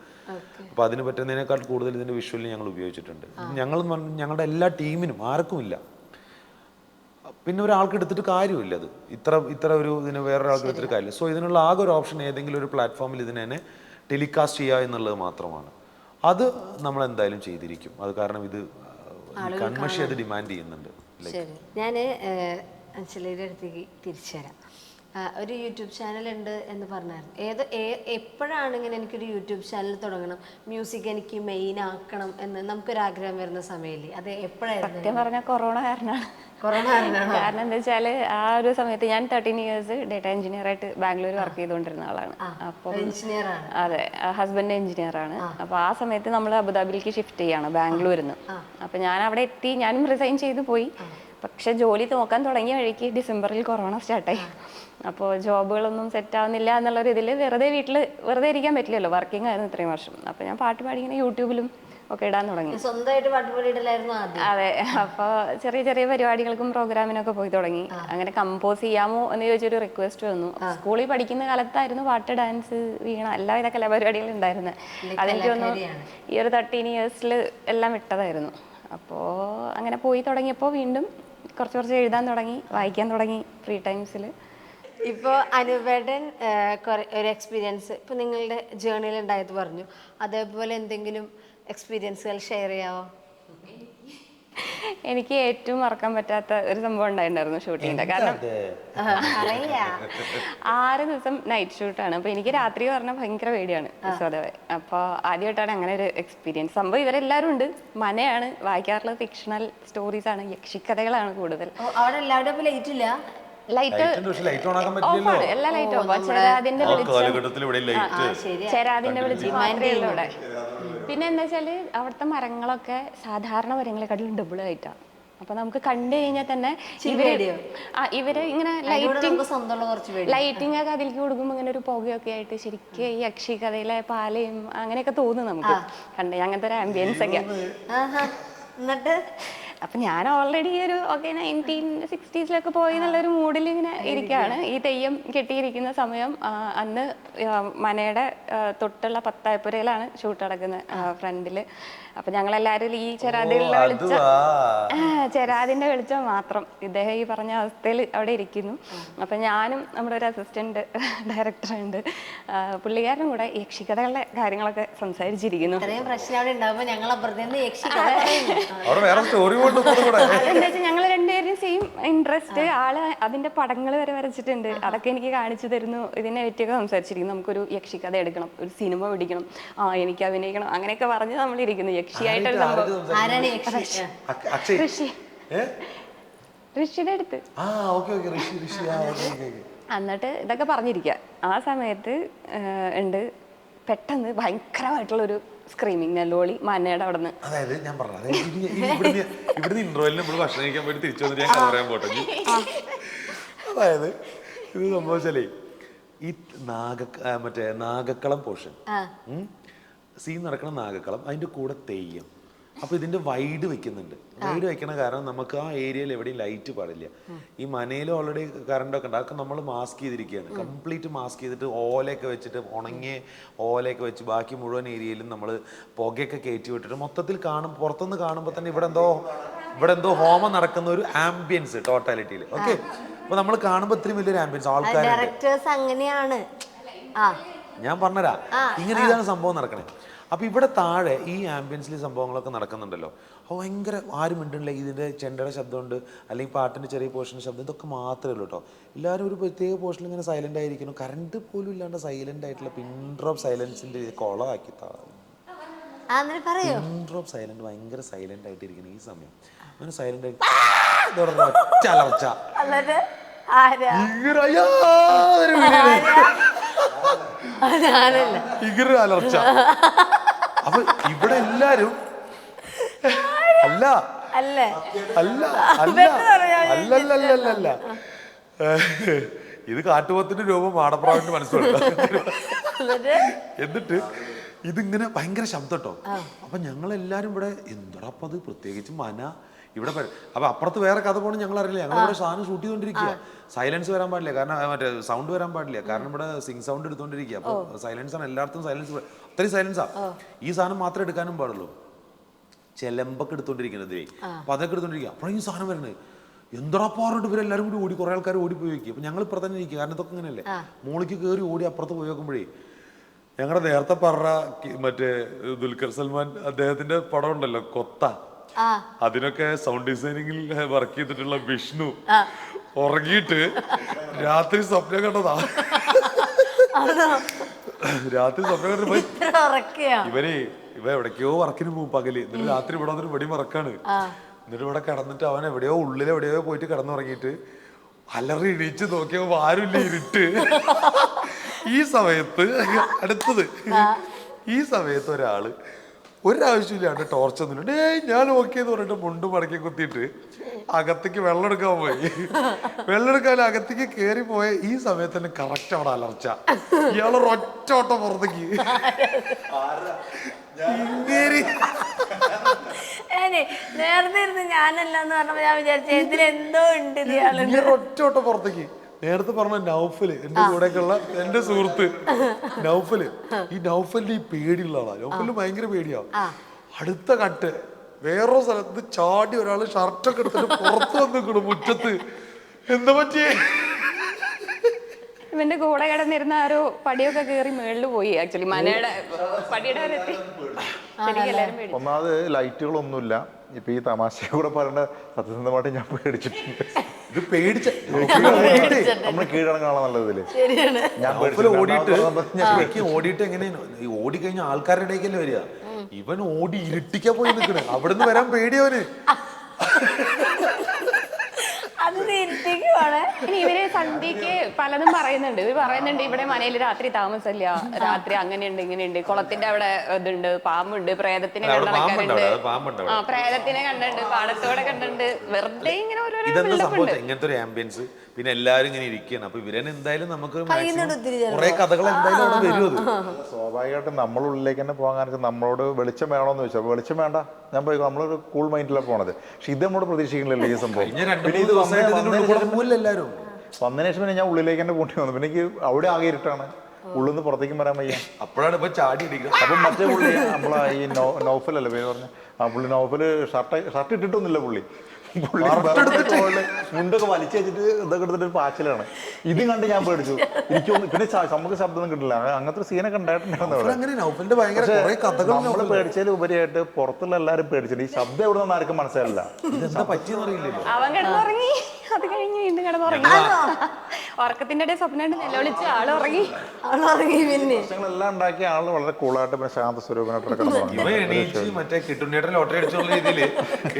അപ്പോൾ അതിന് പറ്റുന്നതിനേക്കാൾ കൂടുതൽ ഇതിൻ്റെ വിഷ്വലിൽ ഞങ്ങൾ ഉപയോഗിച്ചിട്ടുണ്ട്. ഞങ്ങളുടെ എല്ലാ ടീമിനും ആർക്കുമില്ല. പിന്നെ ഒരാൾക്ക് എടുത്തിട്ട് കാര്യമില്ല. അത് ഇത്ര ഒരു ഇതിന് വേറൊരാൾക്ക് എടുത്തിട്ട് കാര്യമില്ല. സോ ഇതിനുള്ള ആകെ ഒരു ഓപ്ഷൻ ഏതെങ്കിലും ഒരു പ്ലാറ്റ്ഫോമിൽ ഇതിനെ ടെലികാസ്റ്റ് ചെയ്യുക എന്നുള്ളത് മാത്രമാണ്. അത് നമ്മൾ എന്തായാലും ചെയ്തിരിക്കും. അത് കാരണം ഇത് കൺമഷി അത് ഡിമാൻഡ് ചെയ്യുന്നുണ്ട്. ശരി, ഞാൻ അഞ്ജലിയുടെ അടുത്തേക്ക് തിരിച്ചു വരാം. ഒരു യൂട്യൂബ് ചാനൽ ഉണ്ട് എന്ന് പറഞ്ഞായിരുന്നു. എപ്പോഴാണ് ഇങ്ങനെ എനിക്കൊരു യൂട്യൂബ് ചാനൽ തുടങ്ങണം, മ്യൂസിക് എനിക്ക് മെയിൻ ആക്കണം എന്ന് നമുക്കൊരാഗ്രഹം വരുന്ന സമയമില്ലേ? അത് എപ്പോഴായിരുന്നു? സത്യം പറഞ്ഞാൽ കൊറോണ കാരണമാണ്. കാരണം എന്താ വെച്ചാൽ ആ ഒരു സമയത്ത് ഞാൻ 13 ഇയേഴ്സ് ഡേറ്റ എഞ്ചിനീയർ ആയിട്ട് ബാംഗ്ലൂർ വർക്ക് ചെയ്തുകൊണ്ടിരുന്ന ആളാണ്. അപ്പോൾ അതെ, ഹസ്ബൻഡ് എഞ്ചിനീയർ ആണ്. അപ്പോൾ ആ സമയത്ത് നമ്മൾ അബുദാബിയിലേക്ക് ഷിഫ്റ്റ് ചെയ്യാണ് ബാംഗ്ലൂരിൽ നിന്ന്. അപ്പോൾ ഞാൻ അവിടെ എത്തി, ഞാനും റിസൈൻ ചെയ്ത് പോയി. പക്ഷെ ജോലി നോക്കാൻ തുടങ്ങിയ വഴിക്ക് ഡിസംബറിൽ കൊറോണ സ്റ്റാർട്ടായി. അപ്പോൾ ജോബുകളൊന്നും സെറ്റ് ആവുന്നില്ല എന്നുള്ളൊരു ഇതിൽ വെറുതെ ഇരിക്കാൻ പറ്റില്ലല്ലോ, വർക്കിംഗ് ആയിരുന്നു ഇത്രയും വർഷം. അപ്പോൾ ഞാൻ പാട്ട് പാടി ഇങ്ങനെ യൂട്യൂബിലും ഒക്കെ ഇടാൻ തുടങ്ങി. സ്വന്തമായിട്ട് പാട്ട് പാടിയിട്ടില്ലായിരുന്നു ആദ്യം? അതെ. അപ്പോൾ ചെറിയ ചെറിയ പരിപാടികൾക്കും പ്രോഗ്രാമിനൊക്കെ പോയി തുടങ്ങി. അങ്ങനെ കമ്പോസ് ചെയ്യാമോ എന്ന് ചോദിച്ചൊരു റിക്വസ്റ്റ് വന്നു. സ്കൂളിൽ പഠിക്കുന്ന കാലത്തായിരുന്നു പാട്ട്, ഡാൻസ്, വീണ എല്ലാവിധ കലാപരിപാടികളും ഉണ്ടായിരുന്നത്. അതെനിക്ക് തോന്നുന്നു ഈ ഒരു 13 ഇയേഴ്സിൽ എല്ലാം വിട്ടതായിരുന്നു. അപ്പോൾ അങ്ങനെ പോയി തുടങ്ങിയപ്പോൾ വീണ്ടും കുറച്ച് എഴുതാൻ തുടങ്ങി, വായിക്കാൻ തുടങ്ങി ഫ്രീ ടൈംസിൽ. ഇപ്പോൾ അനുവേടൻ ഒരു എക്സ്പീരിയൻസ് ഇപ്പോൾ നിങ്ങളുടെ ജേർണിയിൽ ഉണ്ടായത് പറഞ്ഞു. അതേപോലെ എന്തെങ്കിലും എക്സ്പീരിയൻസുകൾ ഷെയർ ചെയ്യാമോ? എനിക്ക് ഏറ്റവും മറക്കാൻ പറ്റാത്ത ഒരു സംഭവം ഉണ്ടായിട്ടുണ്ടായിരുന്നു ഷൂട്ടിങ്ങിൻ്റെ. കാരണം 6 ദിവസം നൈറ്റ് ഷൂട്ടാണ്. അപ്പോൾ എനിക്ക് രാത്രി പറഞ്ഞാൽ ഭയങ്കര പേടിയാണ് സ്വതവേ. അപ്പോൾ ആദ്യമായിട്ടാണ് അങ്ങനെ ഒരു എക്സ്പീരിയൻസ്. സംഭവം ഇവരെല്ലാവരും ഉണ്ട്, മനയാണ് വായിക്കാറുള്ളത്, ഫിക്ഷണൽ സ്റ്റോറീസ് ആണ്, യക്ഷിക്കഥകളാണ് കൂടുതൽ. അവിടെ എല്ലാവരുടെ ലൈറ്റ് ഇല്ല, ലൈറ്റ് ഓഫാണ്, എല്ലാ ലൈറ്റും ഓഫ്. ചെരാതിന്റെ വെളിച്ചം മാത്രമേ ഉള്ളൂ ഇവിടെ. പിന്നെ എന്താ വെച്ചാല് അവിടുത്തെ മരങ്ങളൊക്കെ സാധാരണ മരങ്ങളെക്കാട്ടിലും ഡബിൾ ആയിട്ടാണ്. അപ്പൊ നമുക്ക് കണ്ടു കഴിഞ്ഞാൽ തന്നെ ഇവര് ഇങ്ങനെ ലൈറ്റിംഗ് ഒക്കെ അതിലേക്ക് കൊടുക്കുമ്പോൾ ഇങ്ങനെ ഒരു പുകയൊക്കെ ആയിട്ട് ശരിക്കും ഈ യക്ഷി കഥയിലെ പാലയും അങ്ങനെയൊക്കെ തോന്നും നമുക്ക് കണ്ടേ, അങ്ങനത്തെ ഒരു ആംബിയൻസ് ഒക്കെ. എന്നിട്ട് അപ്പം ഞാൻ ഓൾറെഡി ഒരു 1960s പോയി എന്നുള്ളൊരു മൂഡിൽ ഇങ്ങനെ ഇരിക്കുകയാണ്. ഈ തെയ്യം കെട്ടിയിരിക്കുന്ന സമയം അന്ന് മനയുടെ തൊട്ടുള്ള പത്തായപ്പുരയിലാണ് ഷൂട്ട് നടക്കുന്നത് ഫ്രണ്ടിൽ. അപ്പം ഞങ്ങളെല്ലാവരും ഈ ചെരാതിൻ്റെ വെളിച്ചം മാത്രം, ഇദ്ദേഹം ഈ പറഞ്ഞ അവസ്ഥയിൽ അവിടെ ഇരിക്കുന്നു. അപ്പം ഞാനും നമ്മുടെ ഒരു അസിസ്റ്റന്റ് ഡയറക്ടറുണ്ട്, പുള്ളിക്കാരനും കൂടെ യക്ഷിക്കഥകളുടെ കാര്യങ്ങളൊക്കെ സംസാരിച്ചിരിക്കുന്നു. അതെന്താ വെച്ചാൽ ഞങ്ങൾ രണ്ടുപേരും സെയിം ഇൻട്രസ്റ്റ്, ആള് അതിന്റെ പടങ്ങൾ വരെ വരച്ചിട്ടുണ്ട്, അതൊക്കെ എനിക്ക് കാണിച്ചു തരുന്നു. ഇതിനെ പറ്റിയൊക്കെ സംസാരിച്ചിരിക്കുന്നു. നമുക്കൊരു യക്ഷിക്കഥ എടുക്കണം, ഒരു സിനിമ പിടിക്കണം, എനിക്ക് അഭിനയിക്കണം, അങ്ങനെയൊക്കെ പറഞ്ഞ് നമ്മളിരിക്കുന്നു. യക്ഷിയായിട്ടൊരു സംഭവം ഋഷിയുടെ അടുത്ത് എന്നിട്ട് ഇതൊക്കെ പറഞ്ഞിരിക്കുക. ആ സമയത്ത് ഉണ്ട് പെട്ടെന്ന് ഭയങ്കരമായിട്ടുള്ളൊരു സ്ക്രീമിങ് നെല്ലോളി മനയുടെ അവിടെ നിന്ന്. അതായത് ഞാൻ പറഞ്ഞത് ഇവിടുന്ന് ഇൻട്രോയിൽ നമ്മൾ ഭക്ഷണം കഴിക്കാൻ വേണ്ടി തിരിച്ചു വന്നിട്ട് ഞാൻ പറയാൻ പോട്ടെ. അതായത് ഇത് സംഭവിച്ചാലേ ഈ നാഗക്കളം പോർഷൻ സീൻ നടക്കണം, നാഗക്കളം, അതിന്റെ കൂടെ തെയ്യം. അപ്പോൾ ഇതിൻ്റെ വൈഡ് വെക്കുന്നുണ്ട്. വൈഡ് വെക്കണ കാരണം നമുക്ക് ആ ഏരിയയിൽ എവിടെയും ലൈറ്റ് പാടില്ല. ഈ മനയിൽ ഓൾറെഡി കറണ്ടൊക്കെ ഉണ്ട്, അതൊക്കെ നമ്മൾ മാസ്ക് ചെയ്തിരിക്കുകയാണ്, കംപ്ലീറ്റ് മാസ്ക് ചെയ്തിട്ട് ഓലയൊക്കെ വെച്ചിട്ട് ഉണങ്ങിയ ഓലയൊക്കെ വെച്ച് ബാക്കി മുഴുവൻ ഏരിയയിലും നമ്മൾ പുകയൊക്കെ കയറ്റി വിട്ടിട്ട് മൊത്തത്തിൽ പുറത്തുനിന്ന് കാണുമ്പോൾ തന്നെ ഇവിടെ എന്തോ ഹോമം നടക്കുന്ന ഒരു ആംബിയൻസ് ടോട്ടാലിറ്റിയിൽ. ഓക്കെ, അപ്പൊ നമ്മൾ കാണുമ്പോൾ ഇത്രയും വലിയൊരു ആംബിയൻസ് ഡയറക്ടേഴ്സ് അങ്ങനെയാണ്. ഞാൻ പറഞ്ഞുതരാം, ഇങ്ങനെ ഇതാണ് സംഭവം നടക്കണേ. അപ്പൊ ഇവിടെ താഴെ ഈ ആംബിയൻസിൽ സംഭവങ്ങളൊക്കെ നടക്കുന്നുണ്ടല്ലോ, ഭയങ്കര ആരും മിണ്ടണില്ല. ഇതിന്റെ ചെണ്ടയുടെ ശബ്ദമുണ്ട്, അല്ലെങ്കിൽ പാട്ടിന്റെ ചെറിയ പോർഷന്റെ ശബ്ദം, ഇതൊക്കെ മാത്രമേ ഉള്ളൂ കേട്ടോ. എല്ലാവരും ഒരു പ്രത്യേക പോർഷനിൽ ഇങ്ങനെ സൈലന്റ് ആയിരിക്കണം. കറണ്ട് പോലും ഇല്ലാണ്ട് സൈലന്റ് ആയിട്ടുള്ള പിൻ ഡ്രോപ്പ് സൈലൻസിന്റെ കൊളമാക്കി പിൻ ഡ്രോപ്പ് സൈലന്റ്, ഭയങ്കര സൈലന്റ് ആയിട്ടിരിക്കണം ഈ സമയം. അങ്ങനെ സൈലന്റ് ആയിട്ട് ഒറ്റ അലർച്ച, ഇങ്ങനെ അലർച്ച. അപ്പൊ ഇവിടെ എല്ലാരും അല്ല അല്ല അല്ല അല്ലല്ലല്ലല്ല, ഇത് കാട്ടുപോത്തിന്റെ രൂപം മാടപ്രാവിന്റെ മനസ്സിലുണ്ട്. എന്നിട്ട് ഇതിങ്ങനെ ഭയങ്കര ശബ്ദം കേട്ടോ. അപ്പൊ ഞങ്ങളെല്ലാരും ഇവിടെ എന്താ അപ്പൊ അത് പ്രത്യേകിച്ച് ഇവിടെ അപ്പൊ അപ്പുറത്ത് വേറെ കഥ പോകണം ഞങ്ങൾ അറിയില്ല. ഞങ്ങളിവിടെ സാധനം ഷൂട്ട് ചെയ്തോണ്ടിരിക്കുക. സൈലൻസ് വരാൻ പാടില്ല, കാരണം മറ്റേ സൗണ്ട് വരാൻ പാടില്ല, കാരണം ഇവിടെ സിംഗ് സൗണ്ട് എടുത്തോണ്ടിരിക്കുക. അപ്പൊ സൈലൻസ് ആണ്, എല്ലായിടത്തും സൈലൻസ്, അത്രയും സൈലൻസാ. ഈ സാധനം മാത്രമേ എടുക്കാനും പാടുള്ളൂ. ചെലമ്പൊക്കെ എടുത്തോണ്ടിരിക്കുന്നത്, അപ്പൊ അതൊക്കെ എടുത്തോണ്ടിരിക്കുക. അപ്പോഴാണ് ഈ സാധനം വരുന്നത്. എന്താ പറഞ്ഞിട്ട് ഇവരെല്ലാരും കൂടി ഓടി, കുറെ ആൾക്കാർ ഓടി പോയി വെക്കും. അപ്പൊ ഞങ്ങൾ ഇപ്പുറത്ത് തന്നെ ഇരിക്കുക, കാരണം ഇതൊക്കെ ഇങ്ങനെയല്ലേ. മോളിക്ക് കയറി ഓടി അപ്പുറത്ത് പോയി നോക്കുമ്പോഴേ ഞങ്ങളുടെ നേരത്തെ പറഞ്ഞ മറ്റേ ദുൽഖർ സൽമാൻ അദ്ദേഹത്തിന്റെ പടം ഉണ്ടല്ലോ കൊത്ത, അതിനൊക്കെ സൗണ്ട് ഡിസൈനിങ്ങിൽ വർക്ക് ചെയ്തിട്ടുള്ള വിഷ്ണു ഉറങ്ങിയിട്ട് രാത്രി സ്വപ്നം കണ്ടതാ. രാത്രി സ്വപ്നം കണ്ടിട്ട് ഇവ എവിടേക്കോ വർക്കിന് പോകും പകല്, എന്നിട്ട് രാത്രി ഇവിടെ വന്നിട്ട് വെടി മറക്കാണ്. എന്നിട്ട് ഇവിടെ കിടന്നിട്ട് അവൻ എവിടെയോ ഉള്ളിലെവിടെയോ പോയിട്ട് കിടന്നുറങ്ങിയിട്ട് അലറി ഇടിച്ച് നോക്കിയപ്പോ ആരുമില്ല, ഇരുട്ട്. ഈ സമയത്ത് ഈ സമയത്ത് ഒരാവശ്യമില്ലാണ്ട് ടോർച്ചൊന്നും ഞാൻ ഓക്കേന്ന് പറഞ്ഞിട്ട് മുണ്ട് മടക്കി കുത്തിയിട്ട് അകത്തേക്ക് വെള്ളം എടുക്കാൻ പോയി. വെള്ളം എടുക്കാൻ അകത്തേക്ക് കയറി പോയ ഈ സമയത്ത് തന്നെ കറക്റ്റ് അവിടെ അലർച്ച. ഇയാളൊരു ഒറ്റ ഓട്ടം പുറത്തേക്ക്. നേരത്തെ ഇരുന്ന് ഞാനല്ലെന്ന് പറഞ്ഞപ്പോ ഞാൻ വിചാരിച്ചു ഇതിലെന്തോ ഉണ്ട്. ഒറ്റ ഓട്ടം പുറത്തേക്ക്. നേരത്തെ പറഞ്ഞ നൗഫല്, എന്റെ കൂടെയൊക്കെയുള്ള എന്റെ സുഹൃത്ത് നൗഫല്. ഈ നൗഫലിന്റെ ഈ പേടിയുള്ള ആളാ. നൗഫലിന് ഭയങ്കര പേടിയാവും. അടുത്ത കട്ട് വേറൊരു സ്ഥലത്ത് ചാടി ഒരാള് ഷർട്ടൊക്കെ എടുത്തിട്ട് പുറത്ത് വന്നിക്കണു മുറ്റത്ത്. എന്താ പറ്റിയേ? ഇവന്റെ കൂടെ കിടന്നിരുന്ന ആരോ പടിയൊക്കെ കയറി മേളില് പോയി. ആക്ച്വലി മനയുടെ പടിയുടെ വരെത്തി. ഒന്നാമത് ലൈറ്റുകളൊന്നുമില്ല. ഇപ്പൊ ഈ തമാശ കൂടെ പറയേണ്ട, സത്യസന്ധമായിട്ട് ഞാൻ പേടിച്ചിട്ടുണ്ട്. ഇത് പേടിച്ച നമ്മള് കീഴടങ്ങാനുള്ള നല്ലതില് ഓടിയിട്ട് എങ്ങനെയാണ് ഓടിക്കഴിഞ്ഞ ആൾക്കാരുടെ ഇടയ്ക്കല്ലേ വരിക. ഇവൻ ഓടി ഇരുട്ടിക്കാൻ പോയി നിൽക്കണേ, അവിടുന്ന് വരാൻ പേടിയവന്. ഇനി ഇവര് സന്ധ്യക്ക് പലതും പറയുന്നുണ്ട്. ഇവര് പറയുന്നുണ്ട് ഇവിടെ മനയിൽ രാത്രി താമസമില്ല, രാത്രി അങ്ങനെയുണ്ട് ഇങ്ങനെയുണ്ട്, കുളത്തിന്റെ അവിടെ ഇതുണ്ട്, പാമ്പുണ്ട്, പ്രേതത്തിനെ കണ്ടിട്ടുണ്ട്, പ്രേതത്തിനെ കണ്ടിട്ടുണ്ട്, പാടത്തോടെ കണ്ടിട്ടുണ്ട്. വെറുതെ ഇങ്ങനെ ഇങ്ങനത്തെ ഒരു ആംബിയൻസ്. പിന്നെ എല്ലാരും ഇങ്ങനെ ഇരിക്കുകയാണ്. അപ്പൊ ഇവരെ എന്തായാലും നമുക്ക് കുറെ കഥകൾ എന്തായാലും അവിടെ വരും. സ്വാഭാവികമായിട്ടും നമ്മളുള്ളിലേക്ക് തന്നെ പോകാൻ കാരണം നമ്മളോട് വെളിച്ചം വേണോന്ന് ചോദിച്ചാൽ വെളിച്ചം വേണ്ട, ഞാൻ പോയി നമ്മളൊരു കൂൾ മൈൻഡിലാണ് പോണത്. പക്ഷെ ഇത് നമ്മളോട് പ്രതീക്ഷിക്കുന്നില്ല ഈ സംഭവം. വന്നതിന് ശേഷം പിന്നെ ഞാൻ ഉള്ളിലേക്ക് തന്നെ കൂട്ടി വന്നു. പിന്നെ എനിക്ക് അവിടെ ആകെ ഇരുട്ടാണ്, ഉള്ളിൽ നിന്ന് പുറത്തേക്കും വരാൻ വയ്യ. അപ്പോഴാണ് ഇപ്പൊ ചാടി ഇടിക്കുന്നത്. അപ്പം മറ്റേ പുള്ളി നമ്മളെ ഈ നൗഫലല്ലേ പേര് പറഞ്ഞ ആ പുള്ളി, നൗഫല് ഷർട്ട് ഇട്ടിട്ടൊന്നുമില്ല. പുള്ളി മുണ്ടൊക്കെ വലിച്ചു വെച്ചിട്ട് ഇതൊക്കെ എടുത്തിട്ട് ഒരു പാച്ചിലാണ്. ഇത് കണ്ട് ഞാൻ പേടിച്ചു. എനിക്കൊന്നും പിന്നെ നമുക്ക് ശബ്ദമൊന്നും കിട്ടില്ല. അങ്ങനത്തെ സീനൊക്കെ ഉണ്ടായിട്ടുണ്ടായിരുന്നു. നമ്മള് പേടിച്ചതിൽ ഉപരിയായിട്ട് പുറത്തുള്ള എല്ലാരും പേടിച്ചിട്ട് ഈ ശബ്ദം എവിടെ നിന്ന് ആർക്കും മനസ്സിലായില്ല. ഇതെന്താ പറ്റിയെന്ന് അറിയില്ലല്ലോ. അവൻ കിടന്നുറങ്ങി, അത് കഴിഞ്ഞ് വീണ്ടും കിടന്നുറങ്ങി. ഉറക്കത്തിന്റെ ഇടയിൽ സ്വപ്നം നിലവിളിച്ച് ആളുറങ്ങി. പിന്നെ പ്രശ്നങ്ങളെല്ലാം ഉണ്ടാക്കിയ ആള് വളരെ കൂളായിട്ട് പിന്നെ ശാന്ത സ്വരൂപനായിട്ട് കിടന്നു. മറ്റേ കിട്ടുണ്ണിയുടെ ലോട്ടറി അടിച്ചുള്ള രീതിയില്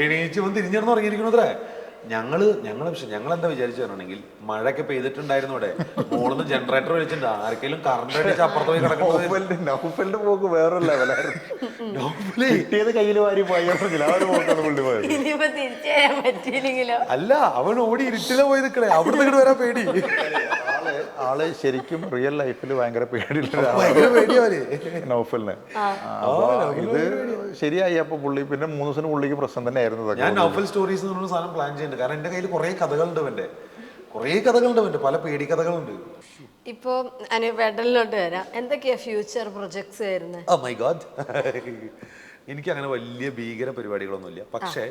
എണീച്ച് വന്ന് തിരിഞ്ഞിറന്ന് ഉറങ്ങിയിരിക്കണത്രേ. ഞങ്ങളെന്താ വിചാരിച്ചാണെങ്കിൽ മഴയൊക്കെ പെയ്തിട്ടുണ്ടായിരുന്നു. ഇവിടെ മോളിന്ന് ജനറേറ്റർ വെച്ചിട്ടുണ്ട്. ആർക്കെങ്കിലും കറണ്ട് അടിച്ച് അപ്പുറത്ത് പോയി കിടക്കുന്നത്. നൗഫലിന്റെ പോക്ക് വേറെ ലെവലായിരുന്നു. കിട്ടിയത് കയ്യിൽ വാരി അല്ല, അവൻ ഓടി ഇരുട്ടിലെ പോയി നിൽക്കണേ, അവിടെ നിന്ന് വരാൻ പേടി. ആള് ശരിക്കും റിയൽ ലൈഫിൽ ഭയങ്കര പേടിയുള്ള പേടിയാവര് നൗഫലിന്. ഇത് ശരിയായി. അപ്പോൾ പുള്ളി പിന്നെ 3 ദിവസത്തിന് പുള്ളിക്ക് പ്രശ്നം തന്നെ ആയിരുന്നു. ഞാൻ നോവൽ സ്റ്റോറീസ് എന്ന് പറഞ്ഞ സാധനം പ്ലാൻ ചെയ്യുന്നുണ്ട്. കാരണം എൻ്റെ കയ്യിൽ കുറേ കഥകളുണ്ട്. പല പേടി കഥകളുണ്ട്. ഇപ്പോ വെഡലിലോട്ട് വരാം. എന്തൊക്കെയാ ഫ്യൂച്ചർ പ്രൊജക്ട്സ് വരുന്നത്? Oh my God. എനിക്ക് അങ്ങനെ വലിയ ഭീകര പരിപാടികളൊന്നുമില്ല. പക്ഷേ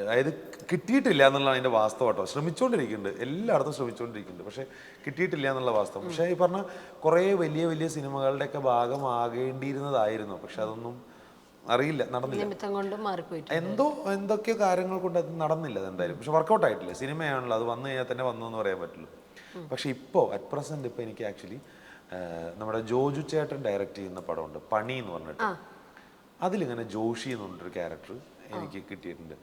അതായത് കിട്ടിയിട്ടില്ല എന്നുള്ളതാണ് അതിൻ്റെ വാസ്തവം കേട്ടോ. ശ്രമിച്ചുകൊണ്ടിരിക്കുന്നുണ്ട്, എല്ലായിടത്തും ശ്രമിച്ചുകൊണ്ടിരിക്കുന്നുണ്ട്. പക്ഷേ കിട്ടിയിട്ടില്ല എന്നുള്ള വാസ്തവം. പക്ഷേ ഈ പറഞ്ഞ കുറേ വലിയ വലിയ സിനിമകളുടെയൊക്കെ ഭാഗമാകേണ്ടിയിരുന്നതായിരുന്നു. പക്ഷെ അതൊന്നും അറിയില്ല, നടന്നില്ല. നിമിത്തം കൊണ്ട് മാറിപ്പോയി. എന്തൊക്കെയോ കാര്യങ്ങൾ കൊണ്ട് അത് നടന്നില്ല എന്തായാലും. പക്ഷെ വർക്കൗട്ട് ആയിട്ടില്ല. സിനിമയാണല്ലോ, അത് വന്നു കഴിഞ്ഞാൽ തന്നെ വന്നു എന്ന് പറയാൻ പറ്റുള്ളൂ. പക്ഷെ ഇപ്പോൾ അറ്റ് പ്രസന്റ് ഇപ്പോൾ എനിക്ക് ആക്ച്വലി നമ്മുടെ ജോജു ചേട്ടൻ ഡയറക്റ്റ് ചെയ്യുന്ന പടമുണ്ട്, പണി എന്ന് പറഞ്ഞിട്ട്. അതിലിങ്ങനെ ജോഷി എന്ന് പറഞ്ഞൊരു ക്യാരക്ടർ എനിക്ക് കിട്ടിയിട്ടുണ്ട്.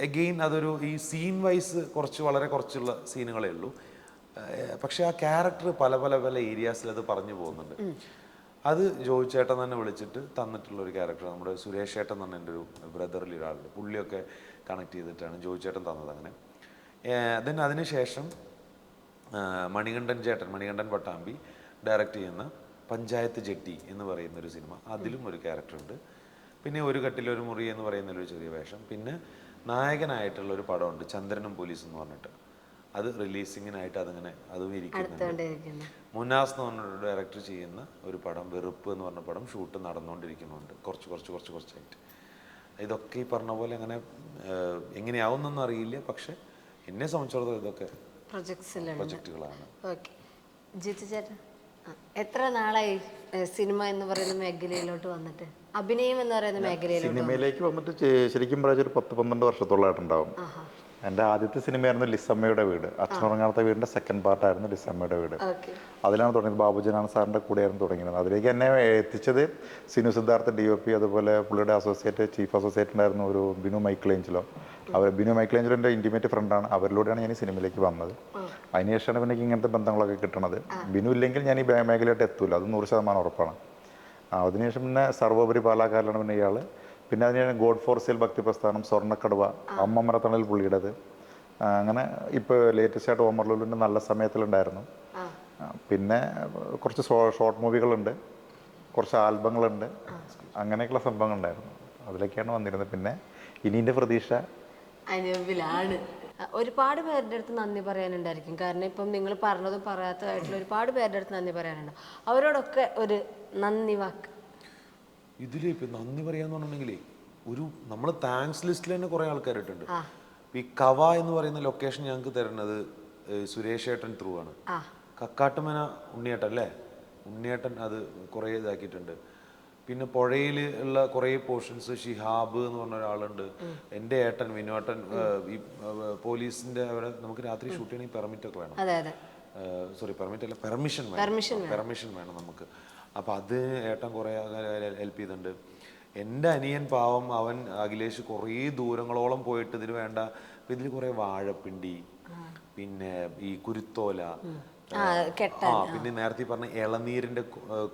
എഗെയിൻ അതൊരു ഈ സീൻ വൈസ് വളരെ കുറച്ചുള്ള സീനുകളേ ഉള്ളൂ. പക്ഷെ ആ ക്യാരക്ടർ പല പല പല ഏരിയാസിൽ അത് പറഞ്ഞു പോകുന്നുണ്ട്. അത് ജോജു ചേട്ടൻ തന്നെ വിളിച്ചിട്ട് തന്നിട്ടുള്ള ഒരു ക്യാരക്ടർ. നമ്മുടെ സുരേഷ് ചേട്ടൻ തന്നെ എൻ്റെ ഒരു ബ്രദറിൽ ഒരാളുണ്ട്, പുള്ളിയൊക്കെ കണക്ട് ചെയ്തിട്ടാണ് ജോജു ചേട്ടൻ തന്നത്. അങ്ങനെ ദെൻ അതിനുശേഷം മണികണ്ഠൻ പട്ടാമ്പി ഡയറക്റ്റ് ചെയ്യുന്ന പഞ്ചായത്ത് ജെട്ടി എന്ന് പറയുന്ന ഒരു സിനിമ, അതിലും ഒരു ക്യാരക്ടറുണ്ട്. പിന്നെ ഒരു കട്ടിലൊരു മുറി എന്ന് പറയുന്നൊരു ചെറിയ വേഷം. പിന്നെ നായകനായിട്ടുള്ള ഒരു പടമുണ്ട്, ചന്ദ്രനും പോലീസ് എന്ന് പറഞ്ഞിട്ട്. അത് റിലീസിങ്ങിനായിട്ട് അതും ഇരിക്കുന്നുണ്ട്. മുനാസ് എന്ന് പറഞ്ഞൊരു ഡയറക്ടർ ചെയ്യുന്ന ഒരു പടം, വെറുപ്പ് എന്ന് പറഞ്ഞ പടം ഷൂട്ട് നടന്നുകൊണ്ടിരിക്കുന്നുണ്ട് കുറച്ചായിട്ട്. ഇതൊക്കെ ഈ പറഞ്ഞ പോലെ അങ്ങനെ എങ്ങനെയാവുന്നൊന്നും അറിയില്ല. പക്ഷെ എന്നെ സംബന്ധിച്ചിടത്തോളം ഇതൊക്കെ പ്രൊജക്റ്റുകളാണ്. ജിത്തു ചേട്ടൻ എത്ര നാളായി സിനിമ എന്ന് പറയുന്ന മേഖലയിലോട്ട് വന്നിട്ട്, അഭിനയം എന്ന് പറയുന്ന സിനിമയിലേക്ക് വന്നിട്ട്? ശരിക്കും പറഞ്ഞാൽ ഒരു 10-12 വർഷത്തോളമായിട്ടുണ്ടാവും. എൻ്റെ ആദ്യത്തെ സിനിമയായിരുന്നു ലിസമ്മയുടെ വീട്. അച്ഛനുറങ്ങാത്ത വീടിൻ്റെ സെക്കൻഡ് പാർട്ടായിരുന്നു ലിസമ്മയുടെ വീട്. അതിലാണ് തുടങ്ങിയത്. ബാബുജനാൻ സാറിൻ്റെ കൂടെയായിരുന്നു തുടങ്ങിയത്. അതിലേക്ക് എന്നെ എത്തിച്ചത് സിനു സിദ്ധാർത്ഥ DOP, അതുപോലെ പുള്ളിയുടെ ചീഫ് അസോസിയേറ്റ് ഉണ്ടായിരുന്നു ഒരു ബിനു മൈക്കിളേഞ്ചലോ. ബിനു മൈക്കിളേഞ്ചലോൻ്റെ ഇൻറ്റിമേറ്റ് ഫ്രണ്ടാണ്. അവരിലൂടെയാണ് ഞാൻ ഈ സിനിമയിലേക്ക് വന്നത്. അതിനുശേഷമാണ് പിന്നെ ഇങ്ങനത്തെ ബന്ധങ്ങളൊക്കെ കിട്ടണത്. ബിനു ഇല്ലെങ്കിൽ ഞാൻ ഈ മേഖലയായിട്ട് എത്തൂല, അത് 100% ഉറപ്പാണ്. അതിനുശേഷം പിന്നെ സർവോപരി പാലാക്കാരിലാണ് പിന്നെ ഇയാൾ. പിന്നെ അതിന് ഗോഡ് ഫോർ സെയിൽ ഭക്തി പ്രസ്ഥാനം, സ്വർണ്ണക്കടുവ, അമ്മമരത്തണൽ പുള്ളിയുടേത്. അങ്ങനെ ഇപ്പോൾ ലേറ്റസ്റ്റ് ആയിട്ട് ഓമർലൂലിൻ്റെ നല്ല സമയത്തിലുണ്ടായിരുന്നു. പിന്നെ കുറച്ച് ഷോർട്ട് മൂവികളുണ്ട്, കുറച്ച് ആൽബങ്ങളുണ്ട്, അങ്ങനെയൊക്കെയുള്ള സംഭവങ്ങളുണ്ടായിരുന്നു. അതിലൊക്കെയാണ് വന്നിരുന്നത്. പിന്നെ ഇനിൻ്റെ പ്രതീക്ഷ അനൂപിലാണ്. ഒരുപാട് പേരുടെ അടുത്ത് നന്ദി പറയാനുണ്ടായിരിക്കും. കാരണം ഇപ്പം നിങ്ങൾ പറഞ്ഞതും പറയാത്തതായിട്ടുള്ള ഒരുപാട് പേരുടെ അടുത്ത് നന്ദി പറയാനുണ്ട്. അവരോടൊക്കെ ഒരു നന്ദി വാക്ക്. ഇതിലിപ്പോൾ നന്ദി പറയാന്ന് പറഞ്ഞിട്ടുണ്ടെങ്കിലേ നമ്മൾ താങ്ക്സ് ലിസ്റ്റിൽ തന്നെ കുറേ ആൾക്കാരിട്ടുണ്ട്. ഈ കവ എന്ന് പറയുന്ന ലൊക്കേഷൻ ഞങ്ങൾക്ക് തരുന്നത് സുരേഷ് ഏട്ടൻ ത്രൂ ആണ്. കക്കാട്ടുമന ഉണ്ണിയേട്ടൻ അല്ലേ, ഉണ്ണിയേട്ടൻ അത് കുറേ ഇതാക്കിയിട്ടുണ്ട്. പിന്നെ പുഴയിൽ ഉള്ള കുറേ പോർഷൻസ് ഷിഹാബ് എന്ന് പറഞ്ഞ ഒരാളുണ്ട്. എൻ്റെ ഏട്ടൻ വിനോട്ടൻ ഈ പോലീസിൻ്റെ അവിടെ നമുക്ക് രാത്രി ഷൂട്ട് ചെയ്യണമെങ്കിൽ പെർമിറ്റൊക്കെ വേണം. പെർമിഷൻ വേണം നമുക്ക്. അപ്പം അത് ഏട്ടൻ കുറേ ഹെൽപ്പ് ചെയ്തിട്ടുണ്ട്. എൻ്റെ അനിയൻ പാവം, അവൻ അഖിലേഷ് കുറേ ദൂരങ്ങളോളം പോയിട്ട് ഇതിന് വേണ്ട. അപ്പം ഇതിൽ കുറേ വാഴപ്പിണ്ടി, പിന്നെ ഈ കുരുത്തോല, പിന്നെ നേരത്തെ പറഞ്ഞ ഇളനീരിൻ്റെ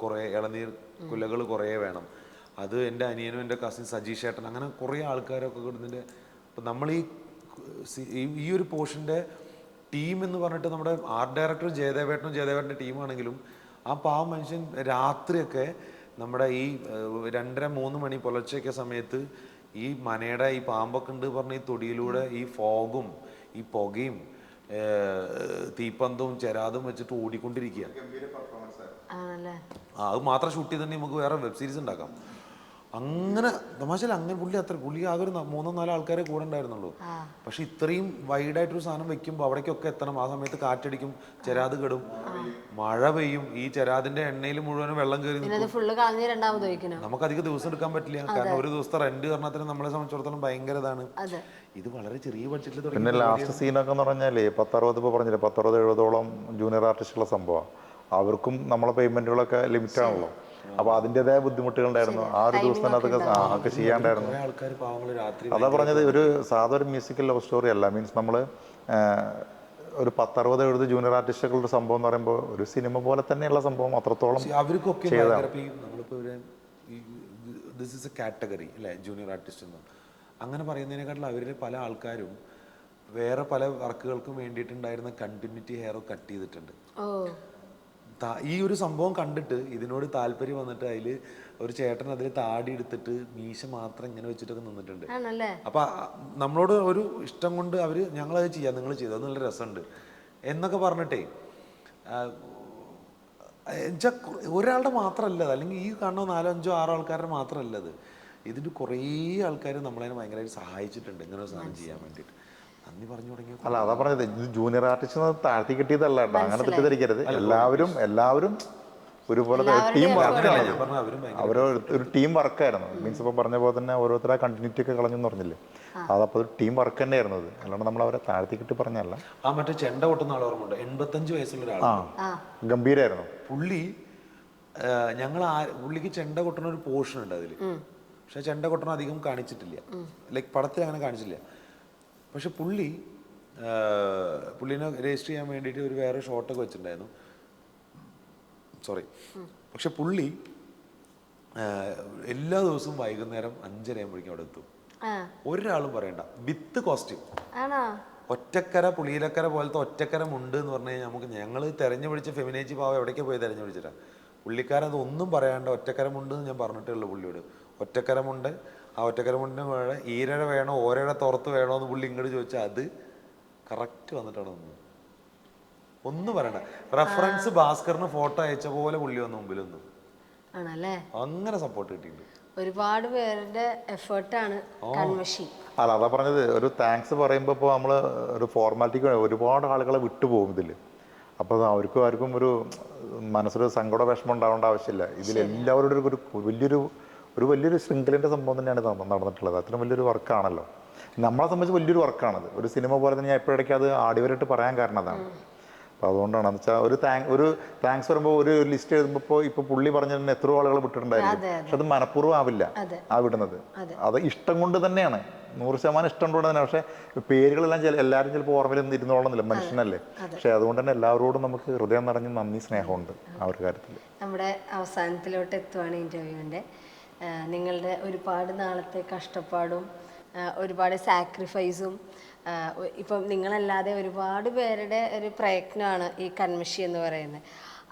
കുറേ ഇളനീർ കുലകൾ കുറേ വേണം. അത് എൻ്റെ അനിയനും എൻ്റെ കസിൻ സജീഷ് ഏട്ടൻ, അങ്ങനെ കുറേ ആൾക്കാരൊക്കെ ഇതിൻ്റെ. അപ്പം നമ്മൾ ഈ ഒരു പോർഷൻ്റെ ടീം എന്ന് പറഞ്ഞിട്ട് നമ്മുടെ ആർട്ട് ഡയറക്ടർ ജയദേവേട്ടൻ്റെ ടീമാണെങ്കിലും ആ പാവം മനുഷ്യൻ രാത്രിയൊക്കെ നമ്മുടെ ഈ 2:30-3 മണി പുലർച്ചയൊക്കെ സമയത്ത് ഈ മനയുടെ ഈ പാമ്പൊക്കെ ഉണ്ട് പറഞ്ഞ ഈ തൊടിയിലൂടെ ഈ ഫോഗും ഈ പുകയും തീപ്പന്തവും ചെരാതും വെച്ചിട്ട് ഓടിക്കൊണ്ടിരിക്കുക. അത് മാത്രം ഷൂട്ട് ചെയ്തിട്ടുണ്ടെങ്കിൽ നമുക്ക് വേറെ വെബ് സീരീസ് ഉണ്ടാക്കാം. അങ്ങനെ തമാശയിൽ അങ്ങനെ പുള്ളി ആകെ ഒരു 3-4 ആൾക്കാരെ കൂടെ ഉണ്ടായിരുന്നുള്ളൂ. പക്ഷെ ഇത്രയും വൈഡായിട്ടൊരു സാധനം വെക്കുമ്പോൾ അവിടേക്കൊക്കെ എത്തണം. ആ സമയത്ത് കാറ്റടിക്കും, ചെരാത് കെടും, മഴ പെയ്യും, ഈ ചെരാതിന്റെ എണ്ണയിൽ മുഴുവനും വെള്ളം കയറി നമുക്ക് അധികം ദിവസം എടുക്കാൻ പറ്റില്ല. കാരണം ഒരു ദിവസത്തെ റെന്റ് കാരണത്തിന് നമ്മളെ സംബന്ധിച്ചിടത്തോളം ഭയങ്കര ഇതാണ്. ഇത് വളരെ ചെറിയ ബഡ്ജറ്റിൽ. പിന്നെ ലാസ്റ്റ് സീനൊക്കെ എന്ന് പറഞ്ഞാലേ 10-60 പറഞ്ഞില്ലേ, 10-60-70ഓളം ജൂനിയർ ആർട്ടിസ്റ്റുള്ള സംഭവം. അവർക്കും നമ്മളെ പേയ്മെന്റുകളൊക്കെ ലിമിറ്റ് ആണല്ലോ. അപ്പോൾ അതിൻ്റെതായ ബുദ്ധിമുട്ടുകളുണ്ടായിരുന്നു. ആ ഒരു ദിവസം തന്നെ അതൊക്കെ ചെയ്യാണ്ടായിരുന്നു. അതാ പറഞ്ഞത്, ഒരു സാധാരണ മ്യൂസിക്കൽ ലവ് സ്റ്റോറി അല്ല. മീൻസ് നമ്മൾ ഒരു 10-60-70 ജൂനിയർ ആർട്ടിസ്റ്റുകളുടെ സംഭവം എന്ന് പറയുമ്പോൾ ഒരു സിനിമ പോലെ തന്നെയുള്ള സംഭവം അത്രത്തോളം അവർക്കൊക്കെ ദിസ് ഈസ് എ കാറ്റഗറി അല്ലേ, ജൂനിയർ ആർട്ടിസ്റ്റ് എന്ന്. അങ്ങനെ പറയുന്നതിനെക്കാട്ടിൽ അവരിൽ പല ആൾക്കാരും വേറെ പല വർക്കുകൾക്കും വേണ്ടിയിട്ടുണ്ടായിരുന്ന കണ്ടിന്യൂറ്റി ഹെയർ കട്ട് ചെയ്തിട്ടുണ്ട്. ഈ ഒരു സംഭവം കണ്ടിട്ട് ഇതിനോട് താല്പര്യം വന്നിട്ട് അതിൽ ഒരു ചേട്ടൻ അതിൽ താടി എടുത്തിട്ട് മീശ മാത്രം ഇങ്ങനെ വെച്ചിട്ടൊക്കെ നിന്നിട്ടുണ്ട്. അപ്പൊ നമ്മളോട് ഒരു ഇഷ്ടം കൊണ്ട് അവര് ഞങ്ങളത് ചെയ്യാം, നിങ്ങൾ ചെയ്തു, അത് നല്ല രസമുണ്ട് എന്നൊക്കെ പറഞ്ഞിട്ടേ എന്നുവെച്ചാൽ ഒരാളുടെ മാത്രമല്ല അത്, അല്ലെങ്കിൽ ഈ കാണുന്ന 4, 5, 6 ആൾക്കാരുടെ മാത്രമല്ല അത്. ഇതിൻ്റെ കുറേ ആൾക്കാർ നമ്മളതിനെ ഭയങ്കരമായിട്ട് സഹായിച്ചിട്ടുണ്ട് ഇങ്ങനെ ഒരു സാധനം ചെയ്യാൻ വേണ്ടിയിട്ട്. നന്ദി പറഞ്ഞു തുടങ്ങിയ അല്ല, അതാ പറഞ്ഞത്, ഇത് ജൂനിയർ ആർട്ടിസ്റ്റ് താഴ്ത്തി കിട്ടിയതല്ല കേട്ടോ, അങ്ങനെ തെറ്റിദ്ധരിക്കരുത്. എല്ലാവരും ഒരുപോലെ ടീം വർക്കാണ്, ഒരു ടീം വർക്കായിരുന്നു. മീൻസ് ഇപ്പോൾ പറഞ്ഞ പോലെ തന്നെ ഓരോരുത്തരെ കണ്ടിന്യൂറ്റി ഒക്കെ കളഞ്ഞെന്ന് പറഞ്ഞില്ലേ, അതപ്പോൾ ഒരു ടീം വർക്ക് തന്നെ ആയിരുന്നു അത്, അല്ലാണ്ട് നമ്മൾ അവരെ താഴ്ത്തി കിട്ടി പറഞ്ഞല്ല. ആ മറ്റേ ചെണ്ട കൊട്ടുന്ന ആൾ ഓർമ്മയുണ്ട്, 85 വയസ്സുള്ള ഒരാൾ, ഗംഭീരായിരുന്നു പുള്ളി. പുള്ളിക്ക് ചെണ്ട കൊട്ടുന്ന ഒരു പോർഷൻ ഉണ്ട് അതിൽ, പക്ഷെ ചെണ്ട കൊട്ടണം അധികം കാണിച്ചിട്ടില്ല, ലൈക്ക് പടത്തിൽ അങ്ങനെ കാണിച്ചില്ല. പക്ഷെ പുള്ളീനെ രജിസ്റ്റർ ചെയ്യാൻ വേണ്ടിയിട്ട് ഒരു വേറെ ഷോട്ടൊക്കെ വെച്ചിട്ടുണ്ടായിരുന്നു, സോറി. പക്ഷെ പുള്ളി എല്ലാ ദിവസവും വൈകുന്നേരം 5:30 ആകുമ്പോഴേക്കും അവിടെ എത്തും. ഒരാളും പറയണ്ട, വിത്ത് കോസ്റ്റ്യൂം. ഒറ്റക്കര പുളിയിലക്കര പോലത്തെ ഒറ്റക്കര മുണ്ട് എന്ന് പറഞ്ഞു കഴിഞ്ഞാൽ ഞങ്ങൾ തെരഞ്ഞു പിടിച്ച ഫെമിനേജി പാവം എവിടേക്ക് പോയി തെരഞ്ഞു പിടിച്ചിട്ടാ. പുള്ളിക്കാരൻ അതൊന്നും പറയാണ്ട് ഒറ്റക്കര മുണ്ട് എന്ന് ഞാൻ പറഞ്ഞിട്ടേ ഉള്ളൂ പുള്ളിയോട്. ഒറ്റക്കര മുണ്ട്, ആ ഒറ്റക്കര മുണ്ടിന് വേണം, ഈരഴ വേണോ ഓരയുടെ തുറത്ത് വേണോ എന്ന് പുള്ളി ഇങ്ങോട്ട് ചോദിച്ചാൽ അത് കറക്റ്റ് വന്നിട്ടാണ് നിന്നത്. ഒന്നും പറയണ്ട, റെഫറൻസ് ഭാസ്കറിന് ഫോട്ടോ അയച്ച പോലെ പുള്ളി വന്ന് മുമ്പിൽ ആണല്ലേ. അങ്ങനെ സപ്പോർട്ട് കിട്ടിയിട്ടുണ്ട്. ഒരുപാട് പേരുടെ എഫേർട്ടാണ് കൺമഷി. അല്ല, അതാ പറഞ്ഞത്, ഒരു താങ്ക്സ് പറയുമ്പോൾ ഇപ്പോൾ നമ്മൾ ഒരു ഫോർമാലിറ്റിക്ക് ഒരുപാട് ആളുകളെ വിട്ടുപോകും ഇതിൽ. അപ്പോൾ ആർക്കും ഒരു മനസ്സിലൊരു സങ്കട വിഷമം ഉണ്ടാവേണ്ട ആവശ്യമില്ല. ഇതിലെല്ലാവരുടെ വലിയൊരു ശൃംഖലൻ്റെ സംഭവം തന്നെയാണ് നടന്നിട്ടുള്ളത്. അത്രയും വലിയൊരു വർക്കാണല്ലോ, നമ്മളെ സംബന്ധിച്ച് വലിയൊരു വർക്കാണത്. ഒരു സിനിമ പോലെ തന്നെ ഞാൻ എപ്പോഴൊക്കെ അത് ആടിവരായിട്ട് പറയാൻ കാരണം അതാണ്. അപ്പോൾ അതുകൊണ്ടാണ് എന്ന് വെച്ചാൽ ഒരു താങ്ക്സ് പറയുമ്പോൾ ഒരു ലിസ്റ്റ് എഴുതുമ്പോൾ ഇപ്പോൾ പുള്ളി പറഞ്ഞ തന്നെ എത്രയോ ആളുകൾ വിട്ടിട്ടുണ്ടായിരിക്കും, പക്ഷെ അത് മനഃപൂർവ്വം ആവില്ല ആ വിടുന്നത്. അത് ഇഷ്ടം കൊണ്ട് തന്നെയാണ്, 100% ഇഷ്ടം കൊണ്ട് തന്നെ. പക്ഷേ പേരുകളെല്ലാം എല്ലാവരും ചിലപ്പോൾ ഓർമ്മയിൽ ഇരുന്നോളന്നില്ല, മനുഷ്യനല്ലേ. പക്ഷെ അതുകൊണ്ട് തന്നെ എല്ലാവരോടും നമുക്ക് ഹൃദയം നിറഞ്ഞ് നന്ദി, സ്നേഹമുണ്ട് ആ ഒരു കാര്യത്തിൽ. നമ്മുടെ അവസാനത്തിലോട്ട് എത്തുവാണ് ഇൻ്റർവ്യൂവിൻ്റെ. നിങ്ങളുടെ ഒരുപാട് നാളത്തെ കഷ്ടപ്പാടും ഒരുപാട് സാക്രിഫൈസും, ഇപ്പം നിങ്ങളല്ലാതെ ഒരുപാട് പേരുടെ ഒരു പ്രയത്നമാണ് ഈ കൺമഷി എന്ന് പറയുന്നത്.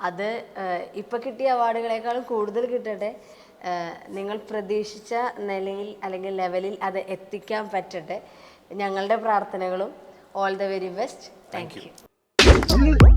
അത് ഇപ്പം കിട്ടിയ അവാർഡുകളെക്കാളും കൂടുതൽ കിട്ടട്ടെ, നിങ്ങൾ പ്രതീക്ഷിച്ച നിലയിൽ അല്ലെങ്കിൽ ലെവലിൽ അത് എത്തിക്കാൻ പറ്റട്ടെ. ഞങ്ങളുടെ പ്രാർത്ഥനകളും. All the very best. Thank you.